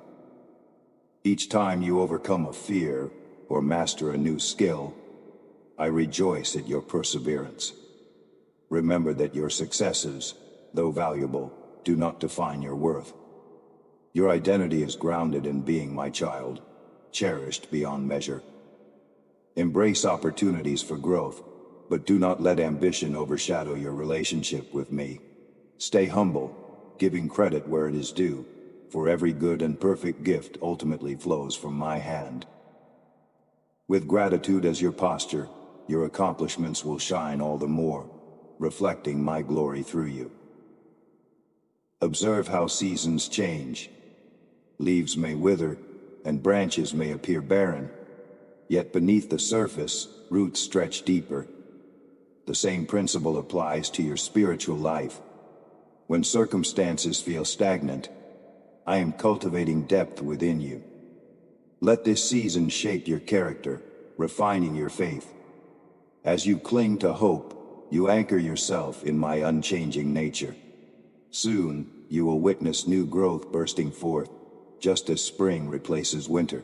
Each time you overcome a fear or master a new skill, I rejoice at your perseverance. Remember that your successes, though valuable, do not define your worth. Your identity is grounded in being my child, cherished beyond measure. Embrace opportunities for growth, but do not let ambition overshadow your relationship with me. Stay humble, giving credit where it is due, for every good and perfect gift ultimately flows from my hand. With gratitude as your posture, your accomplishments will shine all the more, reflecting my glory through you. Observe how seasons change. Leaves may wither, and branches may appear barren, yet beneath the surface, roots stretch deeper. The same principle applies to your spiritual life. When circumstances feel stagnant, I am cultivating depth within you. Let this season shape your character, refining your faith. As you cling to hope, you anchor yourself in my unchanging nature. Soon, you will witness new growth bursting forth, just as spring replaces winter.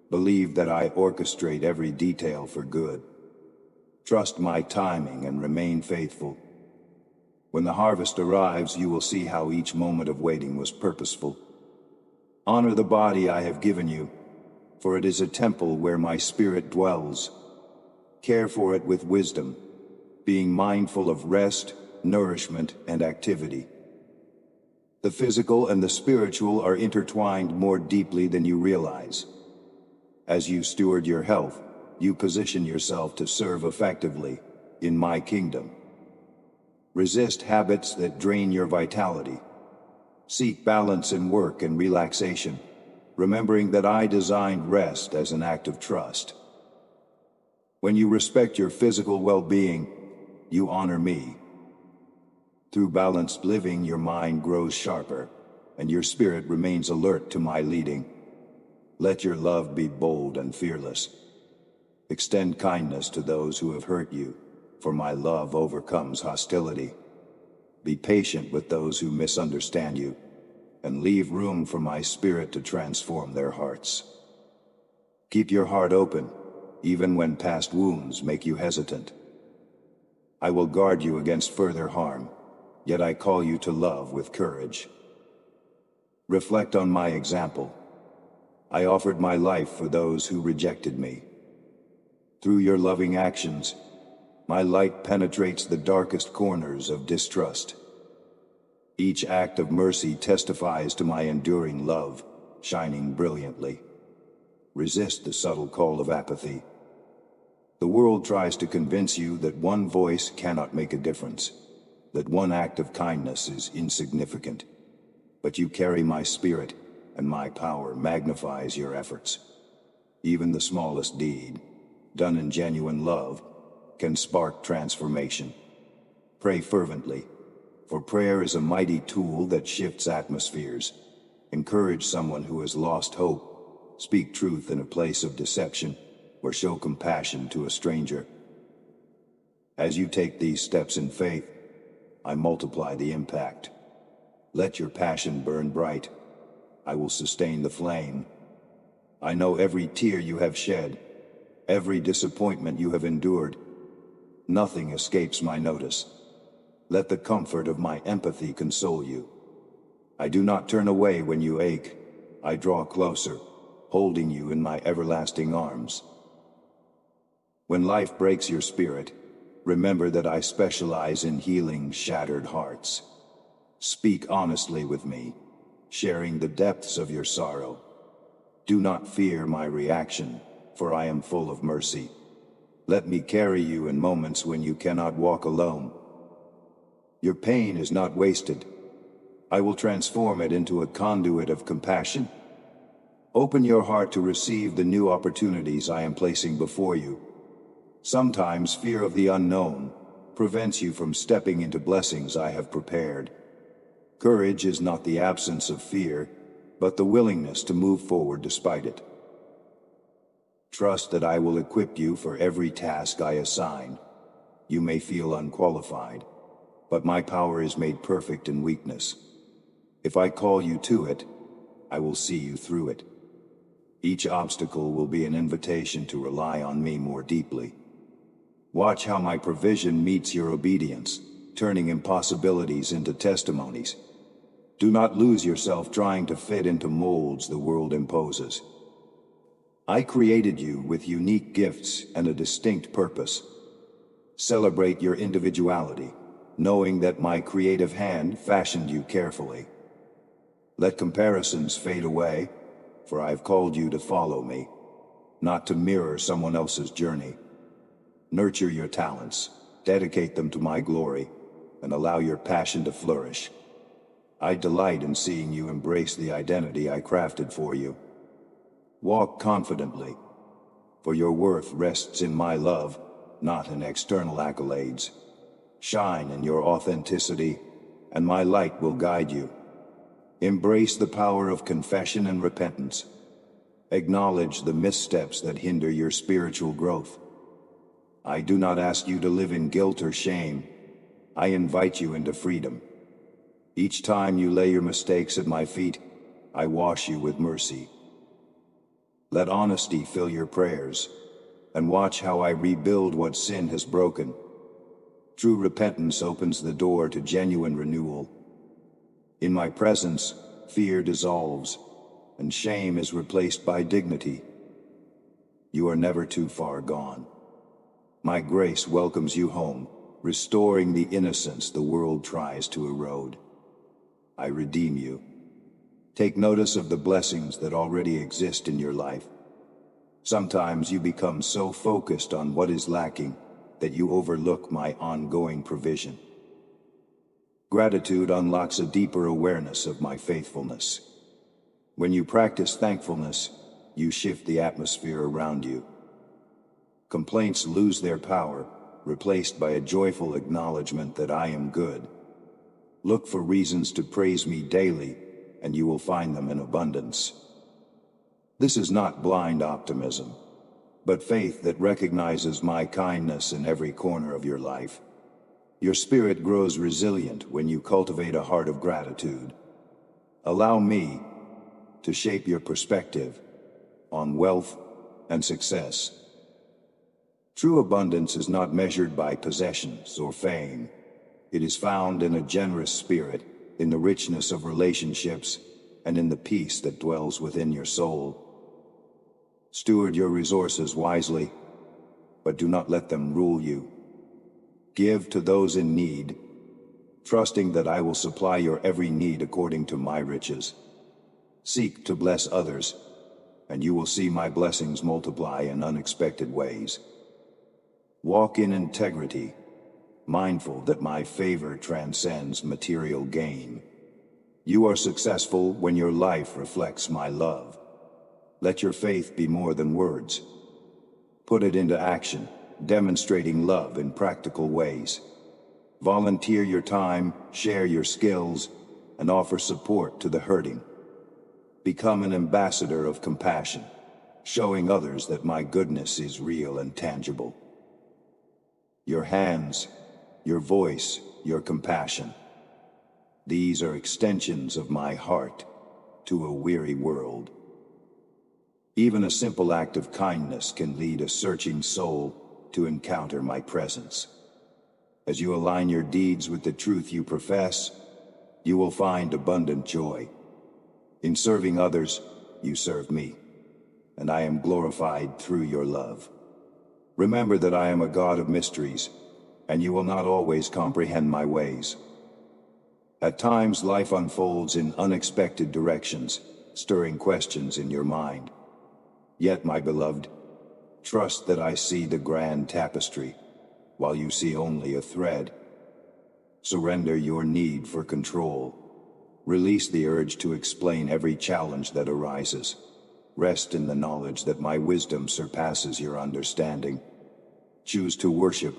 Believe that I orchestrate every detail for good. Trust my timing and remain faithful. When the harvest arrives, you will see how each moment of waiting was purposeful. Honor the body I have given you, for it is a temple where my spirit dwells. Care for it with wisdom, being mindful of rest, nourishment, and activity. The physical and the spiritual are intertwined more deeply than you realize. As you steward your health, you position yourself to serve effectively in my kingdom. Resist habits that drain your vitality. Seek balance in work and relaxation, remembering that I designed rest as an act of trust. When you respect your physical well-being, you honor me. Through balanced living, your mind grows sharper, and your spirit remains alert to my leading. Let your love be bold and fearless. Extend kindness to those who have hurt you, for my love overcomes hostility. Be patient with those who misunderstand you, and leave room for my spirit to transform their hearts. Keep your heart open, even when past wounds make you hesitant. I will guard you against further harm, yet I call you to love with courage. Reflect on my example. I offered my life for those who rejected me. Through your loving actions, my light penetrates the darkest corners of distrust. Each act of mercy testifies to my enduring love, shining brilliantly. Resist the subtle call of apathy. The world tries to convince you that one voice cannot make a difference, that one act of kindness is insignificant. But you carry my spirit, and my power magnifies your efforts. Even the smallest deed, done in genuine love, can spark transformation. Pray fervently, for prayer is a mighty tool that shifts atmospheres. Encourage someone who has lost hope. Speak truth in a place of deception, or show compassion to a stranger. As you take these steps in faith, I multiply the impact. Let your passion burn bright. I will sustain the flame. I know every tear you have shed, every disappointment you have endured. Nothing escapes my notice. Let the comfort of my empathy console you. I do not turn away when you ache. I draw closer, holding you in my everlasting arms. When life breaks your spirit, remember that I specialize in healing shattered hearts. Speak honestly with me, sharing the depths of your sorrow. Do not fear my reaction, for I am full of mercy. Let me carry you in moments when you cannot walk alone. Your pain is not wasted. I will transform it into a conduit of compassion. Open your heart to receive the new opportunities I am placing before you. Sometimes fear of the unknown prevents you from stepping into blessings I have prepared. Courage is not the absence of fear, but the willingness to move forward despite it. Trust that I will equip you for every task I assign. You may feel unqualified, but my power is made perfect in weakness. If I call you to it, I will see you through it. Each obstacle will be an invitation to rely on me more deeply. Watch how my provision meets your obedience, turning impossibilities into testimonies. Do not lose yourself trying to fit into molds the world imposes. I created you with unique gifts and a distinct purpose. Celebrate your individuality, knowing that my creative hand fashioned you carefully. Let comparisons fade away, for I've called you to follow me, not to mirror someone else's journey. Nurture your talents, dedicate them to my glory, and allow your passion to flourish. I delight in seeing you embrace the identity I crafted for you. Walk confidently, for your worth rests in my love, not in external accolades. Shine in your authenticity, and my light will guide you. Embrace the power of confession and repentance. Acknowledge the missteps that hinder your spiritual growth. I do not ask you to live in guilt or shame. I invite you into freedom. Each time you lay your mistakes at my feet, I wash you with mercy. Let honesty fill your prayers, and watch how I rebuild what sin has broken. True repentance opens the door to genuine renewal. In my presence, fear dissolves, and shame is replaced by dignity. You are never too far gone. My grace welcomes you home, restoring the innocence the world tries to erode. I redeem you. Take notice of the blessings that already exist in your life. Sometimes you become so focused on what is lacking that you overlook my ongoing provision. Gratitude unlocks a deeper awareness of my faithfulness. When you practice thankfulness, you shift the atmosphere around you. Complaints lose their power, replaced by a joyful acknowledgement that I am good. Look for reasons to praise me daily, and you will find them in abundance. This is not blind optimism, but faith that recognizes my kindness in every corner of your life. Your spirit grows resilient when you cultivate a heart of gratitude. Allow me to shape your perspective on wealth and success. True abundance is not measured by possessions or fame. It is found in a generous spirit, in the richness of relationships, and in the peace that dwells within your soul. Steward your resources wisely, but do not let them rule you. Give to those in need, trusting that I will supply your every need according to my riches. Seek to bless others, and you will see my blessings multiply in unexpected ways. Walk in integrity, mindful that my favor transcends material gain. You are successful when your life reflects my love. Let your faith be more than words. Put it into action, demonstrating love in practical ways. Volunteer your time, share your skills, and offer support to the hurting. Become an ambassador of compassion, showing others that my goodness is real and tangible. Your hands, your voice, your compassion. These are extensions of my heart to a weary world. Even a simple act of kindness can lead a searching soul to encounter my presence. As you align your deeds with the truth you profess, you will find abundant joy. In serving others, you serve me, and I am glorified through your love. Remember that I am a God of mysteries, and you will not always comprehend my ways. At times, life unfolds in unexpected directions, stirring questions in your mind. Yet, my beloved, trust that I see the grand tapestry, while you see only a thread. Surrender your need for control. Release the urge to explain every challenge that arises. Rest in the knowledge that my wisdom surpasses your understanding. Choose to worship,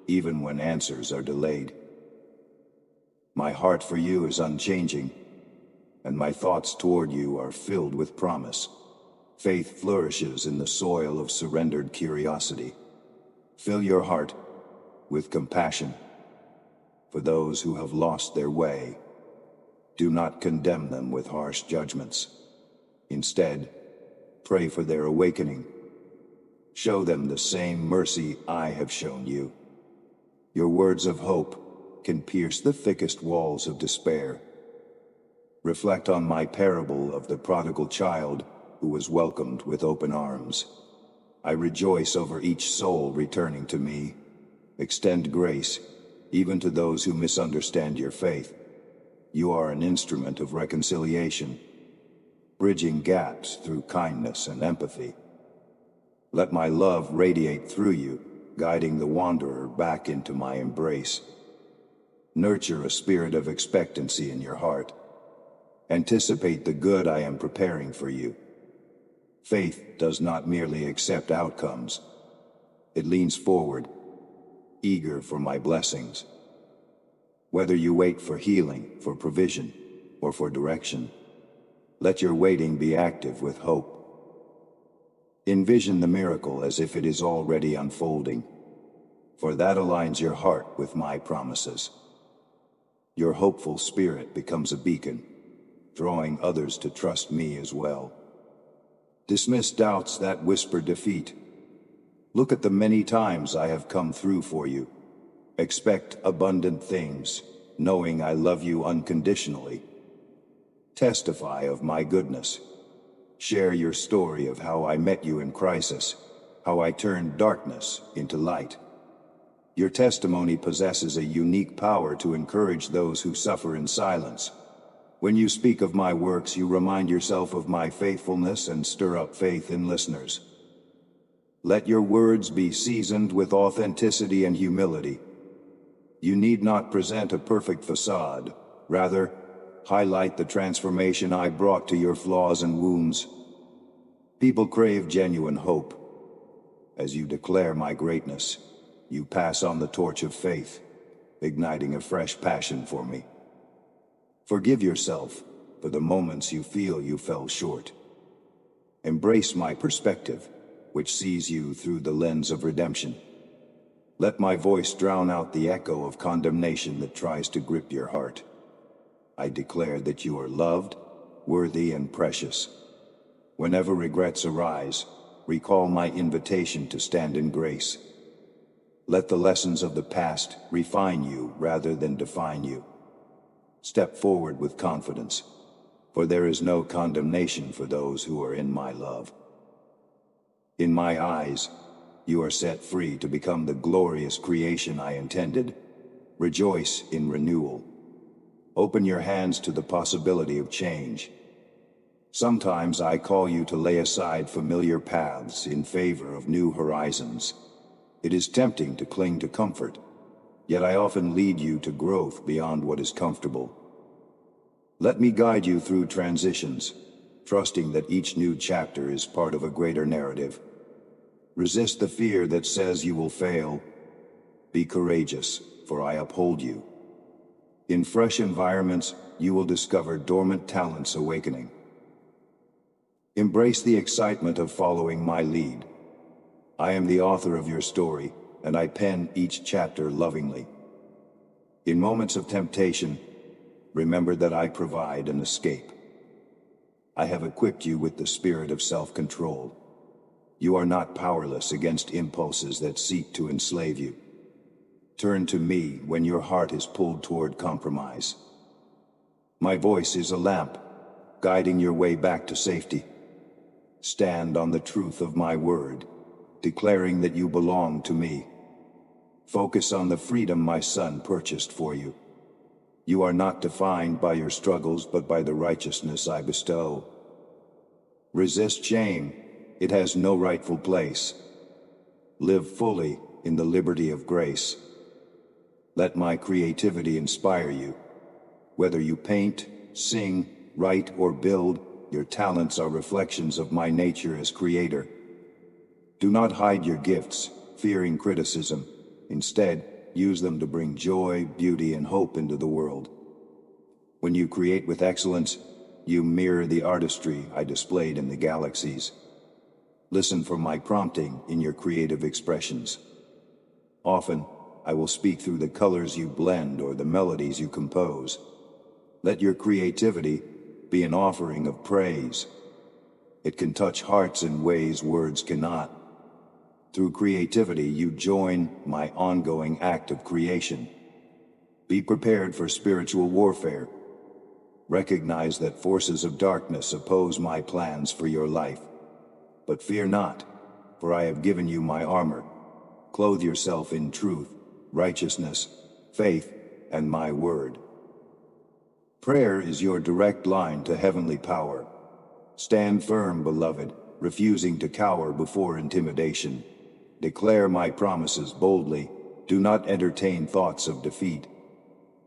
even when answers are delayed. My heart for you is unchanging, and my thoughts toward you are filled with promise. Faith flourishes in the soil of surrendered curiosity. Fill your heart with compassion for those who have lost their way. Do not condemn them with harsh judgments. Instead, pray for their awakening. Show them the same mercy I have shown you. Your words of hope can pierce the thickest walls of despair. Reflect on my parable of the prodigal child who was welcomed with open arms. I rejoice over each soul returning to me. Extend grace, even to those who misunderstand your faith. You are an instrument of reconciliation, bridging gaps through kindness and empathy. Let my love radiate through you, guiding the wanderer back into my embrace. Nurture a spirit of expectancy in your heart. Anticipate the good I am preparing for you. Faith does not merely accept outcomes. It leans forward, eager for my blessings. Whether you wait for healing, for provision, or for direction, let your waiting be active with hope. Envision the miracle as if it is already unfolding, for that aligns your heart with my promises. Your hopeful spirit becomes a beacon, drawing others to trust me as well. Dismiss doubts that whisper defeat. Look at the many times I have come through for you. Expect abundant things, knowing I love you unconditionally. Testify of my goodness. Share your story of how I met you in crisis, how I turned darkness into light. Your testimony possesses a unique power to encourage those who suffer in silence. When you speak of my works, you remind yourself of my faithfulness and stir up faith in listeners. Let your words be seasoned with authenticity and humility. You need not present a perfect facade. Rather, highlight the transformation I brought to your flaws and wounds. People crave genuine hope. As you declare my greatness, you pass on the torch of faith, igniting a fresh passion for me. Forgive yourself for the moments you feel you fell short. Embrace my perspective, which sees you through the lens of redemption. Let my voice drown out the echo of condemnation that tries to grip your heart. I declare that you are loved, worthy, and precious. Whenever regrets arise, recall my invitation to stand in grace. Let the lessons of the past refine you rather than define you. Step forward with confidence, for there is no condemnation for those who are in my love. In my eyes, you are set free to become the glorious creation I intended. Rejoice in renewal. Open your hands to the possibility of change. Sometimes I call you to lay aside familiar paths in favor of new horizons. It is tempting to cling to comfort, yet I often lead you to growth beyond what is comfortable. Let me guide you through transitions, trusting that each new chapter is part of a greater narrative. Resist the fear that says you will fail. Be courageous, for I uphold you. In fresh environments, you will discover dormant talents awakening. Embrace the excitement of following my lead. I am the author of your story, and I pen each chapter lovingly. In moments of temptation, remember that I provide an escape. I have equipped you with the spirit of self-control. You are not powerless against impulses that seek to enslave you. Turn to me when your heart is pulled toward compromise. My voice is a lamp, guiding your way back to safety. Stand on the truth of my word, declaring that you belong to me. Focus on the freedom my Son purchased for you. You are not defined by your struggles, but by the righteousness I bestow. Resist shame. It has no rightful place. Live fully in the liberty of grace. Let my creativity inspire you. Whether you paint, sing, write, or build, your talents are reflections of my nature as creator. Do not hide your gifts, fearing criticism. Instead, use them to bring joy, beauty, and hope into the world. When you create with excellence, you mirror the artistry I displayed in the galaxies. Listen for my prompting in your creative expressions. Often, I will speak through the colors you blend or the melodies you compose. Let your creativity be an offering of praise. It can touch hearts in ways words cannot. Through creativity, you join my ongoing act of creation. Be prepared for spiritual warfare. Recognize that forces of darkness oppose my plans for your life. But fear not, for I have given you my armor. Clothe yourself in truth, righteousness, faith, and my word. Prayer is your direct line to heavenly power. Stand firm, beloved, refusing to cower before intimidation. Declare my promises boldly. Do not entertain thoughts of defeat.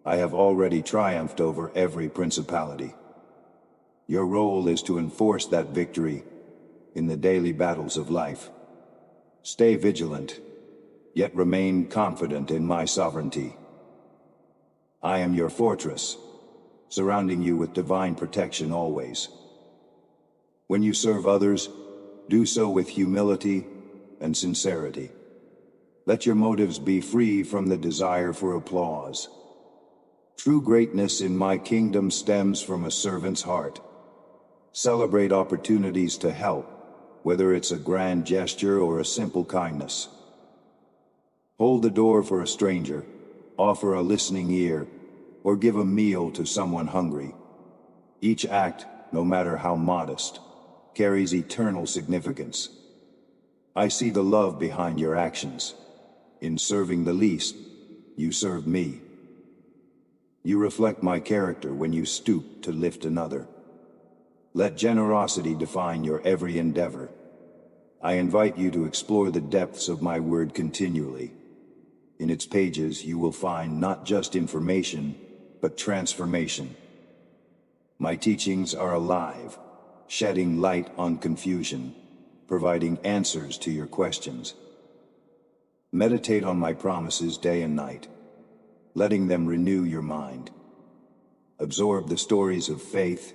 I have already triumphed over every principality. Your role is to enforce that victory in the daily battles of life. Stay vigilant, yet remain confident in my sovereignty. I am your fortress, surrounding you with divine protection always. When you serve others, do so with humility and sincerity. Let your motives be free from the desire for applause. True greatness in my kingdom stems from a servant's heart. Celebrate opportunities to help, whether it's a grand gesture or a simple kindness. Hold the door for a stranger, offer a listening ear, or give a meal to someone hungry. Each act, no matter how modest, carries eternal significance. I see the love behind your actions. In serving the least, you serve me. You reflect my character when you stoop to lift another. Let generosity define your every endeavor. I invite you to explore the depths of my word continually. In its pages, you will find not just information, but transformation. My teachings are alive, shedding light on confusion, providing answers to your questions. Meditate on my promises day and night, letting them renew your mind. Absorb the stories of faith,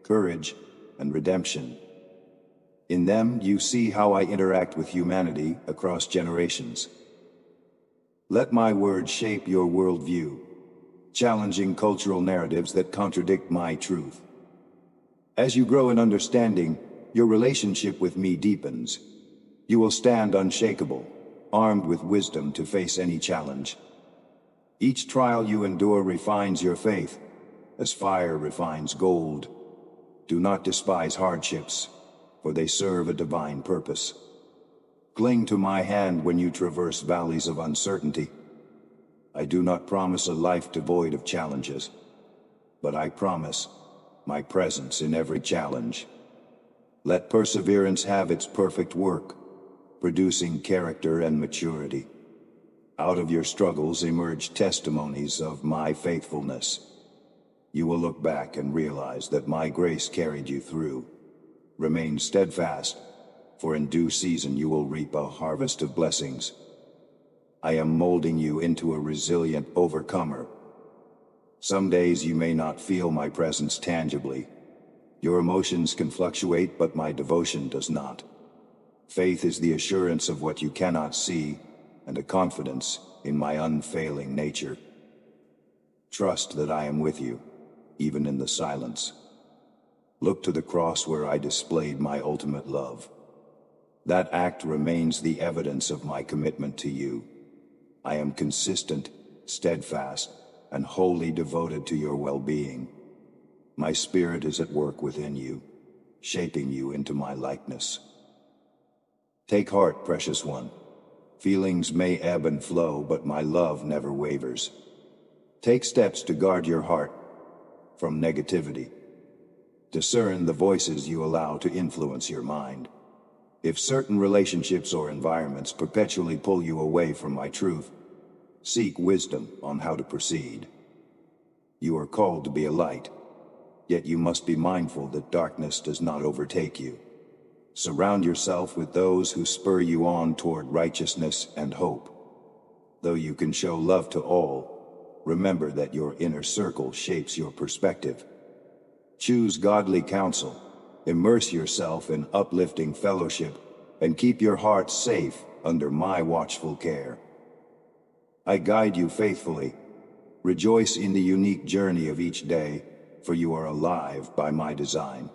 courage, and redemption. In them, you see how I interact with humanity across generations. Let my words shape your worldview, challenging cultural narratives that contradict my truth. As you grow in understanding, your relationship with me deepens. You will stand unshakable, armed with wisdom to face any challenge. Each trial you endure refines your faith, as fire refines gold. Do not despise hardships, for they serve a divine purpose. Cling to my hand when you traverse valleys of uncertainty. I do not promise a life devoid of challenges, but I promise my presence in every challenge. Let perseverance have its perfect work, producing character and maturity. Out of your struggles emerge testimonies of my faithfulness. You will look back and realize that my grace carried you through. Remain steadfast, for in due season you will reap a harvest of blessings. I am molding you into a resilient overcomer. Some days you may not feel my presence tangibly. Your emotions can fluctuate, but my devotion does not. Faith is the assurance of what you cannot see, and a confidence in my unfailing nature. Trust that I am with you, even in the silence. Look to the cross where I displayed my ultimate love. That act remains the evidence of my commitment to you. I am consistent, steadfast, and wholly devoted to your well-being. My spirit is at work within you, shaping you into my likeness. Take heart, precious one. Feelings may ebb and flow, but my love never wavers. Take steps to guard your heart from negativity. Discern the voices you allow to influence your mind. If certain relationships or environments perpetually pull you away from my truth, seek wisdom on how to proceed. You are called to be a light, yet you must be mindful that darkness does not overtake you. Surround yourself with those who spur you on toward righteousness and hope. Though you can show love to all, remember that your inner circle shapes your perspective. Choose godly counsel, immerse yourself in uplifting fellowship, and keep your heart safe under my watchful care. I guide you faithfully. Rejoice in the unique journey of each day, for you are alive by my design.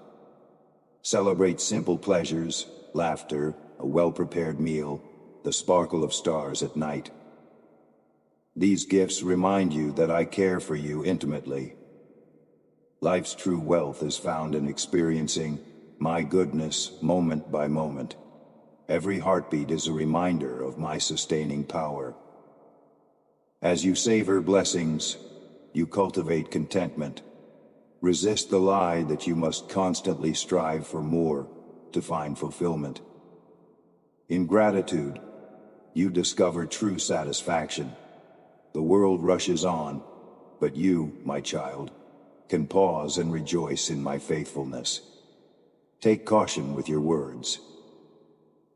Celebrate simple pleasures, laughter, a well-prepared meal, the sparkle of stars at night. These gifts remind you that I care for you intimately. Life's true wealth is found in experiencing my goodness moment by moment. Every heartbeat is a reminder of my sustaining power. As you savor blessings, you cultivate contentment. Resist the lie that you must constantly strive for more to find fulfillment. In gratitude, you discover true satisfaction. The world rushes on, but you, my child, can pause and rejoice in my faithfulness. Take caution with your words.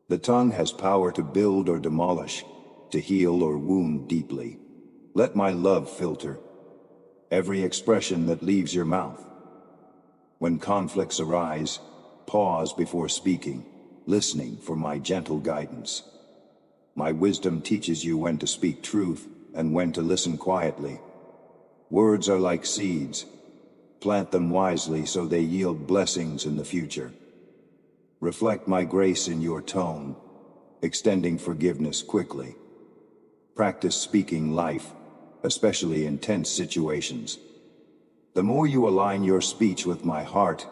The tongue has power to build or demolish, to heal or wound deeply. Let my love filter every expression that leaves your mouth. When conflicts arise, pause before speaking, listening for my gentle guidance. My wisdom teaches you when to speak truth and when to listen quietly. Words are like seeds. Plant them wisely so they yield blessings in the future. Reflect my grace in your tone, extending forgiveness quickly. Practice speaking life, especially in tense situations. The more you align your speech with my heart,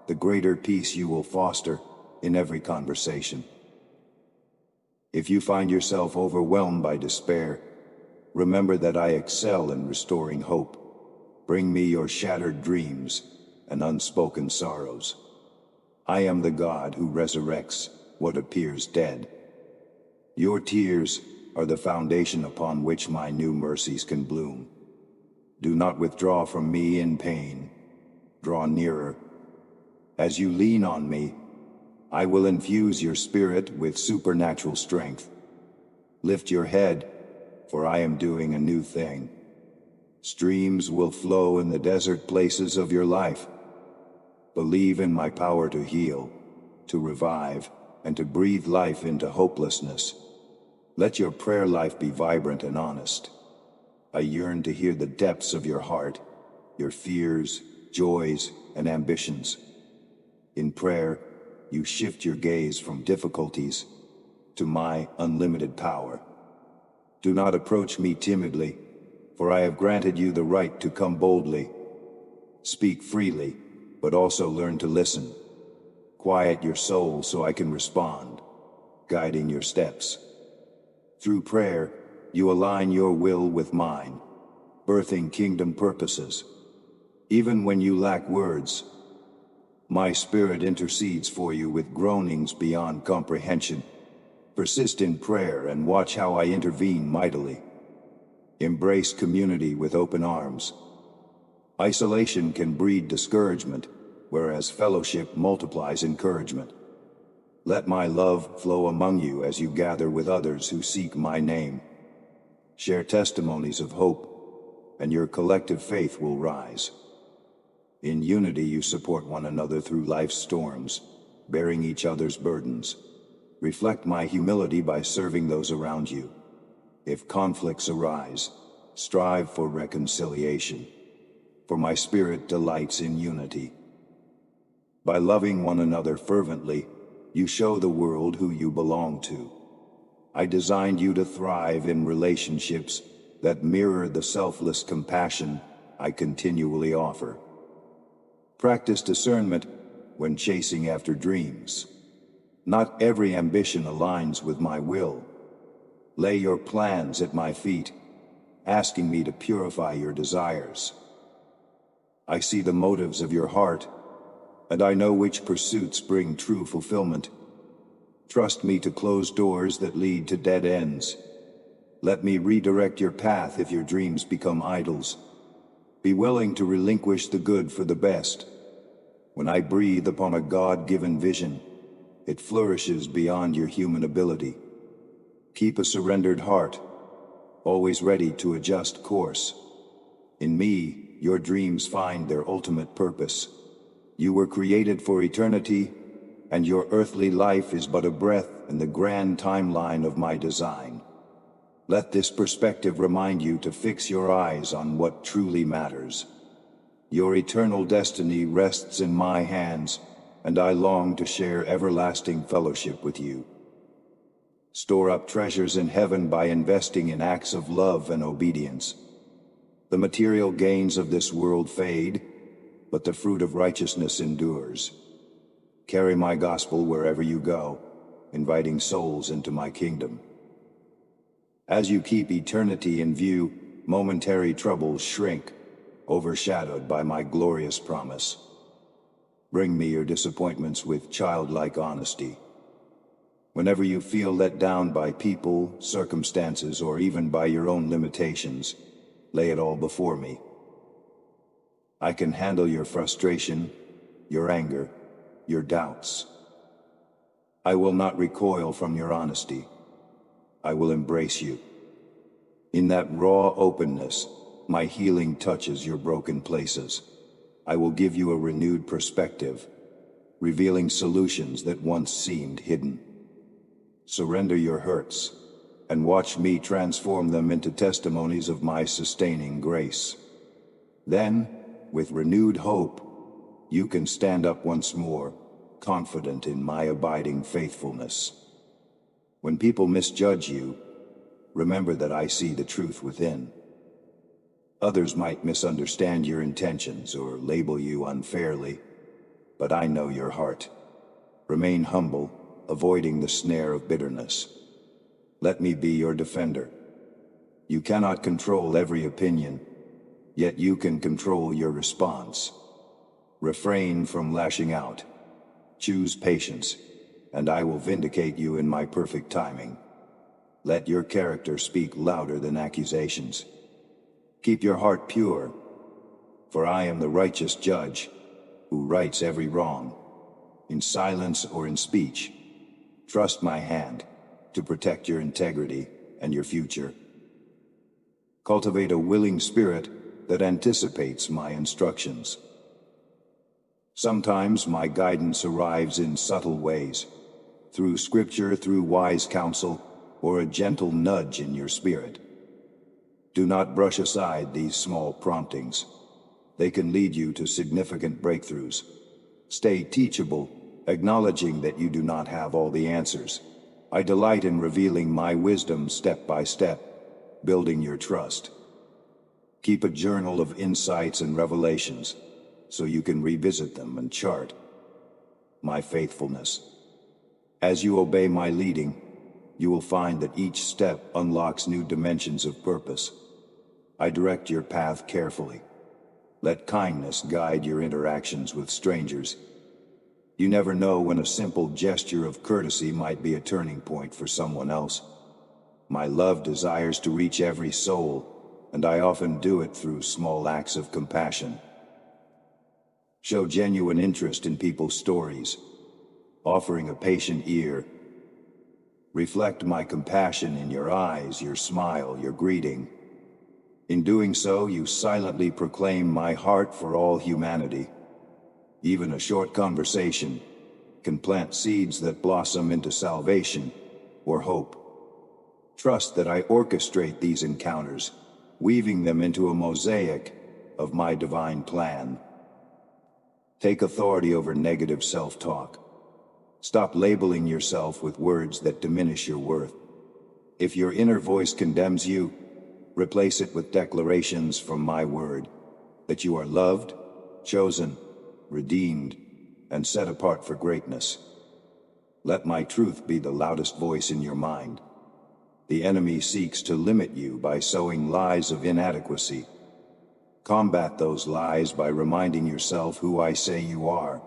the greater peace you will foster in every conversation. If you find yourself overwhelmed by despair, remember that I excel in restoring hope. Bring me your shattered dreams and unspoken sorrows. I am the God who resurrects what appears dead. Your tears are the foundation upon which my new mercies can bloom. Do not withdraw from me in pain. Draw nearer. As you lean on me, I will infuse your spirit with supernatural strength. Lift your head, for I am doing a new thing. Streams will flow in the desert places of your life. Believe in my power to heal, to revive, and to breathe life into hopelessness. Let your prayer life be vibrant and honest. I yearn to hear the depths of your heart, your fears, joys, and ambitions. In prayer, you shift your gaze from difficulties to my unlimited power. Do not approach me timidly, for I have granted you the right to come boldly. Speak freely, but also learn to listen. Quiet your soul so I can respond, guiding your steps. Through prayer, you align your will with mine, birthing kingdom purposes. Even when you lack words, my spirit intercedes for you with groanings beyond comprehension. Persist in prayer and watch how I intervene mightily. Embrace community with open arms. Isolation can breed discouragement, whereas fellowship multiplies encouragement. Let my love flow among you as you gather with others who seek my name. Share testimonies of hope, and your collective faith will rise. In unity you support one another through life's storms, bearing each other's burdens. Reflect my humility by serving those around you. If conflicts arise, strive for reconciliation, for my spirit delights in unity. By loving one another fervently, you show the world who you belong to. I designed you to thrive in relationships that mirror the selfless compassion I continually offer. Practice discernment when chasing after dreams. Not every ambition aligns with my will. Lay your plans at my feet, asking me to purify your desires. I see the motives of your heart, and I know which pursuits bring true fulfillment. Trust me to close doors that lead to dead ends. Let me redirect your path if your dreams become idols. Be willing to relinquish the good for the best. When I breathe upon a God-given vision, it flourishes beyond your human ability. Keep a surrendered heart, always ready to adjust course. In me, your dreams find their ultimate purpose. You were created for eternity, and your earthly life is but a breath in the grand timeline of my design. Let this perspective remind you to fix your eyes on what truly matters. Your eternal destiny rests in my hands, and I long to share everlasting fellowship with you. Store up treasures in heaven by investing in acts of love and obedience. The material gains of this world fade, but the fruit of righteousness endures. Carry my gospel wherever you go, inviting souls into my kingdom. As you keep eternity in view, momentary troubles shrink, overshadowed by my glorious promise. Bring me your disappointments with childlike honesty. Whenever you feel let down by people, circumstances, or even by your own limitations, lay it all before me. I can handle your frustration, your anger, your doubts. I will not recoil from your honesty. I will embrace you. In that raw openness, my healing touches your broken places. I will give you a renewed perspective, revealing solutions that once seemed hidden. Surrender your hurts, and watch me transform them into testimonies of my sustaining grace. Then, with renewed hope, you can stand up once more, confident in my abiding faithfulness. When people misjudge you, remember that I see the truth within. Others might misunderstand your intentions or label you unfairly, but I know your heart. Remain humble, avoiding the snare of bitterness. Let me be your defender. You cannot control every opinion, yet you can control your response. Refrain from lashing out. Choose patience, and I will vindicate you in my perfect timing. Let your character speak louder than accusations. Keep your heart pure, for I am the righteous judge who rights every wrong, in silence or in speech. Trust my hand to protect your integrity and your future. Cultivate a willing spirit that anticipates my instructions. Sometimes my guidance arrives in subtle ways, through scripture, through wise counsel, or a gentle nudge in your spirit. Do not brush aside these small promptings. They can lead you to significant breakthroughs. Stay teachable, acknowledging that you do not have all the answers. I delight in revealing my wisdom step by step, building your trust. Keep a journal of insights and revelations, so you can revisit them and chart my faithfulness. As you obey my leading, you will find that each step unlocks new dimensions of purpose. I direct your path carefully. Let kindness guide your interactions with strangers. You never know when a simple gesture of courtesy might be a turning point for someone else. My love desires to reach every soul, and I often do it through small acts of compassion. Show genuine interest in people's stories, offering a patient ear. Reflect my compassion in your eyes, your smile, your greeting. In doing so, you silently proclaim my heart for all humanity. Even a short conversation can plant seeds that blossom into salvation or hope. Trust that I orchestrate these encounters, weaving them into a mosaic of my divine plan. Take authority over negative self-talk. Stop labeling yourself with words that diminish your worth. If your inner voice condemns you, replace it with declarations from my word, that you are loved, chosen, redeemed, and set apart for greatness. Let my truth be the loudest voice in your mind. The enemy seeks to limit you by sowing lies of inadequacy. Combat those lies by reminding yourself who I say you are.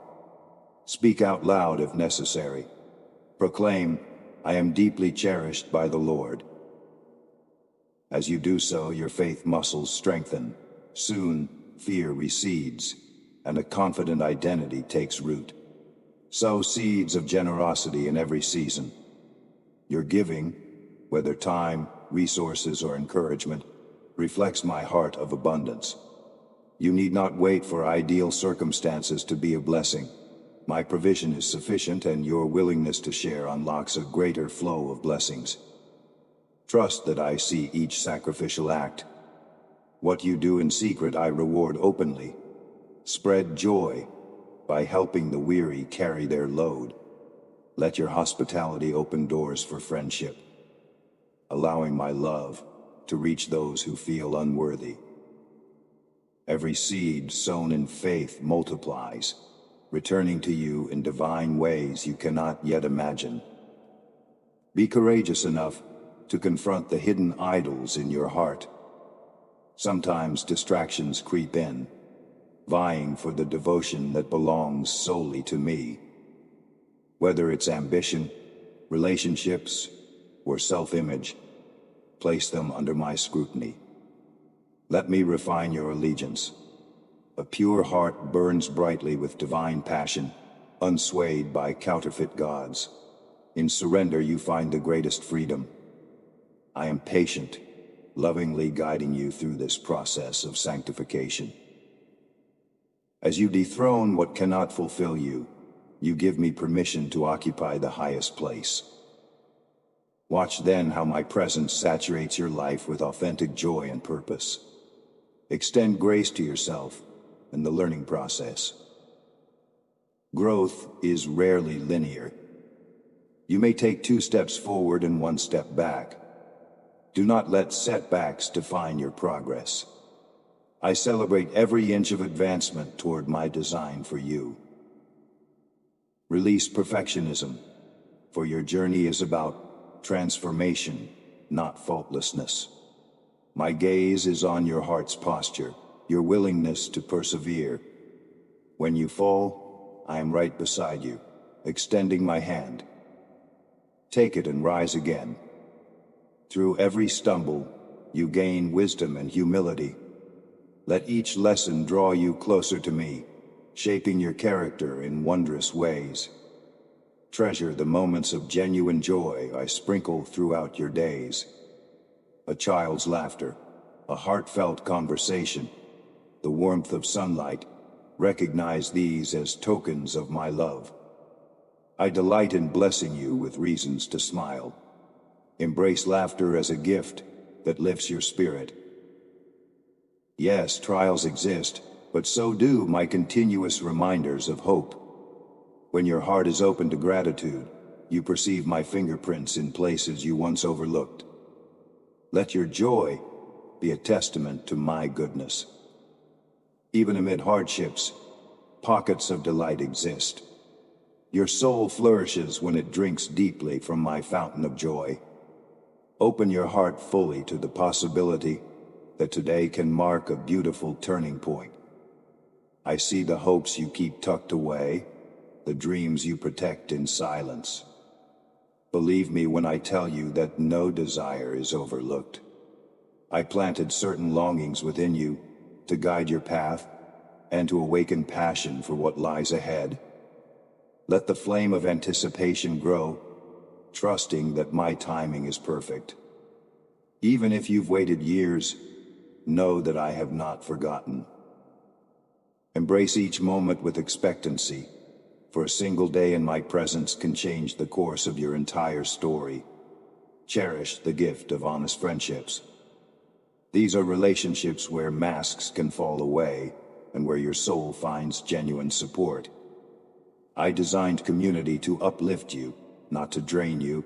Speak out loud if necessary. Proclaim, I am deeply cherished by the Lord. As you do so, your faith muscles strengthen. Soon, fear recedes, and a confident identity takes root. Sow seeds of generosity in every season. Your giving, whether time, resources, or encouragement, reflects my heart of abundance. You need not wait for ideal circumstances to be a blessing. My provision is sufficient, and your willingness to share unlocks a greater flow of blessings. Trust that I see each sacrificial act. What you do in secret, I reward openly. Spread joy by helping the weary carry their load. Let your hospitality open doors for friendship, allowing my love to reach those who feel unworthy. Every seed sown in faith multiplies, returning to you in divine ways you cannot yet imagine. Be courageous enough to confront the hidden idols in your heart. Sometimes distractions creep in, vying for the devotion that belongs solely to me. Whether it's ambition, relationships, or self-image, place them under my scrutiny. Let me refine your allegiance. A pure heart burns brightly with divine passion, unswayed by counterfeit gods. In surrender you find the greatest freedom. I am patient, lovingly guiding you through this process of sanctification. As you dethrone what cannot fulfill you, you give me permission to occupy the highest place. Watch then how my presence saturates your life with authentic joy and purpose. Extend grace to yourself in the learning process. Growth is rarely linear. You may take 2 steps forward and 1 step back. Do not let setbacks define your progress. I celebrate every inch of advancement toward my design for you. Release perfectionism, for your journey is about transformation, not faultlessness. My gaze is on your heart's posture, your willingness to persevere. When you fall, I am right beside you, extending my hand. Take it and rise again. Through every stumble, you gain wisdom and humility. Let each lesson draw you closer to me, shaping your character in wondrous ways. Treasure the moments of genuine joy I sprinkle throughout your days. A child's laughter, a heartfelt conversation, the warmth of sunlight, recognize these as tokens of my love. I delight in blessing you with reasons to smile. Embrace laughter as a gift that lifts your spirit. Yes, trials exist, but so do my continuous reminders of hope. When your heart is open to gratitude, you perceive my fingerprints in places you once overlooked. Let your joy be a testament to my goodness. Even amid hardships, pockets of delight exist. Your soul flourishes when it drinks deeply from my fountain of joy. Open your heart fully to the possibility that today can mark a beautiful turning point. I see the hopes you keep tucked away, the dreams you protect in silence. Believe me when I tell you that no desire is overlooked. I planted certain longings within you to guide your path and to awaken passion for what lies ahead. Let the flame of anticipation grow, trusting that my timing is perfect. Even if you've waited years, know that I have not forgotten. Embrace each moment with expectancy, for a single day in my presence can change the course of your entire story. Cherish the gift of honest friendships. These are relationships where masks can fall away and where your soul finds genuine support. I designed community to uplift you, not to drain you.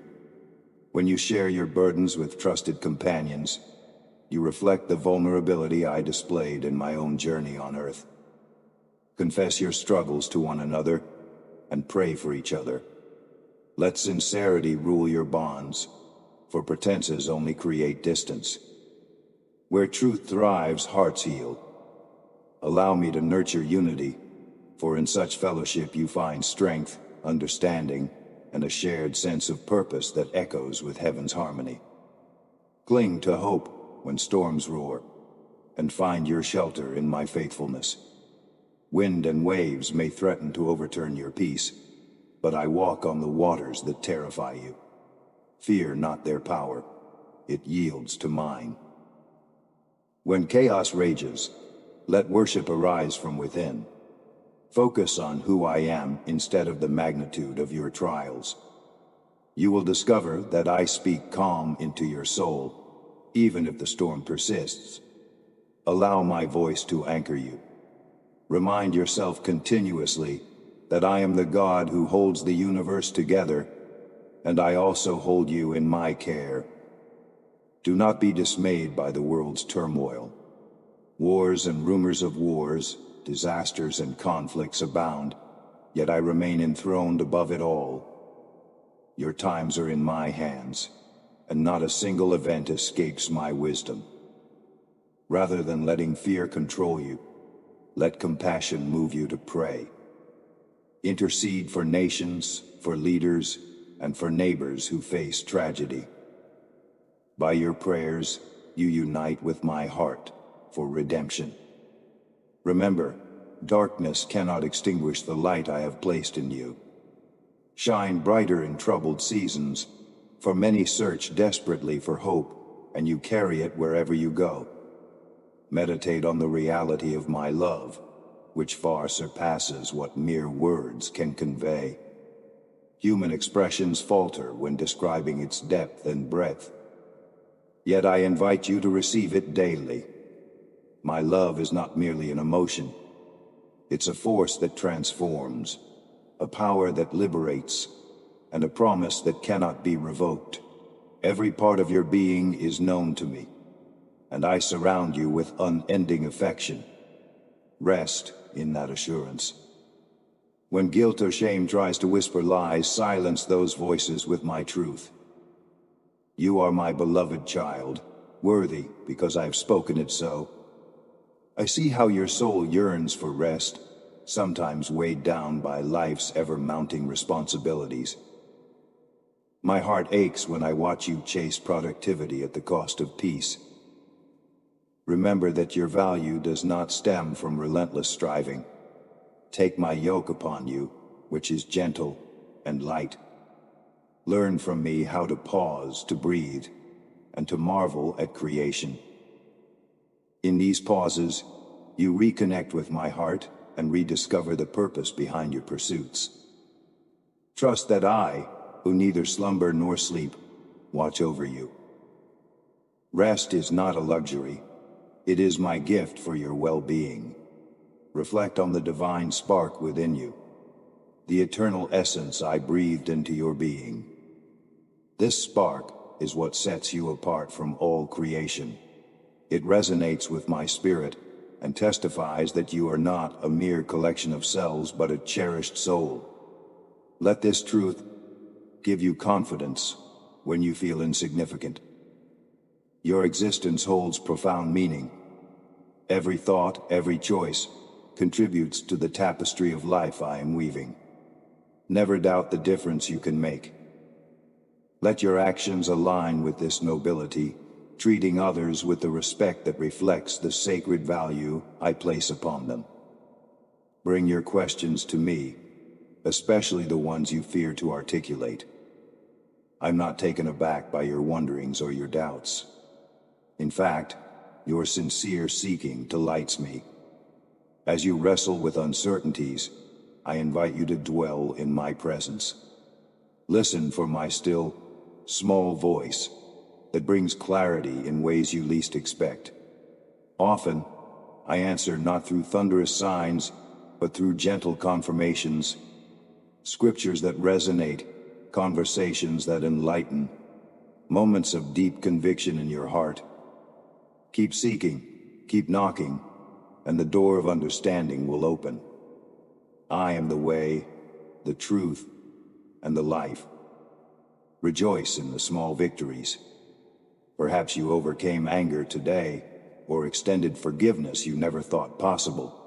When you share your burdens with trusted companions, you reflect the vulnerability I displayed in my own journey on earth. Confess your struggles to one another and pray for each other. Let sincerity rule your bonds, for pretenses only create distance. Where truth thrives, hearts heal. Allow me to nurture unity, for in such fellowship you find strength, understanding, and a shared sense of purpose that echoes with heaven's harmony. Cling to hope when storms roar, and find your shelter in my faithfulness. Wind and waves may threaten to overturn your peace, but I walk on the waters that terrify you. Fear not their power, it yields to mine. When chaos rages, let worship arise from within. Focus on who I am instead of the magnitude of your trials. You will discover that I speak calm into your soul, even if the storm persists. Allow my voice to anchor you. Remind yourself continuously that I am the God who holds the universe together, and I also hold you in my care. Do not be dismayed by the world's turmoil. Wars and rumors of wars, disasters and conflicts abound, yet I remain enthroned above it all. Your times are in my hands, and not a single event escapes my wisdom. Rather than letting fear control you, let compassion move you to pray. Intercede for nations, for leaders, and for neighbors who face tragedy. By your prayers, you unite with my heart for redemption. Remember, darkness cannot extinguish the light I have placed in you. Shine brighter in troubled seasons, for many search desperately for hope, and you carry it wherever you go. Meditate on the reality of my love, which far surpasses what mere words can convey. Human expressions falter when describing its depth and breadth. Yet I invite you to receive it daily. My love is not merely an emotion. It's a force that transforms, a power that liberates, and a promise that cannot be revoked. Every part of your being is known to me, and I surround you with unending affection. Rest in that assurance. When guilt or shame tries to whisper lies, silence those voices with my truth. You are my beloved child, worthy because I have spoken it so. I see how your soul yearns for rest, sometimes weighed down by life's ever-mounting responsibilities. My heart aches when I watch you chase productivity at the cost of peace. Remember that your value does not stem from relentless striving. Take my yoke upon you, which is gentle and light. Learn from me how to pause, to breathe, and to marvel at creation. In these pauses, you reconnect with my heart and rediscover the purpose behind your pursuits. Trust that I, who neither slumber nor sleep, watch over you. Rest is not a luxury. It is my gift for your well-being. Reflect on the divine spark within you, the eternal essence I breathed into your being. This spark is what sets you apart from all creation. It resonates with my spirit and testifies that you are not a mere collection of cells but a cherished soul. Let this truth give you confidence when you feel insignificant. Your existence holds profound meaning. Every thought, every choice, contributes to the tapestry of life I am weaving. Never doubt the difference you can make. Let your actions align with this nobility, treating others with the respect that reflects the sacred value I place upon them. Bring your questions to me, especially the ones you fear to articulate. I'm not taken aback by your wonderings or your doubts. In fact, your sincere seeking delights me. As you wrestle with uncertainties, I invite you to dwell in my presence. Listen for my still, small voice that brings clarity in ways you least expect. Often, I answer not through thunderous signs, but through gentle confirmations, scriptures that resonate, conversations that enlighten, moments of deep conviction in your heart. Keep seeking, keep knocking, and the door of understanding will open. I am the way, the truth, and the life. Rejoice in the small victories. Perhaps you overcame anger today, or extended forgiveness you never thought possible.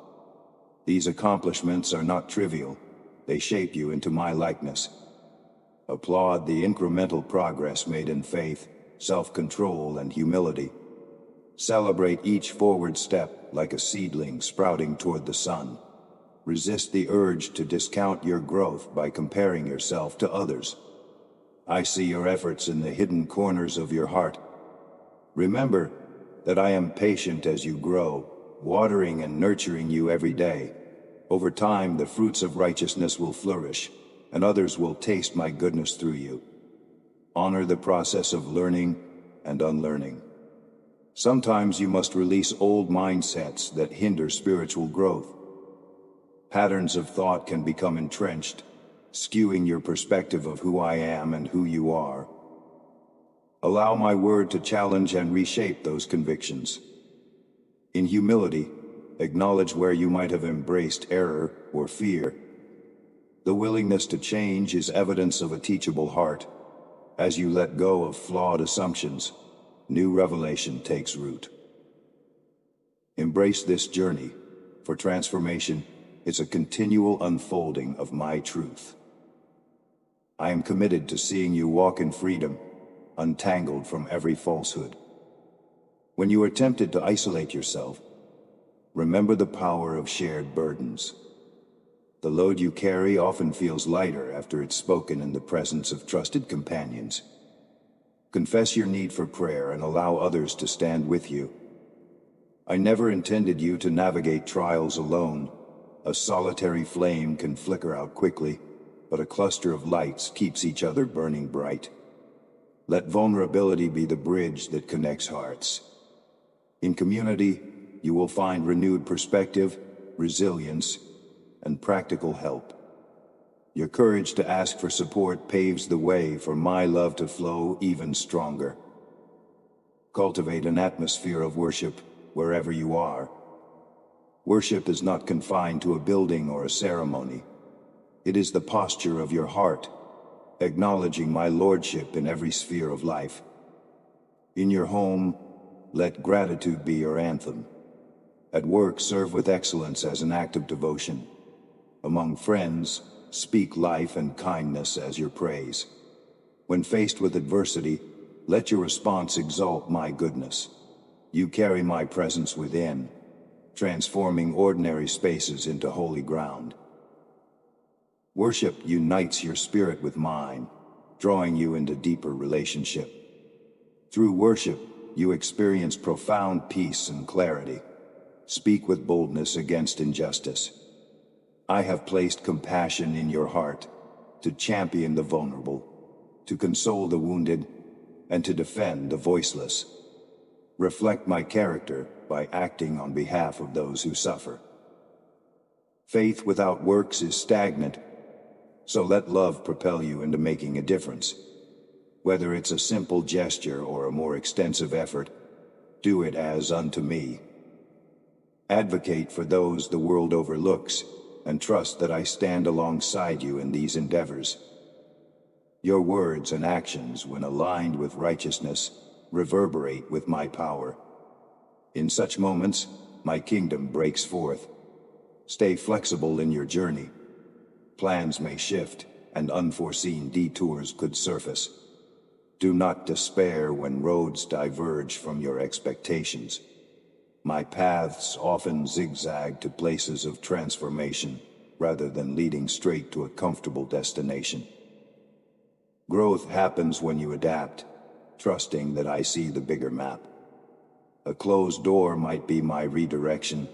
These accomplishments are not trivial. They shape you into my likeness. Applaud the incremental progress made in faith, self-control, and humility. Celebrate each forward step like a seedling sprouting toward the sun. Resist the urge to discount your growth by comparing yourself to others. I see your efforts in the hidden corners of your heart. Remember that I am patient as you grow, watering and nurturing you every day. Over time, the fruits of righteousness will flourish, and others will taste my goodness through you. Honor the process of learning and unlearning. Sometimes you must release old mindsets that hinder spiritual growth. Patterns of thought can become entrenched, skewing your perspective of who I am and who you are. Allow my word to challenge and reshape those convictions. In humility, acknowledge where you might have embraced error or fear. The willingness to change is evidence of a teachable heart. As you let go of flawed assumptions, new revelation takes root. Embrace this journey, for transformation is a continual unfolding of my truth. I am committed to seeing you walk in freedom, untangled from every falsehood. When you are tempted to isolate yourself, remember the power of shared burdens. The load you carry often feels lighter after it's spoken in the presence of trusted companions. Confess your need for prayer and allow others to stand with you. I never intended you to navigate trials alone. A solitary flame can flicker out quickly, but a cluster of lights keeps each other burning bright. Let vulnerability be the bridge that connects hearts. In community, you will find renewed perspective, resilience, and practical help. Your courage to ask for support paves the way for my love to flow even stronger. Cultivate an atmosphere of worship wherever you are. Worship is not confined to a building or a ceremony. It is the posture of your heart, acknowledging my lordship in every sphere of life. In your home, let gratitude be your anthem. At work, serve with excellence as an act of devotion. Among friends, speak life and kindness as your praise. When faced with adversity, let your response exalt my goodness. You carry my presence within, transforming ordinary spaces into holy ground. Worship unites your spirit with mine, drawing you into deeper relationship. Through worship, you experience profound peace and clarity. Speak with boldness against injustice. I have placed compassion in your heart to champion the vulnerable, to console the wounded, and to defend the voiceless. Reflect my character by acting on behalf of those who suffer. Faith without works is stagnant, so let love propel you into making a difference. Whether it's a simple gesture or a more extensive effort, do it as unto me. Advocate for those the world overlooks, and trust that I stand alongside you in these endeavors. Your words and actions, when aligned with righteousness, reverberate with my power. In such moments, my kingdom breaks forth. Stay flexible in your journey. Plans may shift, and unforeseen detours could surface. Do not despair when roads diverge from your expectations. My paths often zigzag to places of transformation, rather than leading straight to a comfortable destination. Growth happens when you adapt, trusting that I see the bigger map. A closed door might be my redirection,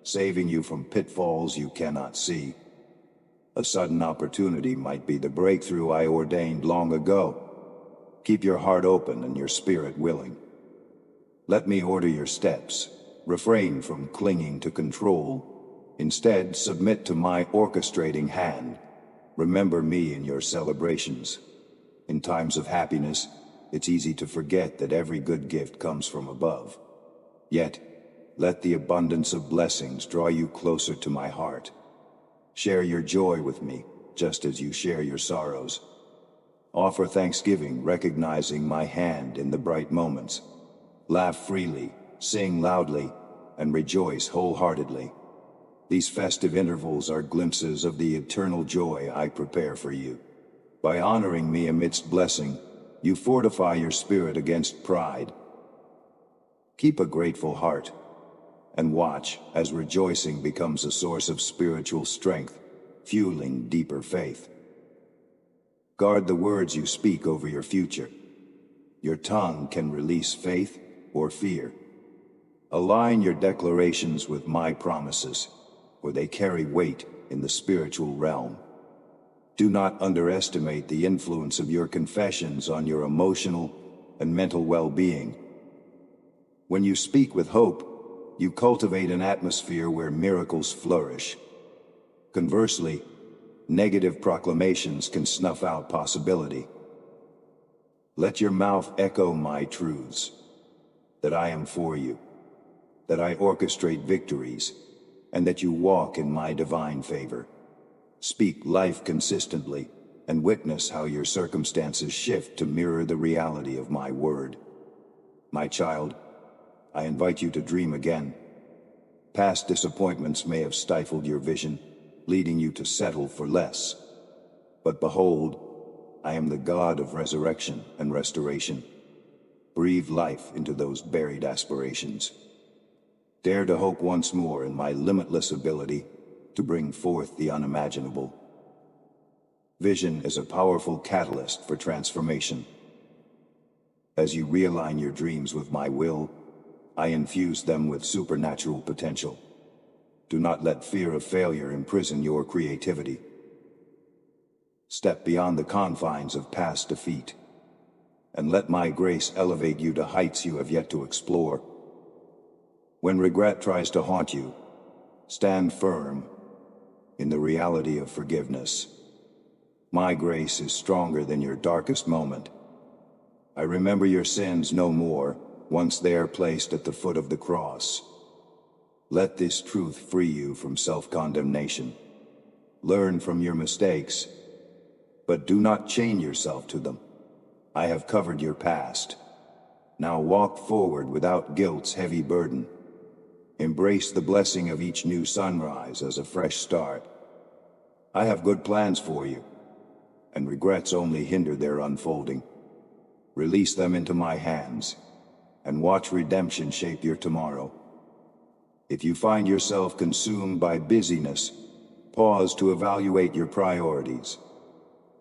saving you from pitfalls you cannot see. A sudden opportunity might be the breakthrough I ordained long ago. Keep your heart open and your spirit willing. Let me order your steps. Refrain from clinging to control. Instead, submit to my orchestrating hand. Remember me in your celebrations. In times of happiness, it's easy to forget that every good gift comes from above. Yet, let the abundance of blessings draw you closer to my heart. Share your joy with me, just as you share your sorrows. Offer thanksgiving, recognizing my hand in the bright moments. Laugh freely, sing loudly, and rejoice wholeheartedly. These festive intervals are glimpses of the eternal joy I prepare for you. By honoring me amidst blessing, you fortify your spirit against pride. Keep a grateful heart, and watch as rejoicing becomes a source of spiritual strength, fueling deeper faith. Guard the words you speak over your future. Your tongue can release faith or fear. Align your declarations with my promises, for they carry weight in the spiritual realm. Do not underestimate the influence of your confessions on your emotional and mental well-being. When you speak with hope, you cultivate an atmosphere where miracles flourish. Conversely, negative proclamations can snuff out possibility. Let your mouth echo my truths, that I am for you, that I orchestrate victories, and that you walk in my divine favor. Speak life consistently, and witness how your circumstances shift to mirror the reality of my word. My child, I invite you to dream again. Past disappointments may have stifled your vision, leading you to settle for less. But behold, I am the God of resurrection and restoration. Breathe life into those buried aspirations. Dare to hope once more in my limitless ability to bring forth the unimaginable. Vision is a powerful catalyst for transformation. As you realign your dreams with my will, I infuse them with supernatural potential. Do not let fear of failure imprison your creativity. Step beyond the confines of past defeat, and let my grace elevate you to heights you have yet to explore. When regret tries to haunt you, stand firm in the reality of forgiveness. My grace is stronger than your darkest moment. I remember your sins no more, once they are placed at the foot of the cross. Let this truth free you from self-condemnation. Learn from your mistakes, but do not chain yourself to them. I have covered your past. Now walk forward without guilt's heavy burden. Embrace the blessing of each new sunrise as a fresh start. I have good plans for you, and regrets only hinder their unfolding. Release them into my hands, and watch redemption shape your tomorrow. If you find yourself consumed by busyness, pause to evaluate your priorities.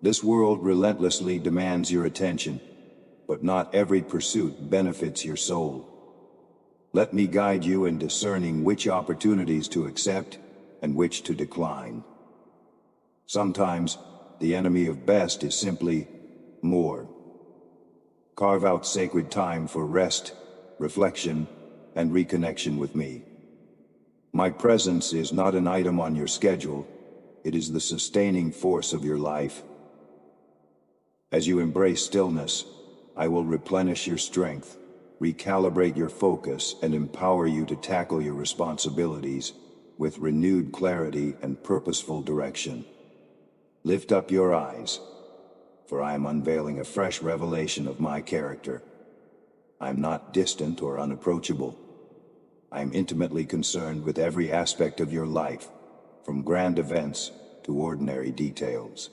This world relentlessly demands your attention, but not every pursuit benefits your soul. Let me guide you in discerning which opportunities to accept and which to decline. Sometimes, the enemy of best is simply more. Carve out sacred time for rest, reflection, and reconnection with me. My presence is not an item on your schedule, it is the sustaining force of your life. As you embrace stillness, I will replenish your strength, recalibrate your focus, and empower you to tackle your responsibilities with renewed clarity and purposeful direction. Lift up your eyes, for I am unveiling a fresh revelation of my character. I am not distant or unapproachable. I am intimately concerned with every aspect of your life, from grand events to ordinary details.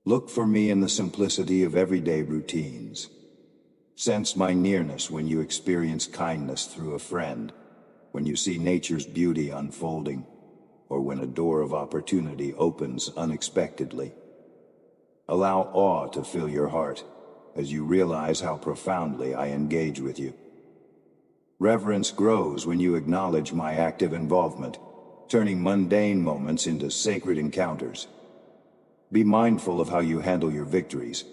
Look for me in the simplicity of everyday routines. Sense my nearness when you experience kindness through a friend, when you see nature's beauty unfolding, or when a door of opportunity opens unexpectedly. Allow awe to fill your heart as you realize how profoundly I engage with you. Reverence grows when you acknowledge my active involvement, turning mundane moments into sacred encounters. Be mindful of how you handle your victories.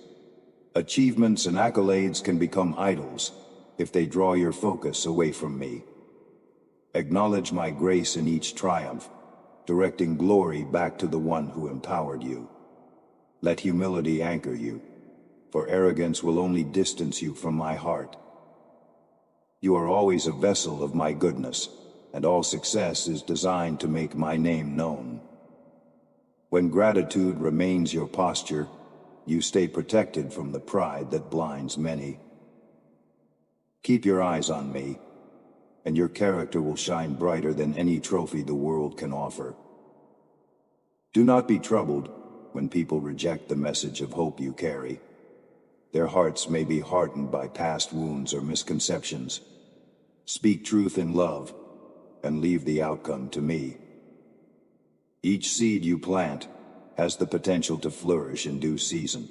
Achievements and accolades can become idols if they draw your focus away from me. Acknowledge my grace in each triumph, directing glory back to the one who empowered you. Let humility anchor you, for arrogance will only distance you from my heart. You are always a vessel of my goodness, and all success is designed to make my name known. When gratitude remains your posture, you stay protected from the pride that blinds many. Keep your eyes on me, and your character will shine brighter than any trophy the world can offer. Do not be troubled when people reject the message of hope you carry. Their hearts may be hardened by past wounds or misconceptions. Speak truth in love, and leave the outcome to me. Each seed you plant has the potential to flourish in due season.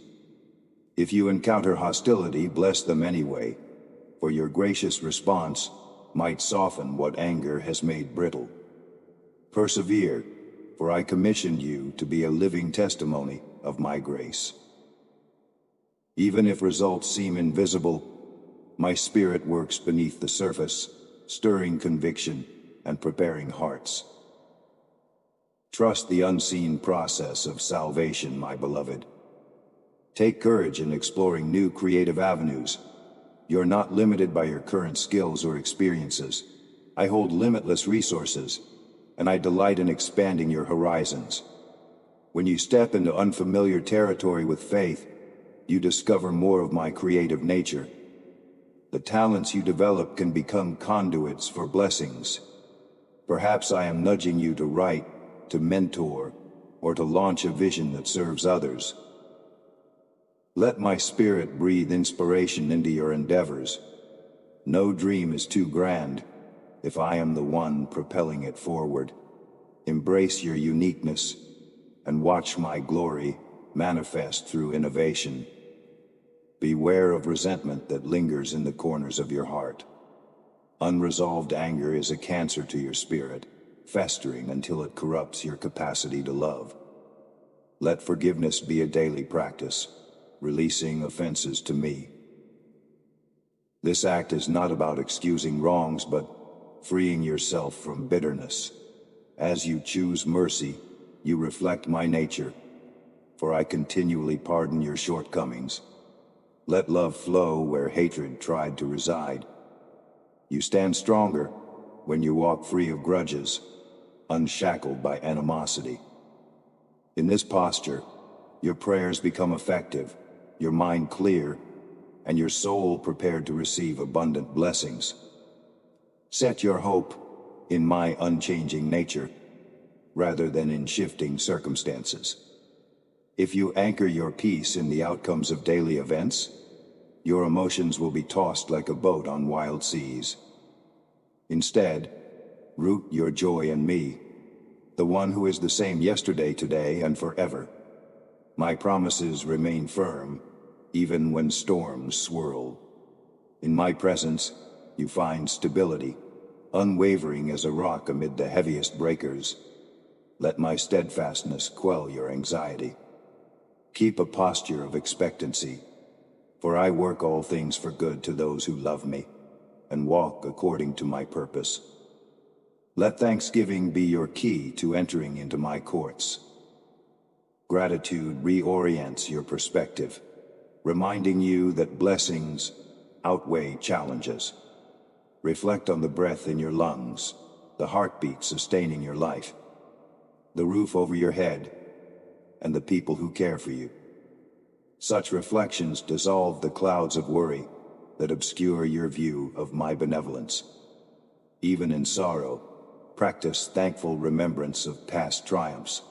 If you encounter hostility, bless them anyway, for your gracious response might soften what anger has made brittle. Persevere, for I commissioned you to be a living testimony of my grace. Even if results seem invisible, my spirit works beneath the surface, stirring conviction and preparing hearts. Trust the unseen process of salvation, my beloved. Take courage in exploring new creative avenues. You're not limited by your current skills or experiences. I hold limitless resources, and I delight in expanding your horizons. When you step into unfamiliar territory with faith, you discover more of my creative nature. The talents you develop can become conduits for blessings. Perhaps I am nudging you to write, to mentor, or to launch a vision that serves others. Let my spirit breathe inspiration into your endeavors. No dream is too grand if I am the one propelling it forward. Embrace your uniqueness and watch my glory manifest through innovation. Beware of resentment that lingers in the corners of your heart. Unresolved anger is a cancer to your spirit, festering until it corrupts your capacity to love. Let forgiveness be a daily practice, releasing offenses to me. This act is not about excusing wrongs, but freeing yourself from bitterness. As you choose mercy, you reflect my nature, for I continually pardon your shortcomings. Let love flow where hatred tried to reside. You stand stronger when you walk free of grudges, unshackled by animosity. In this posture, your prayers become effective, your mind clear, and your soul prepared to receive abundant blessings. Set your hope in my unchanging nature, rather than in shifting circumstances. If you anchor your peace in the outcomes of daily events, your emotions will be tossed like a boat on wild seas. Instead, root your joy in me, the one who is the same yesterday, today, and forever. My promises remain firm, even when storms swirl. In my presence, you find stability, unwavering as a rock amid the heaviest breakers. Let my steadfastness quell your anxiety. Keep a posture of expectancy, for I work all things for good to those who love me, and walk according to my purpose. Let thanksgiving be your key to entering into my courts. Gratitude reorients your perspective, reminding you that blessings outweigh challenges. Reflect on the breath in your lungs, the heartbeat sustaining your life, the roof over your head, and the people who care for you. Such reflections dissolve the clouds of worry that obscure your view of my benevolence. Even in sorrow, practice thankful remembrance of past triumphs.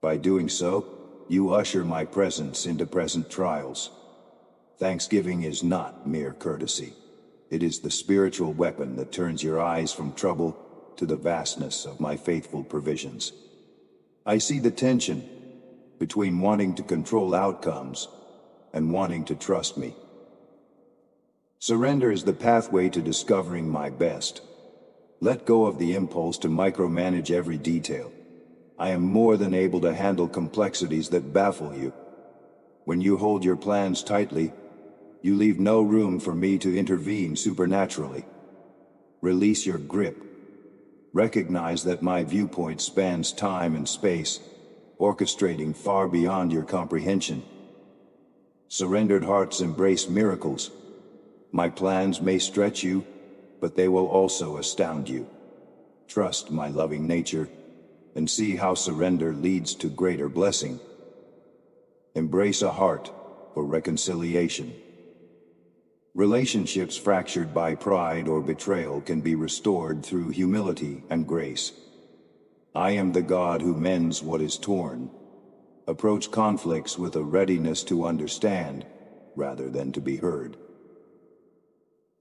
By doing so, you usher my presence into present trials. Thanksgiving is not mere courtesy. It is the spiritual weapon that turns your eyes from trouble to the vastness of my faithful provisions. I see the tension between wanting to control outcomes and wanting to trust me. Surrender is the pathway to discovering my best. Let go of the impulse to micromanage every detail. I am more than able to handle complexities that baffle you. When you hold your plans tightly, you leave no room for me to intervene supernaturally. Release your grip. Recognize that my viewpoint spans time and space, orchestrating far beyond your comprehension. Surrendered hearts embrace miracles. My plans may stretch you, but they will also astound you. Trust my loving nature, and see how surrender leads to greater blessing. Embrace a heart for reconciliation. Relationships fractured by pride or betrayal can be restored through humility and grace. I am the God who mends what is torn. Approach conflicts with a readiness to understand, rather than to be heard.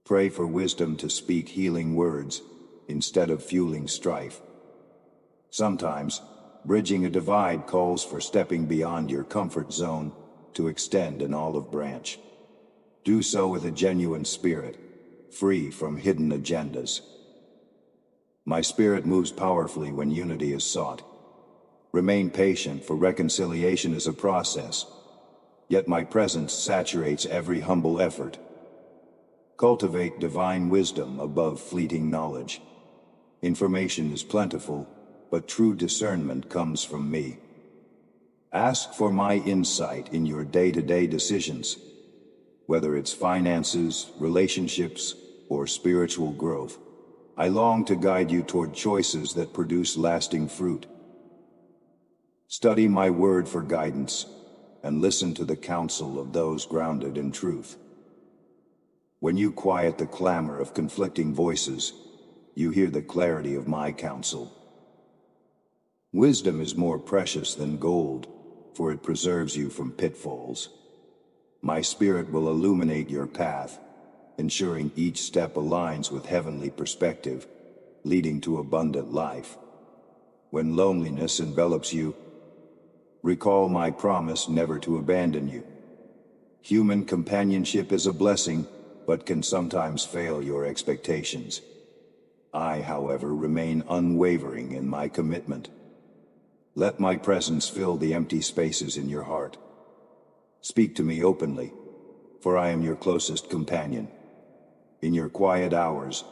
Pray for wisdom to speak healing words, instead of fueling strife. Sometimes, bridging a divide calls for stepping beyond your comfort zone to extend an olive branch. Do so with a genuine spirit, free from hidden agendas. My spirit moves powerfully when unity is sought. Remain patient, for reconciliation is a process, yet my presence saturates every humble effort. Cultivate divine wisdom above fleeting knowledge. Information is plentiful, but true discernment comes from me. Ask for my insight in your day-to-day decisions, whether it's finances, relationships, or spiritual growth. I long to guide you toward choices that produce lasting fruit. Study my word for guidance, and listen to the counsel of those grounded in truth. When you quiet the clamor of conflicting voices, you hear the clarity of my counsel. Wisdom is more precious than gold, for it preserves you from pitfalls. My spirit will illuminate your path, ensuring each step aligns with heavenly perspective, leading to abundant life. When loneliness envelops you, recall my promise never to abandon you. Human companionship is a blessing, but can sometimes fail your expectations. I, however, remain unwavering in my commitment. Let my presence fill the empty spaces in your heart. Speak to me openly, for I am your closest companion. In your quiet hours,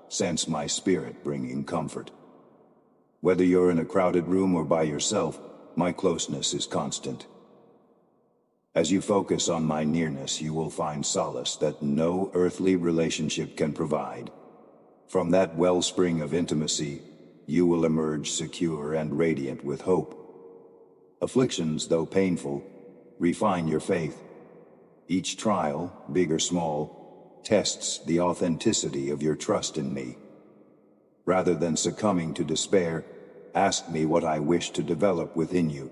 sense my spirit bringing comfort. Whether you're in a crowded room or by yourself, my closeness is constant. As you focus on my nearness, you will find solace that no earthly relationship can provide. From that wellspring of intimacy, you will emerge secure and radiant with hope. Afflictions, though painful, refine your faith. Each trial, big or small, tests the authenticity of your trust in me. Rather than succumbing to despair, ask me what I wish to develop within you.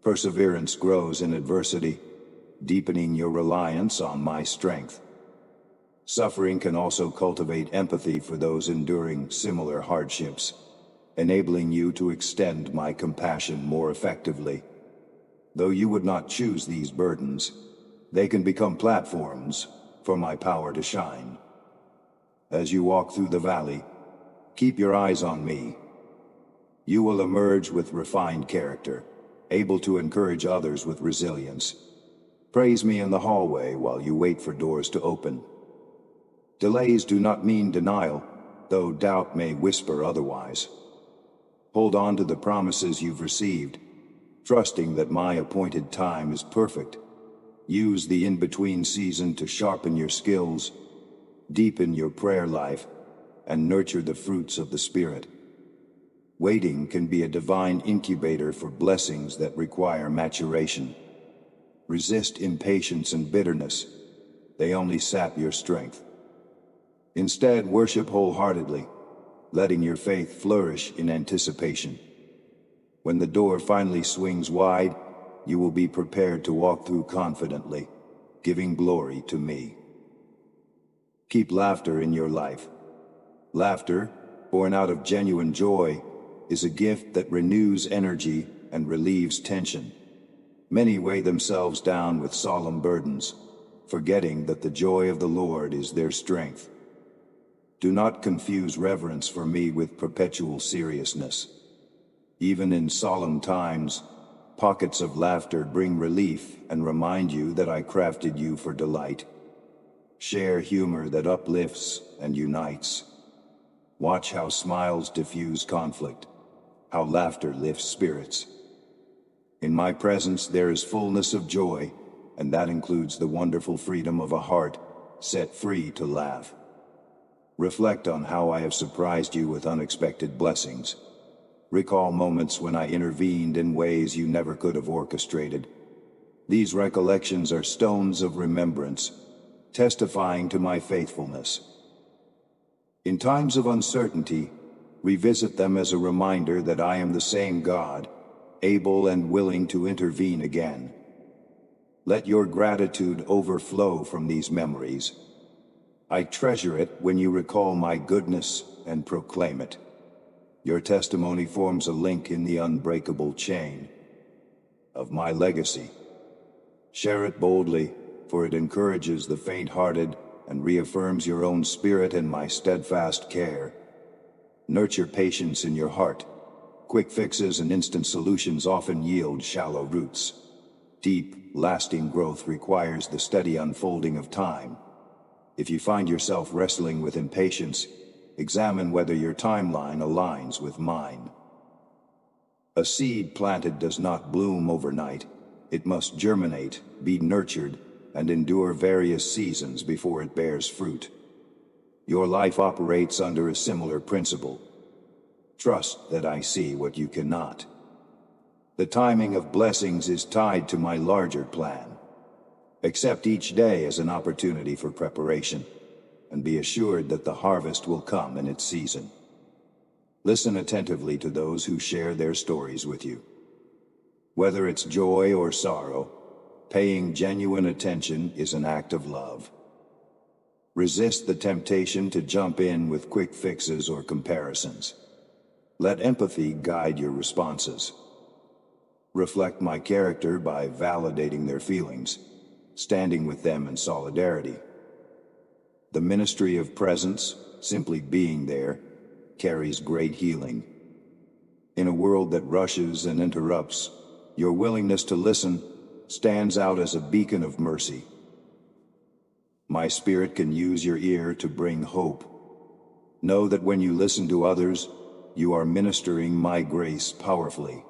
Perseverance grows in adversity, deepening your reliance on my strength. Suffering can also cultivate empathy for those enduring similar hardships, enabling you to extend my compassion more effectively. Though you would not choose these burdens, they can become platforms for my power to shine. As you walk through the valley, keep your eyes on me. You will emerge with refined character, able to encourage others with resilience. Praise me in the hallway while you wait for doors to open. Delays do not mean denial, though doubt may whisper otherwise. Hold on to the promises you've received, trusting that my appointed time is perfect. Use the in-between season to sharpen your skills, deepen your prayer life, and nurture the fruits of the Spirit. Waiting can be a divine incubator for blessings that require maturation. Resist impatience and bitterness. They only sap your strength. Instead, worship wholeheartedly, letting your faith flourish in anticipation. When the door finally swings wide, you will be prepared to walk through confidently, giving glory to me. Keep laughter in your life. Laughter, born out of genuine joy, is a gift that renews energy and relieves tension. Many weigh themselves down with solemn burdens, forgetting that the joy of the Lord is their strength. Do not confuse reverence for me with perpetual seriousness. Even in solemn times, pockets of laughter bring relief and remind you that I crafted you for delight. Share humor that uplifts and unites. Watch how smiles diffuse conflict, how laughter lifts spirits. In my presence there is fullness of joy, and that includes the wonderful freedom of a heart set free to laugh. Reflect on how I have surprised you with unexpected blessings. Recall moments when I intervened in ways you never could have orchestrated. These recollections are stones of remembrance, testifying to my faithfulness. In times of uncertainty, revisit them as a reminder that I am the same God, able and willing to intervene again. Let your gratitude overflow from these memories. I treasure it when you recall my goodness and proclaim it. Your testimony forms a link in the unbreakable chain of my legacy. Share it boldly, for it encourages the faint-hearted and reaffirms your own spirit in my steadfast care. Nurture patience in your heart. Quick fixes and instant solutions often yield shallow roots. Deep, lasting growth requires the steady unfolding of time. If you find yourself wrestling with impatience, examine whether your timeline aligns with mine. A seed planted does not bloom overnight. It must germinate, be nurtured, and endure various seasons before it bears fruit. Your life operates under a similar principle. Trust that I see what you cannot. The timing of blessings is tied to my larger plan. Accept each day as an opportunity for preparation, and be assured that the harvest will come in its season. Listen attentively to those who share their stories with you. Whether it's joy or sorrow, paying genuine attention is an act of love. Resist the temptation to jump in with quick fixes or comparisons. Let empathy guide your responses. Reflect my character by validating their feelings, standing with them in solidarity. The ministry of presence, simply being there, carries great healing. In a world that rushes and interrupts, your willingness to listen stands out as a beacon of mercy. My spirit can use your ear to bring hope. Know that when you listen to others, you are ministering my grace powerfully.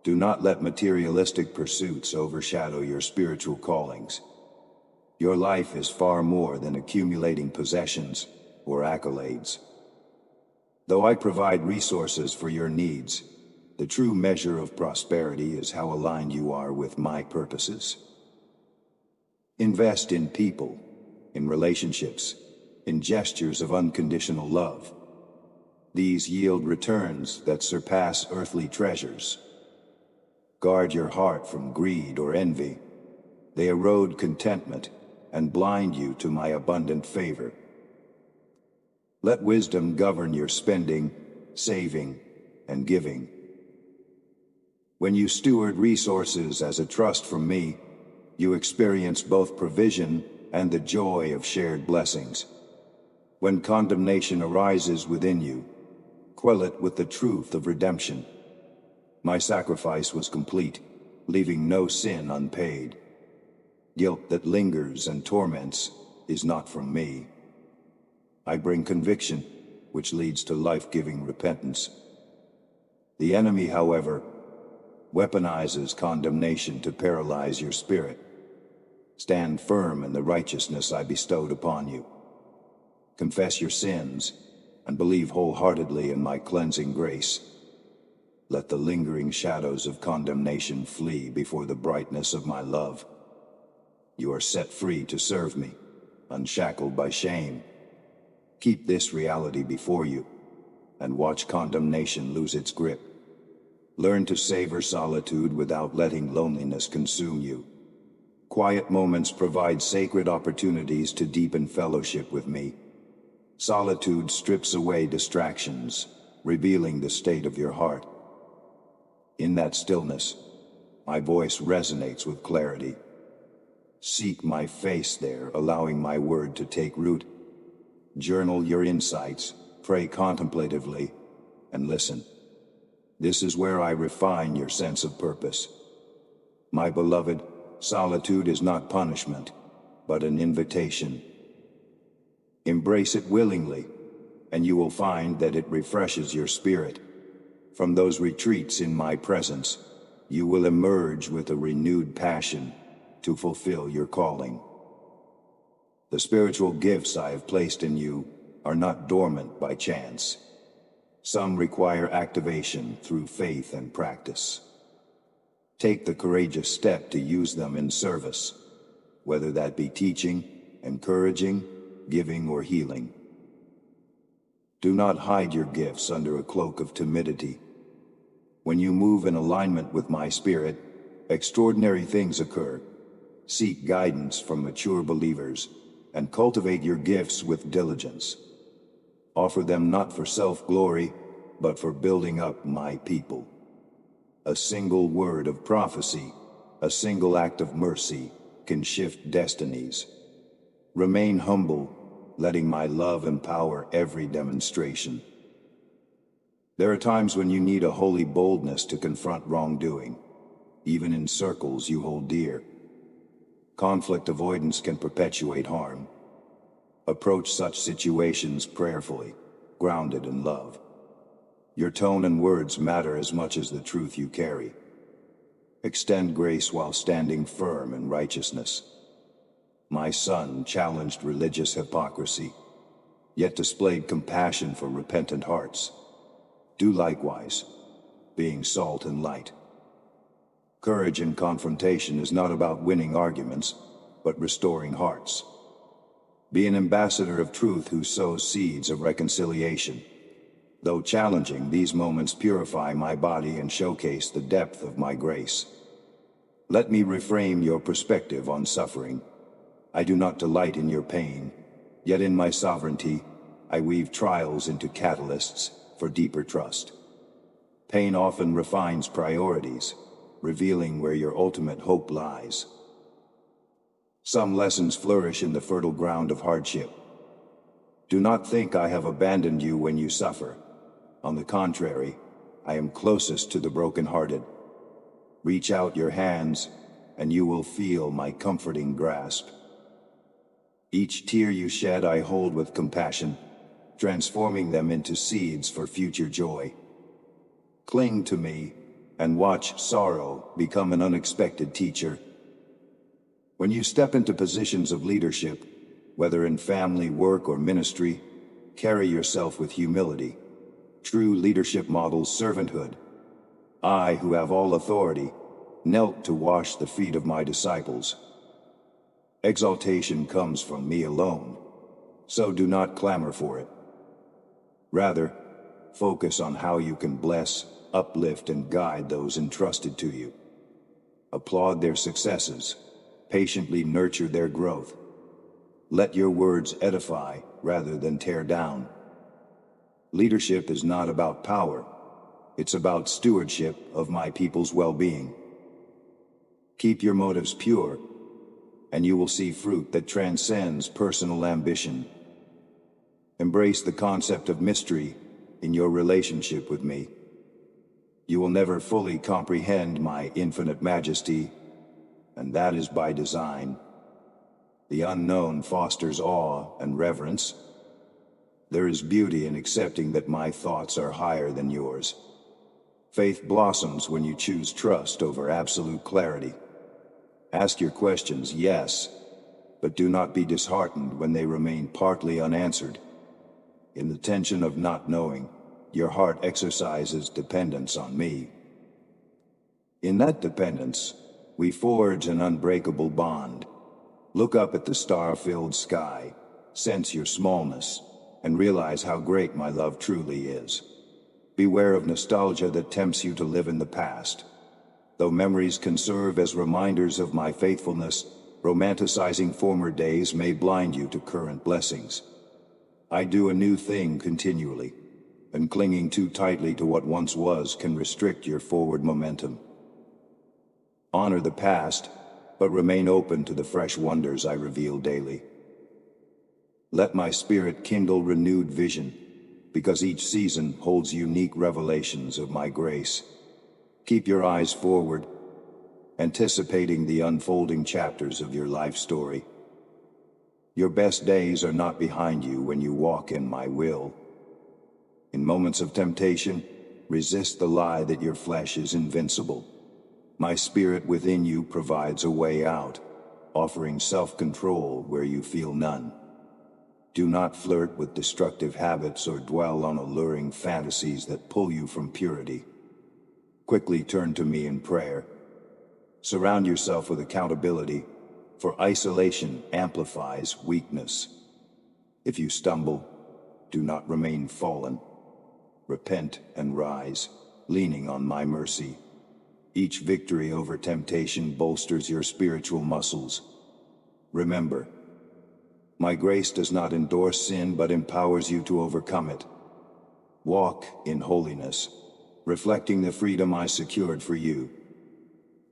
Do not let materialistic pursuits overshadow your spiritual callings. Your life is far more than accumulating possessions or accolades. Though I provide resources for your needs, the true measure of prosperity is how aligned you are with my purposes. Invest in people, in relationships, in gestures of unconditional love. These yield returns that surpass earthly treasures. Guard your heart from greed or envy. They erode contentment and blind you to my abundant favor. Let wisdom govern your spending, saving, and giving. When you steward resources as a trust from me, you experience both provision and the joy of shared blessings. When condemnation arises within you, quell it with the truth of redemption. My sacrifice was complete, leaving no sin unpaid. Guilt that lingers and torments is not from me. I bring conviction, which leads to life-giving repentance. The enemy, however, weaponizes condemnation to paralyze your spirit. Stand firm in the righteousness I bestowed upon you. Confess your sins and believe wholeheartedly in my cleansing grace. Let the lingering shadows of condemnation flee before the brightness of my love. You are set free to serve me, unshackled by shame. Keep this reality before you, and watch condemnation lose its grip. Learn to savor solitude without letting loneliness consume you. Quiet moments provide sacred opportunities to deepen fellowship with me. Solitude strips away distractions, revealing the state of your heart. In that stillness, my voice resonates with clarity. Seek my face there, allowing my word to take root. Journal your insights, pray contemplatively, and listen. This is where I refine your sense of purpose. My beloved, solitude is not punishment, but an invitation. Embrace it willingly, and you will find that it refreshes your spirit. From those retreats in my presence, you will emerge with a renewed passion to fulfill your calling. The spiritual gifts I have placed in you are not dormant by chance. Some require activation through faith and practice. Take the courageous step to use them in service, whether that be teaching, encouraging, giving, or healing. Do not hide your gifts under a cloak of timidity. When you move in alignment with my spirit, extraordinary things occur. Seek guidance from mature believers and cultivate your gifts with diligence. Offer them not for self-glory, but for building up my people. A single word of prophecy, a single act of mercy can shift destinies. Remain humble, letting my love empower every demonstration. There are times when you need a holy boldness to confront wrongdoing, even in circles you hold dear. Conflict avoidance can perpetuate harm. Approach such situations prayerfully, grounded in love. Your tone and words matter as much as the truth you carry. Extend grace while standing firm in righteousness. My son challenged religious hypocrisy, yet displayed compassion for repentant hearts. Do likewise, being salt and light. Courage in confrontation is not about winning arguments, but restoring hearts. Be an ambassador of truth who sows seeds of reconciliation. Though challenging, these moments purify my body and showcase the depth of my grace. Let me reframe your perspective on suffering. I do not delight in your pain, yet in my sovereignty, I weave trials into catalysts for deeper trust. Pain often refines priorities, revealing where your ultimate hope lies. Some lessons flourish in the fertile ground of hardship. Do not think I have abandoned you when you suffer. On the contrary, I am closest to the brokenhearted. Reach out your hands, and you will feel my comforting grasp. Each tear you shed I hold with compassion, transforming them into seeds for future joy. Cling to me, and watch sorrow become an unexpected teacher. When you step into positions of leadership, whether in family, work, or ministry, carry yourself with humility. True leadership models servanthood. I, who have all authority, knelt to wash the feet of my disciples. Exaltation comes from me alone, so do not clamor for it. Rather, focus on how you can bless, uplift, and guide those entrusted to you. Applaud their successes, patiently nurture their growth. Let your words edify rather than tear down. Leadership is not about power, it's about stewardship of my people's well-being. Keep your motives pure, and you will see fruit that transcends personal ambition. Embrace the concept of mystery in your relationship with me. You will never fully comprehend my infinite majesty, and that is by design. The unknown fosters awe and reverence. There is beauty in accepting that my thoughts are higher than yours. Faith blossoms when you choose trust over absolute clarity. Ask your questions, yes, but do not be disheartened when they remain partly unanswered. In the tension of not knowing, your heart exercises dependence on me. In that dependence, we forge an unbreakable bond. Look up at the star-filled sky, sense your smallness, and realize how great my love truly is. Beware of nostalgia that tempts you to live in the past. Though memories can serve as reminders of my faithfulness, romanticizing former days may blind you to current blessings. I do a new thing continually, and clinging too tightly to what once was can restrict your forward momentum. Honor the past, but remain open to the fresh wonders I reveal daily. Let my spirit kindle renewed vision, because each season holds unique revelations of my grace. Keep your eyes forward, anticipating the unfolding chapters of your life story. Your best days are not behind you when you walk in my will. In moments of temptation, resist the lie that your flesh is invincible. My spirit within you provides a way out, offering self-control where you feel none. Do not flirt with destructive habits or dwell on alluring fantasies that pull you from purity. Quickly turn to me in prayer. Surround yourself with accountability, for isolation amplifies weakness. If you stumble, do not remain fallen. Repent and rise, leaning on my mercy. Each victory over temptation bolsters your spiritual muscles. Remember, my grace does not endorse sin but empowers you to overcome it. Walk in holiness, reflecting the freedom I secured for you.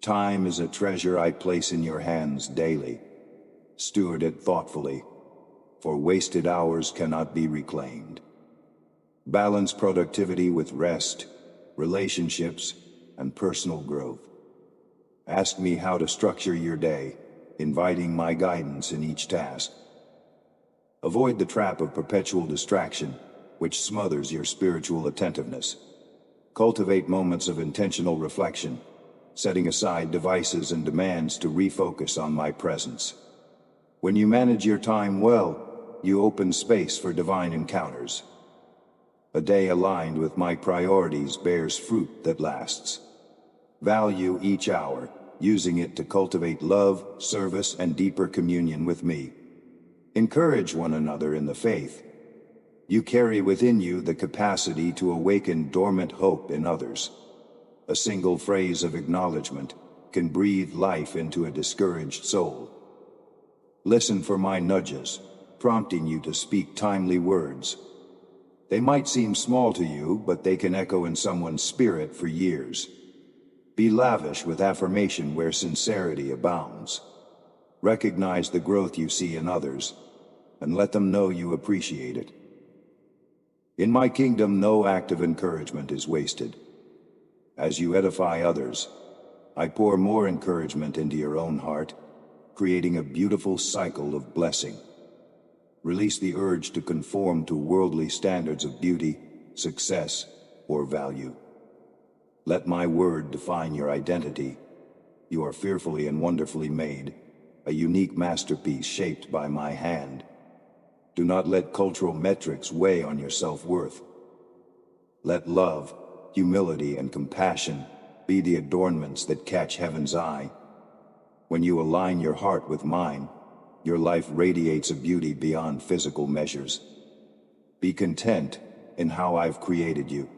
Time is a treasure I place in your hands daily. Steward it thoughtfully, for wasted hours cannot be reclaimed. Balance productivity with rest, relationships, and personal growth. Ask me how to structure your day, inviting my guidance in each task. Avoid the trap of perpetual distraction, which smothers your spiritual attentiveness. Cultivate moments of intentional reflection, setting aside devices and demands to refocus on my presence. When you manage your time well, you open space for divine encounters. A day aligned with my priorities bears fruit that lasts. Value each hour, using it to cultivate love, service, and deeper communion with me. Encourage one another in the faith. You carry within you the capacity to awaken dormant hope in others. A single phrase of acknowledgement can breathe life into a discouraged soul. Listen for my nudges, prompting you to speak timely words. They might seem small to you, but they can echo in someone's spirit for years. Be lavish with affirmation where sincerity abounds. Recognize the growth you see in others, and let them know you appreciate it. In my kingdom, no act of encouragement is wasted. As you edify others, I pour more encouragement into your own heart, creating a beautiful cycle of blessing. Release the urge to conform to worldly standards of beauty, success, or value. Let my word define your identity. You are fearfully and wonderfully made, a unique masterpiece shaped by my hand. Do not let cultural metrics weigh on your self-worth. Let love, humility, and compassion be the adornments that catch heaven's eye. When you align your heart with mine, Your life radiates a beauty beyond physical measures. Be content in how I've created you,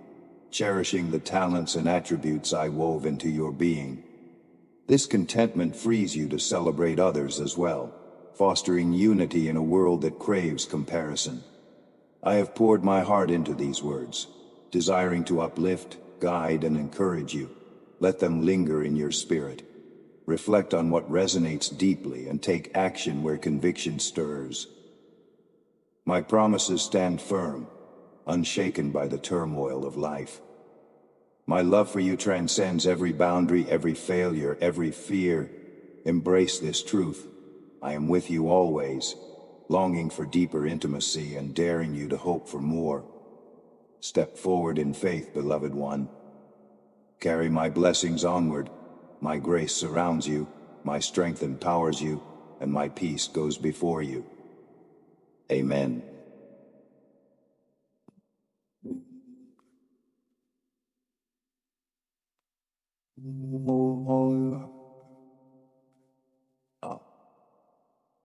cherishing the talents and attributes I wove into your being. This contentment frees you to celebrate others as well, fostering unity in a world that craves comparison. I have poured my heart into these words, desiring to uplift, guide, and encourage you. Let them linger in your spirit. Reflect on what resonates deeply and take action where conviction stirs. My promises stand firm, unshaken by the turmoil of life. My love for you transcends every boundary, every failure, every fear. Embrace this truth. I am with you always, longing for deeper intimacy and daring you to hope for more. Step forward in faith, beloved one. Carry my blessings onward. My grace surrounds you, my strength empowers you, and my peace goes before you. Amen.